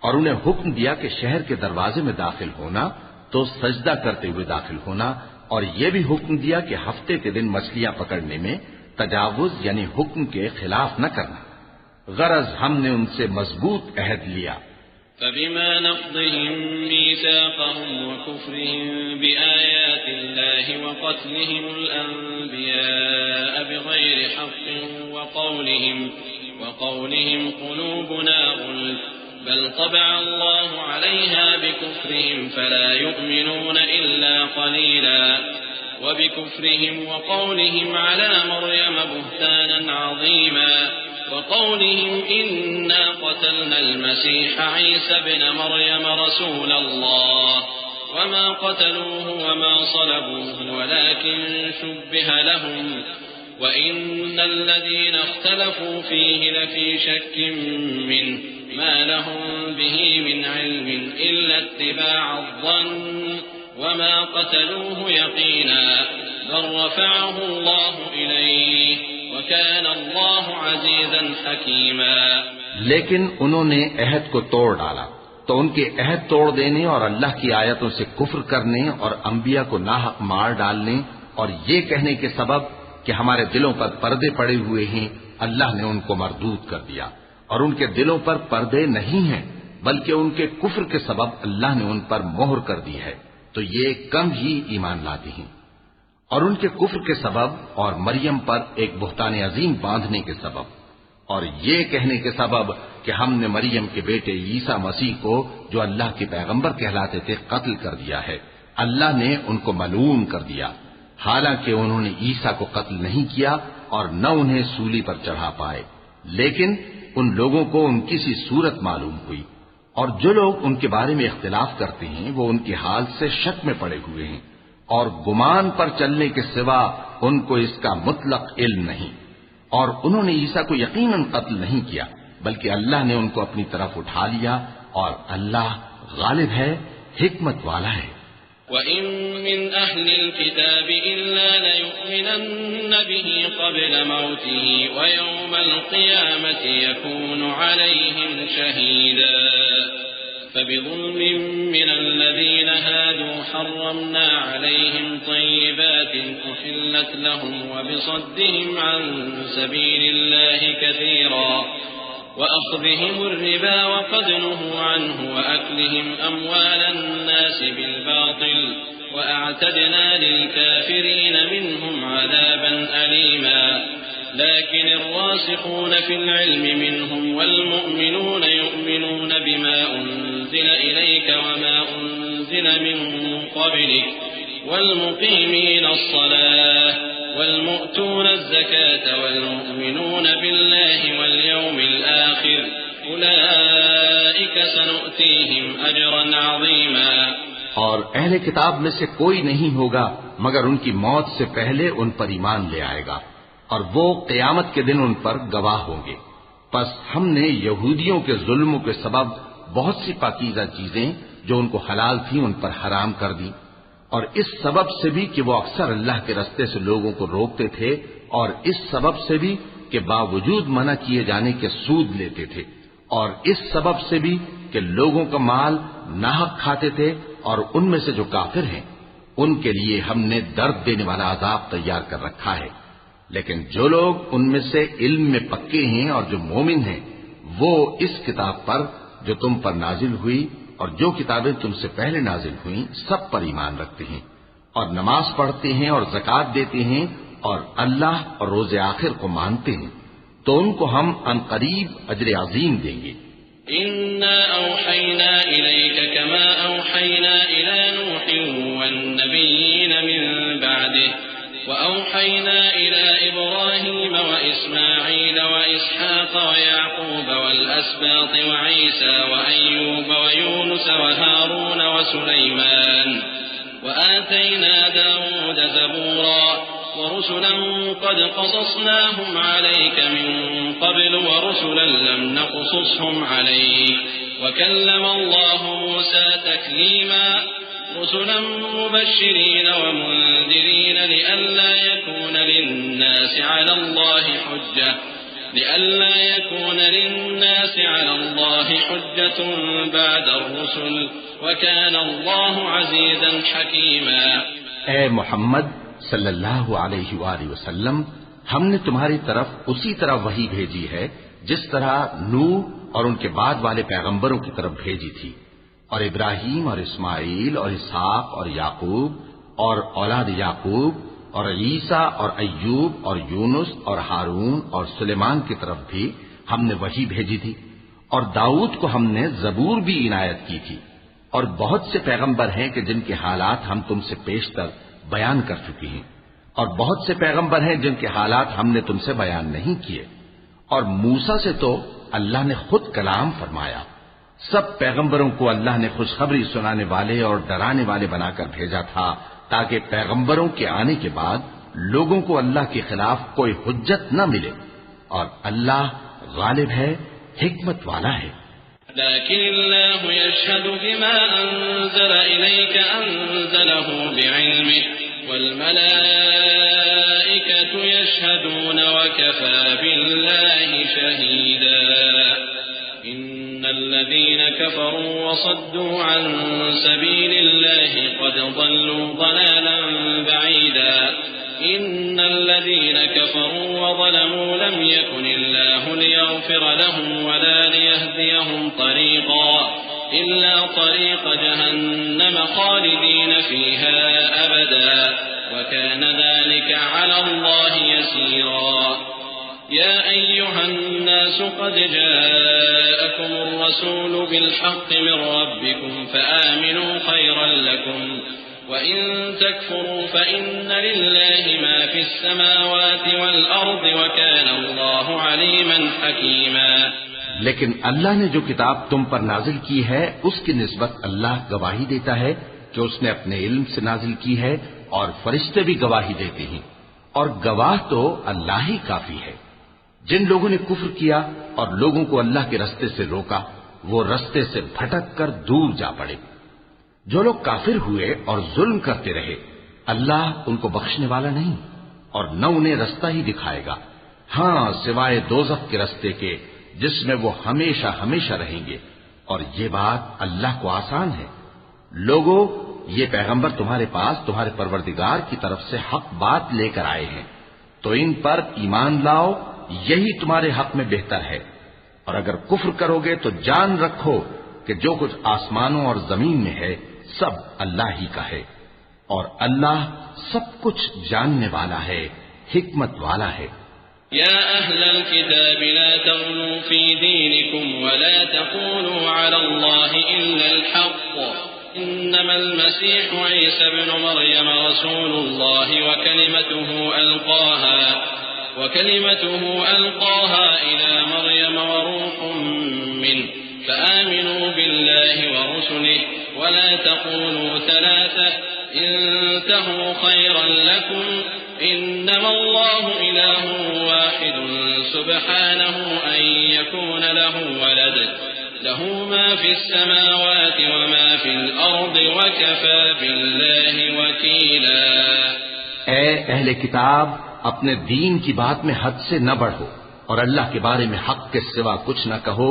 اور انہیں حکم دیا کہ شہر کے دروازے میں داخل ہونا تو سجدہ کرتے ہوئے داخل ہونا، اور یہ بھی حکم دیا کہ ہفتے کے دن مچھلیاں پکڑنے میں تجاوز یعنی حکم کے خلاف نہ کرنا. غرض ہم نے ان سے مضبوط عہد لیا. فبما نقضهم ميثاقهم وكفرهم بآيات الله وقتلهم الأنبياء بغير حق وقولهم قلوبنا غلف بل طبع الله عليها بكفرهم فلا يؤمنون إلا قليلا وبكفرهم وقولهم على مريم بهتانا عظيما وقولهم إنا قتلنا المسيح عيسى ابن مريم رسول الله وما قتلوه وما صلبوه ولكن شبه لهم وإن الذين اختلفوا فيه لفي شك منه ما لهم به من علم إلا اتباع الظن وما قتلوه يقينا بل رفعه الله إليه وكان الله عزيزا حكيما. لیکن انہوں نے عہد کو توڑ ڈالا تو ان کے عہد توڑ دینے اور اللہ کی آیتوں سے کفر کرنے اور انبیاء کو ناحق مار ڈالنے اور یہ کہنے کے سبب کہ ہمارے دلوں پر پردے پڑے ہوئے ہیں، اللہ نے ان کو مردود کر دیا. اور ان کے دلوں پر پردے نہیں ہیں بلکہ ان کے کفر کے سبب اللہ نے ان پر مہر کر دی ہے، تو یہ کم ہی ایمان لاتے ہیں. اور ان کے کفر کے سبب اور مریم پر ایک بہتان عظیم باندھنے کے سبب اور یہ کہنے کے سبب کہ ہم نے مریم کے بیٹے عیسیٰ مسیح کو جو اللہ کے پیغمبر کہلاتے تھے قتل کر دیا ہے، اللہ نے ان کو ملعون کر دیا. حالانکہ انہوں نے عیسیٰ کو قتل نہیں کیا اور نہ انہیں سولی پر چڑھا پائے، لیکن ان لوگوں کو ان کی سی صورت معلوم ہوئی، اور جو لوگ ان کے بارے میں اختلاف کرتے ہیں وہ ان کے حال سے شک میں پڑے ہوئے ہیں، اور گمان پر چلنے کے سوا ان کو اس کا مطلق علم نہیں، اور انہوں نے عیسیٰ کو یقیناً قتل نہیں کیا بلکہ اللہ نے ان کو اپنی طرف اٹھا لیا، اور اللہ غالب ہے، حکمت والا ہے۔ وَإِن مِّنْ أَهْلِ الْكِتَابِ إِلَّا لَيُؤْمِنَنَّ بِهِ قَبْلَ مَوْتِهِ وَيَوْمَ الْقِيَامَةِ يَكُونُ عَلَيْهِمْ شَهِيدًا فَبِظُلْمٍ مِّنَ الَّذِينَ هَادُوا حَرَّمْنَا عَلَيْهِمْ طَيِّبَاتٍ أُحِلَّتْ لَهُمْ وَبِصَدِّهِمْ عَن سَبِيلِ اللَّهِ كَثِيرًا وَأَخْذِهِمُ الرِّبَا وَقَدْ نُهُوا عَنْهُ وَأَكْلِهِمْ أَمْوَالَ النَّاسِ بِالْبَاطِلِ وَأَعْتَدْنَا لِلْكَافِرِينَ مِنْهُمْ عَذَابًا أَلِيمًا لكن الراسخون في العلم منهم والمؤمنون يؤمنون بما أنزل إليك وما أنزل من قبلك والمقيمين الصلاة والمؤتون الزكاة والمؤمنون بالله واليوم الآخر أولئك سنؤتيهم أجرا عظيما۔ اور اہل کتاب میں سے کوئی نہیں ہوگا مگر ان کی موت سے پہلے ان پر ایمان لے آئے گا، اور وہ قیامت کے دن ان پر گواہ ہوں گے۔ پس ہم نے یہودیوں کے ظلموں کے سبب بہت سی پاکیزہ چیزیں جو ان کو حلال تھیں ان پر حرام کر دی، اور اس سبب سے بھی کہ وہ اکثر اللہ کے رستے سے لوگوں کو روکتے تھے، اور اس سبب سے بھی کہ باوجود منع کیے جانے کے سود لیتے تھے، اور اس سبب سے بھی کہ لوگوں کا مال ناحق کھاتے تھے، اور ان میں سے جو کافر ہیں ان کے لیے ہم نے درد دینے والا عذاب تیار کر رکھا ہے۔ لیکن جو لوگ ان میں سے علم میں پکے ہیں اور جو مومن ہیں وہ اس کتاب پر جو تم پر نازل ہوئی اور جو کتابیں تم سے پہلے نازل ہوئیں سب پر ایمان رکھتے ہیں، اور نماز پڑھتے ہیں اور زکوٰۃ دیتے ہیں اور اللہ اور روز آخر کو مانتے ہیں، تو ان کو ہم عنقریب اجر عظیم دیں گے۔ إِنَّا أَوْحَيْنَا إِلَيْكَ كَمَا أَوْحَيْنَا إِلَى نُوحٍ وَالنَّبِيِّينَ مِن بَعْدِهِ وَأَوْحَيْنَا إِلَى إِبْرَاهِيمَ وَإِسْمَاعِيلَ وَإِسْحَاقَ وَيَعْقُوبَ وَالْأَسْبَاطِ وَعِيسَى وَأَيُّوبَ وَيُونُسَ وَهَارُونَ وَسُلَيْمَانَ وَآتَيْنَا دَاوُودَ زَبُورًا وَرُسُلًا قَدْ قَصَصْنَاهُمْ عَلَيْكَ مِن قَبْلُ وَرُسُلًا لَّمْ نَقْصُصْهُمْ عَلَيْكَ وَكَلَّمَ اللَّهُ مُوسَىٰ تَكْلِيمًا رُسُلًا مُبَشِّرِينَ وَمُنذِرِينَ لِئَلَّا يَكُونَ لِلنَّاسِ عَلَى اللَّهِ حُجَّةٌ بَعْدَ الرُّسُلِ وَكَانَ اللَّهُ عَزِيزًا حَكِيمًا۔ اے محمد صلی اللہ علیہ وآلہ وسلم، ہم نے تمہاری طرف اسی طرح وحی بھیجی ہے جس طرح نوح اور ان کے بعد والے پیغمبروں کی طرف بھیجی تھی، اور ابراہیم اور اسماعیل اور اسحاق اور یعقوب اور اولاد یعقوب اور عیسیٰ اور ایوب اور یونس اور ہارون اور سلیمان کی طرف بھی ہم نے وحی بھیجی تھی، اور داؤد کو ہم نے زبور بھی عنایت کی تھی، اور بہت سے پیغمبر ہیں کہ جن کے حالات ہم تم سے پیشتر بیان کر چکی ہیں، اور بہت سے پیغمبر ہیں جن کے حالات ہم نے تم سے بیان نہیں کیے، اور موسیٰ سے تو اللہ نے خود کلام فرمایا۔ سب پیغمبروں کو اللہ نے خوشخبری سنانے والے اور ڈرانے والے بنا کر بھیجا تھا تاکہ پیغمبروں کے آنے کے بعد لوگوں کو اللہ کے خلاف کوئی حجت نہ ملے، اور اللہ غالب ہے، حکمت والا ہے۔ لكن الله يشهد بما أنزل إليك أنزله بعلمه والملائكة يشهدون وكفى بالله شهيدا إن الذين كفروا وصدوا عن سبيل الله قد ضلوا ضلالا بعيدا إن الذين كفروا وظلموا لم يكن الله ليغفر لهم ولا ليهديهم طريقا إلا طريق جهنم خالدين فيها أبدا وكان ذلك على الله يسيرا يا أيها الناس قد جاءكم الرسول بالحق من ربكم فآمنوا خيرا لكم وَإِن تَكْفُرُوا فَإِنَّ لِلَّهِ مَا فِي السَّمَاوَاتِ وَالْأَرْضِ وَكَانَ اللَّهُ عَلِيمًا حَكِيمًا۔ لیکن اللہ نے جو کتاب تم پر نازل کی ہے اس کی نسبت اللہ گواہی دیتا ہے کہ اس نے اپنے علم سے نازل کی ہے، اور فرشتے بھی گواہی دیتے ہیں، اور گواہ تو اللہ ہی کافی ہے۔ جن لوگوں نے کفر کیا اور لوگوں کو اللہ کے رستے سے روکا، وہ رستے سے بھٹک کر دور جا پڑے۔ جو لوگ کافر ہوئے اور ظلم کرتے رہے، اللہ ان کو بخشنے والا نہیں اور نہ انہیں رستہ ہی دکھائے گا، ہاں سوائے دوزخ کے رستے کے جس میں وہ ہمیشہ ہمیشہ رہیں گے، اور یہ بات اللہ کو آسان ہے۔ لوگوں، یہ پیغمبر تمہارے پاس تمہارے پروردگار کی طرف سے حق بات لے کر آئے ہیں، تو ان پر ایمان لاؤ، یہی تمہارے حق میں بہتر ہے۔ اور اگر کفر کرو گے تو جان رکھو کہ جو کچھ آسمانوں اور زمین میں ہے سب اللہ ہی کا ہے، اور اللہ سب کچھ جاننے والا ہے، حکمت والا ہے۔ يا أهل الكتاب لا تغلوا في دينكم ولا تقولوا على الله إلا الحق، إنما المسيح عيسى ابن مريم رسول الله وكلمته ألقاها إلى مريم وروح منه، فآمنوا بالله ورسله ولا تقولوا ثلاثة، انتهوا خيرا لكم، إنما الله إله واحد سبحانه أن يكون له ولد، له ما في السماوات وما في الأرض وكفى بالله وكيلا۔ اے اہل کتاب، اپنے دین کی بات میں حد سے نہ بڑھو اور اللہ کے بارے میں حق کے سوا کچھ نہ کہو۔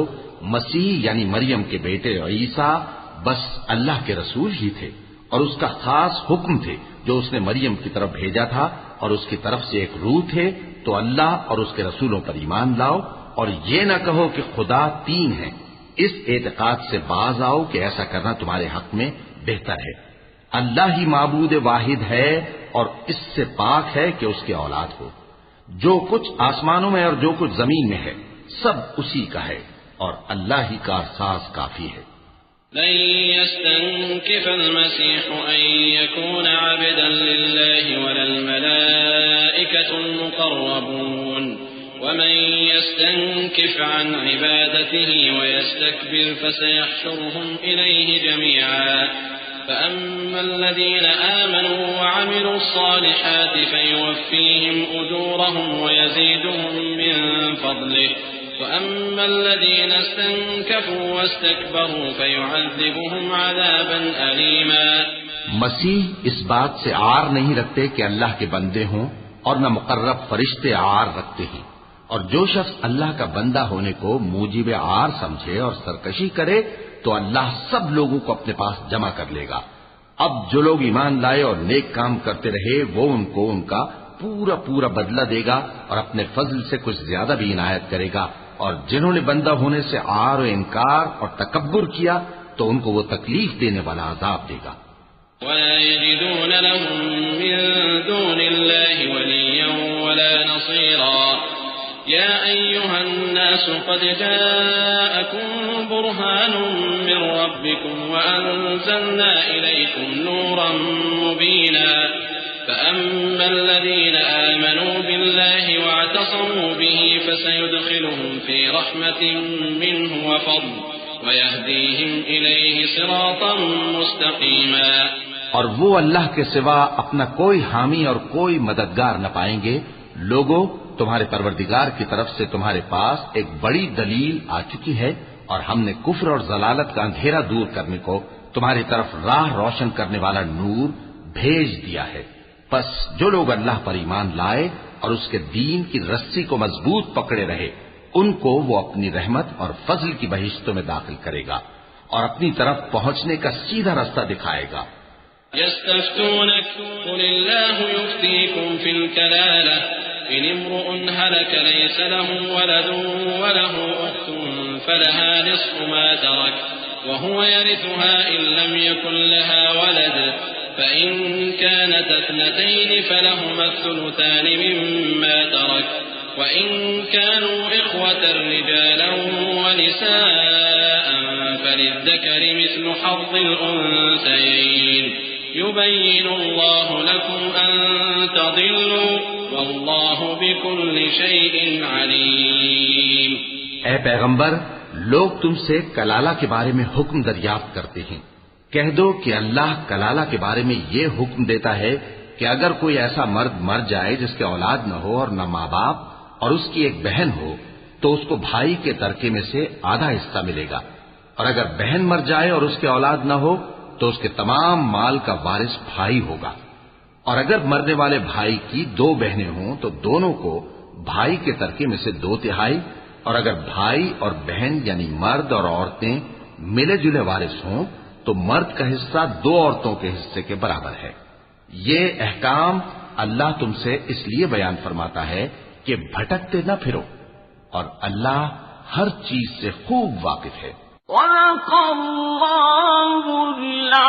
مسیح یعنی مریم کے بیٹے عیسیٰ بس اللہ کے رسول ہی تھے اور اس کا خاص حکم تھے جو اس نے مریم کی طرف بھیجا تھا، اور اس کی طرف سے ایک روح تھے، تو اللہ اور اس کے رسولوں پر ایمان لاؤ، اور یہ نہ کہو کہ خدا تین ہیں۔ اس اعتقاد سے باز آؤ کہ ایسا کرنا تمہارے حق میں بہتر ہے۔ اللہ ہی معبود واحد ہے اور اس سے پاک ہے کہ اس کے اولاد ہو۔ جو کچھ آسمانوں میں اور جو کچھ زمین میں ہے سب اسی کا ہے، اور اللہ ہی کارساز کافی ہے۔ لن يستنكف المسيح أن يكون عبدا لله ولا الملائكة المقربون، ومن يستنكف عن عبادته ويستكبر فسيحشرهم إليه جميعا، فأما الذين آمنوا وعملوا الصالحات فيوفيهم أجورهم ويزيدهم من فضله، وأما الذين استنكفوا واستكبروا فيعذبهم عذابا أليما۔ مسیح اس بات سے عار نہیں رکھتے کہ اللہ کے بندے ہوں، اور نہ مقرب فرشتے عار رکھتے ہیں، اور جو شخص اللہ کا بندہ ہونے کو موجب عار سمجھے اور سرکشی کرے تو اللہ سب لوگوں کو اپنے پاس جمع کر لے گا۔ اب جو لوگ ایمان لائے اور نیک کام کرتے رہے وہ ان کو ان کا پورا پورا بدلہ دے گا اور اپنے فضل سے کچھ زیادہ بھی عنایت کرے گا، اور جنہوں نے بندہ ہونے سے عار و انکار اور تکبر کیا تو ان کو وہ تکلیف دینے والا عذاب دے گا۔ ولا يجدون لهم من دون الله وليا ولا نصيرا۔ يا أيها الناس قد جاءكم برهان من ربكم وأنزلنا إليكم نورا مبينا، فأما الذين آمنوا بالله واعتصموا به فسيدخلهم في رحمة منه وفضل ويهديهم إليه صراطا مستقيما۔ اور وہ اللہ کے سوا اپنا کوئی حامی اور کوئی مددگار نہ پائیں گے۔ لوگوں، تمہارے پروردگار کی طرف سے تمہارے پاس ایک بڑی دلیل آ چکی ہے، اور ہم نے کفر اور ضلالت کا اندھیرا دور کرنے کو تمہاری طرف راہ روشن کرنے والا نور بھیج دیا ہے۔ پس جو لوگ اللہ پر ایمان لائے اور اس کے دین کی رسی کو مضبوط پکڑے رہے، ان کو وہ اپنی رحمت اور فضل کی بہشتوں میں داخل کرے گا اور اپنی طرف پہنچنے کا سیدھا راستہ دکھائے گا۔ يستفتونك قل الله يفتيكم في الكلالة، إن امرؤ هلك ليس له ولد وله أخت فلها نصف ما ترك وهو يرثها إن لم يكن لها ولد، فإن كانت اثنتين فلهما الثلثان مما ترك، وإن كانوا إخوة رجالا ونساء فللذكر مثل حظ الأنثيين، يبين الله لكم أن تضلوا والله بكل شيء عليم۔ اے پیغمبر، لوگ تم سے کلالہ کے بارے میں حکم دریافت کرتے ہیں، کہہ دو کہ اللہ کلالہ کے بارے میں یہ حکم دیتا ہے کہ اگر کوئی ایسا مرد مر جائے جس کے اولاد نہ ہو اور نہ ماں باپ اور اس کی ایک بہن ہو تو اس کو بھائی کے ترکے میں سے آدھا حصہ ملے گا، اور اگر بہن مر جائے اور اس کے اولاد نہ ہو تو اس کے تمام مال کا وارث بھائی ہوگا، اور اگر مرنے والے بھائی کی 2 بہنیں ہوں تو دونوں کو بھائی کے ترکے میں سے 2/3، اور اگر بھائی اور بہن یعنی مرد اور عورتیں ملے جلے وارث ہوں تو مرد کا حصہ 2 عورتوں کے حصے کے برابر ہے۔ یہ احکام اللہ تم سے اس لیے بیان فرماتا ہے کہ بھٹکتے نہ پھرو، اور اللہ ہر چیز سے خوب واقف ہے۔ صدق اللہ العظیم۔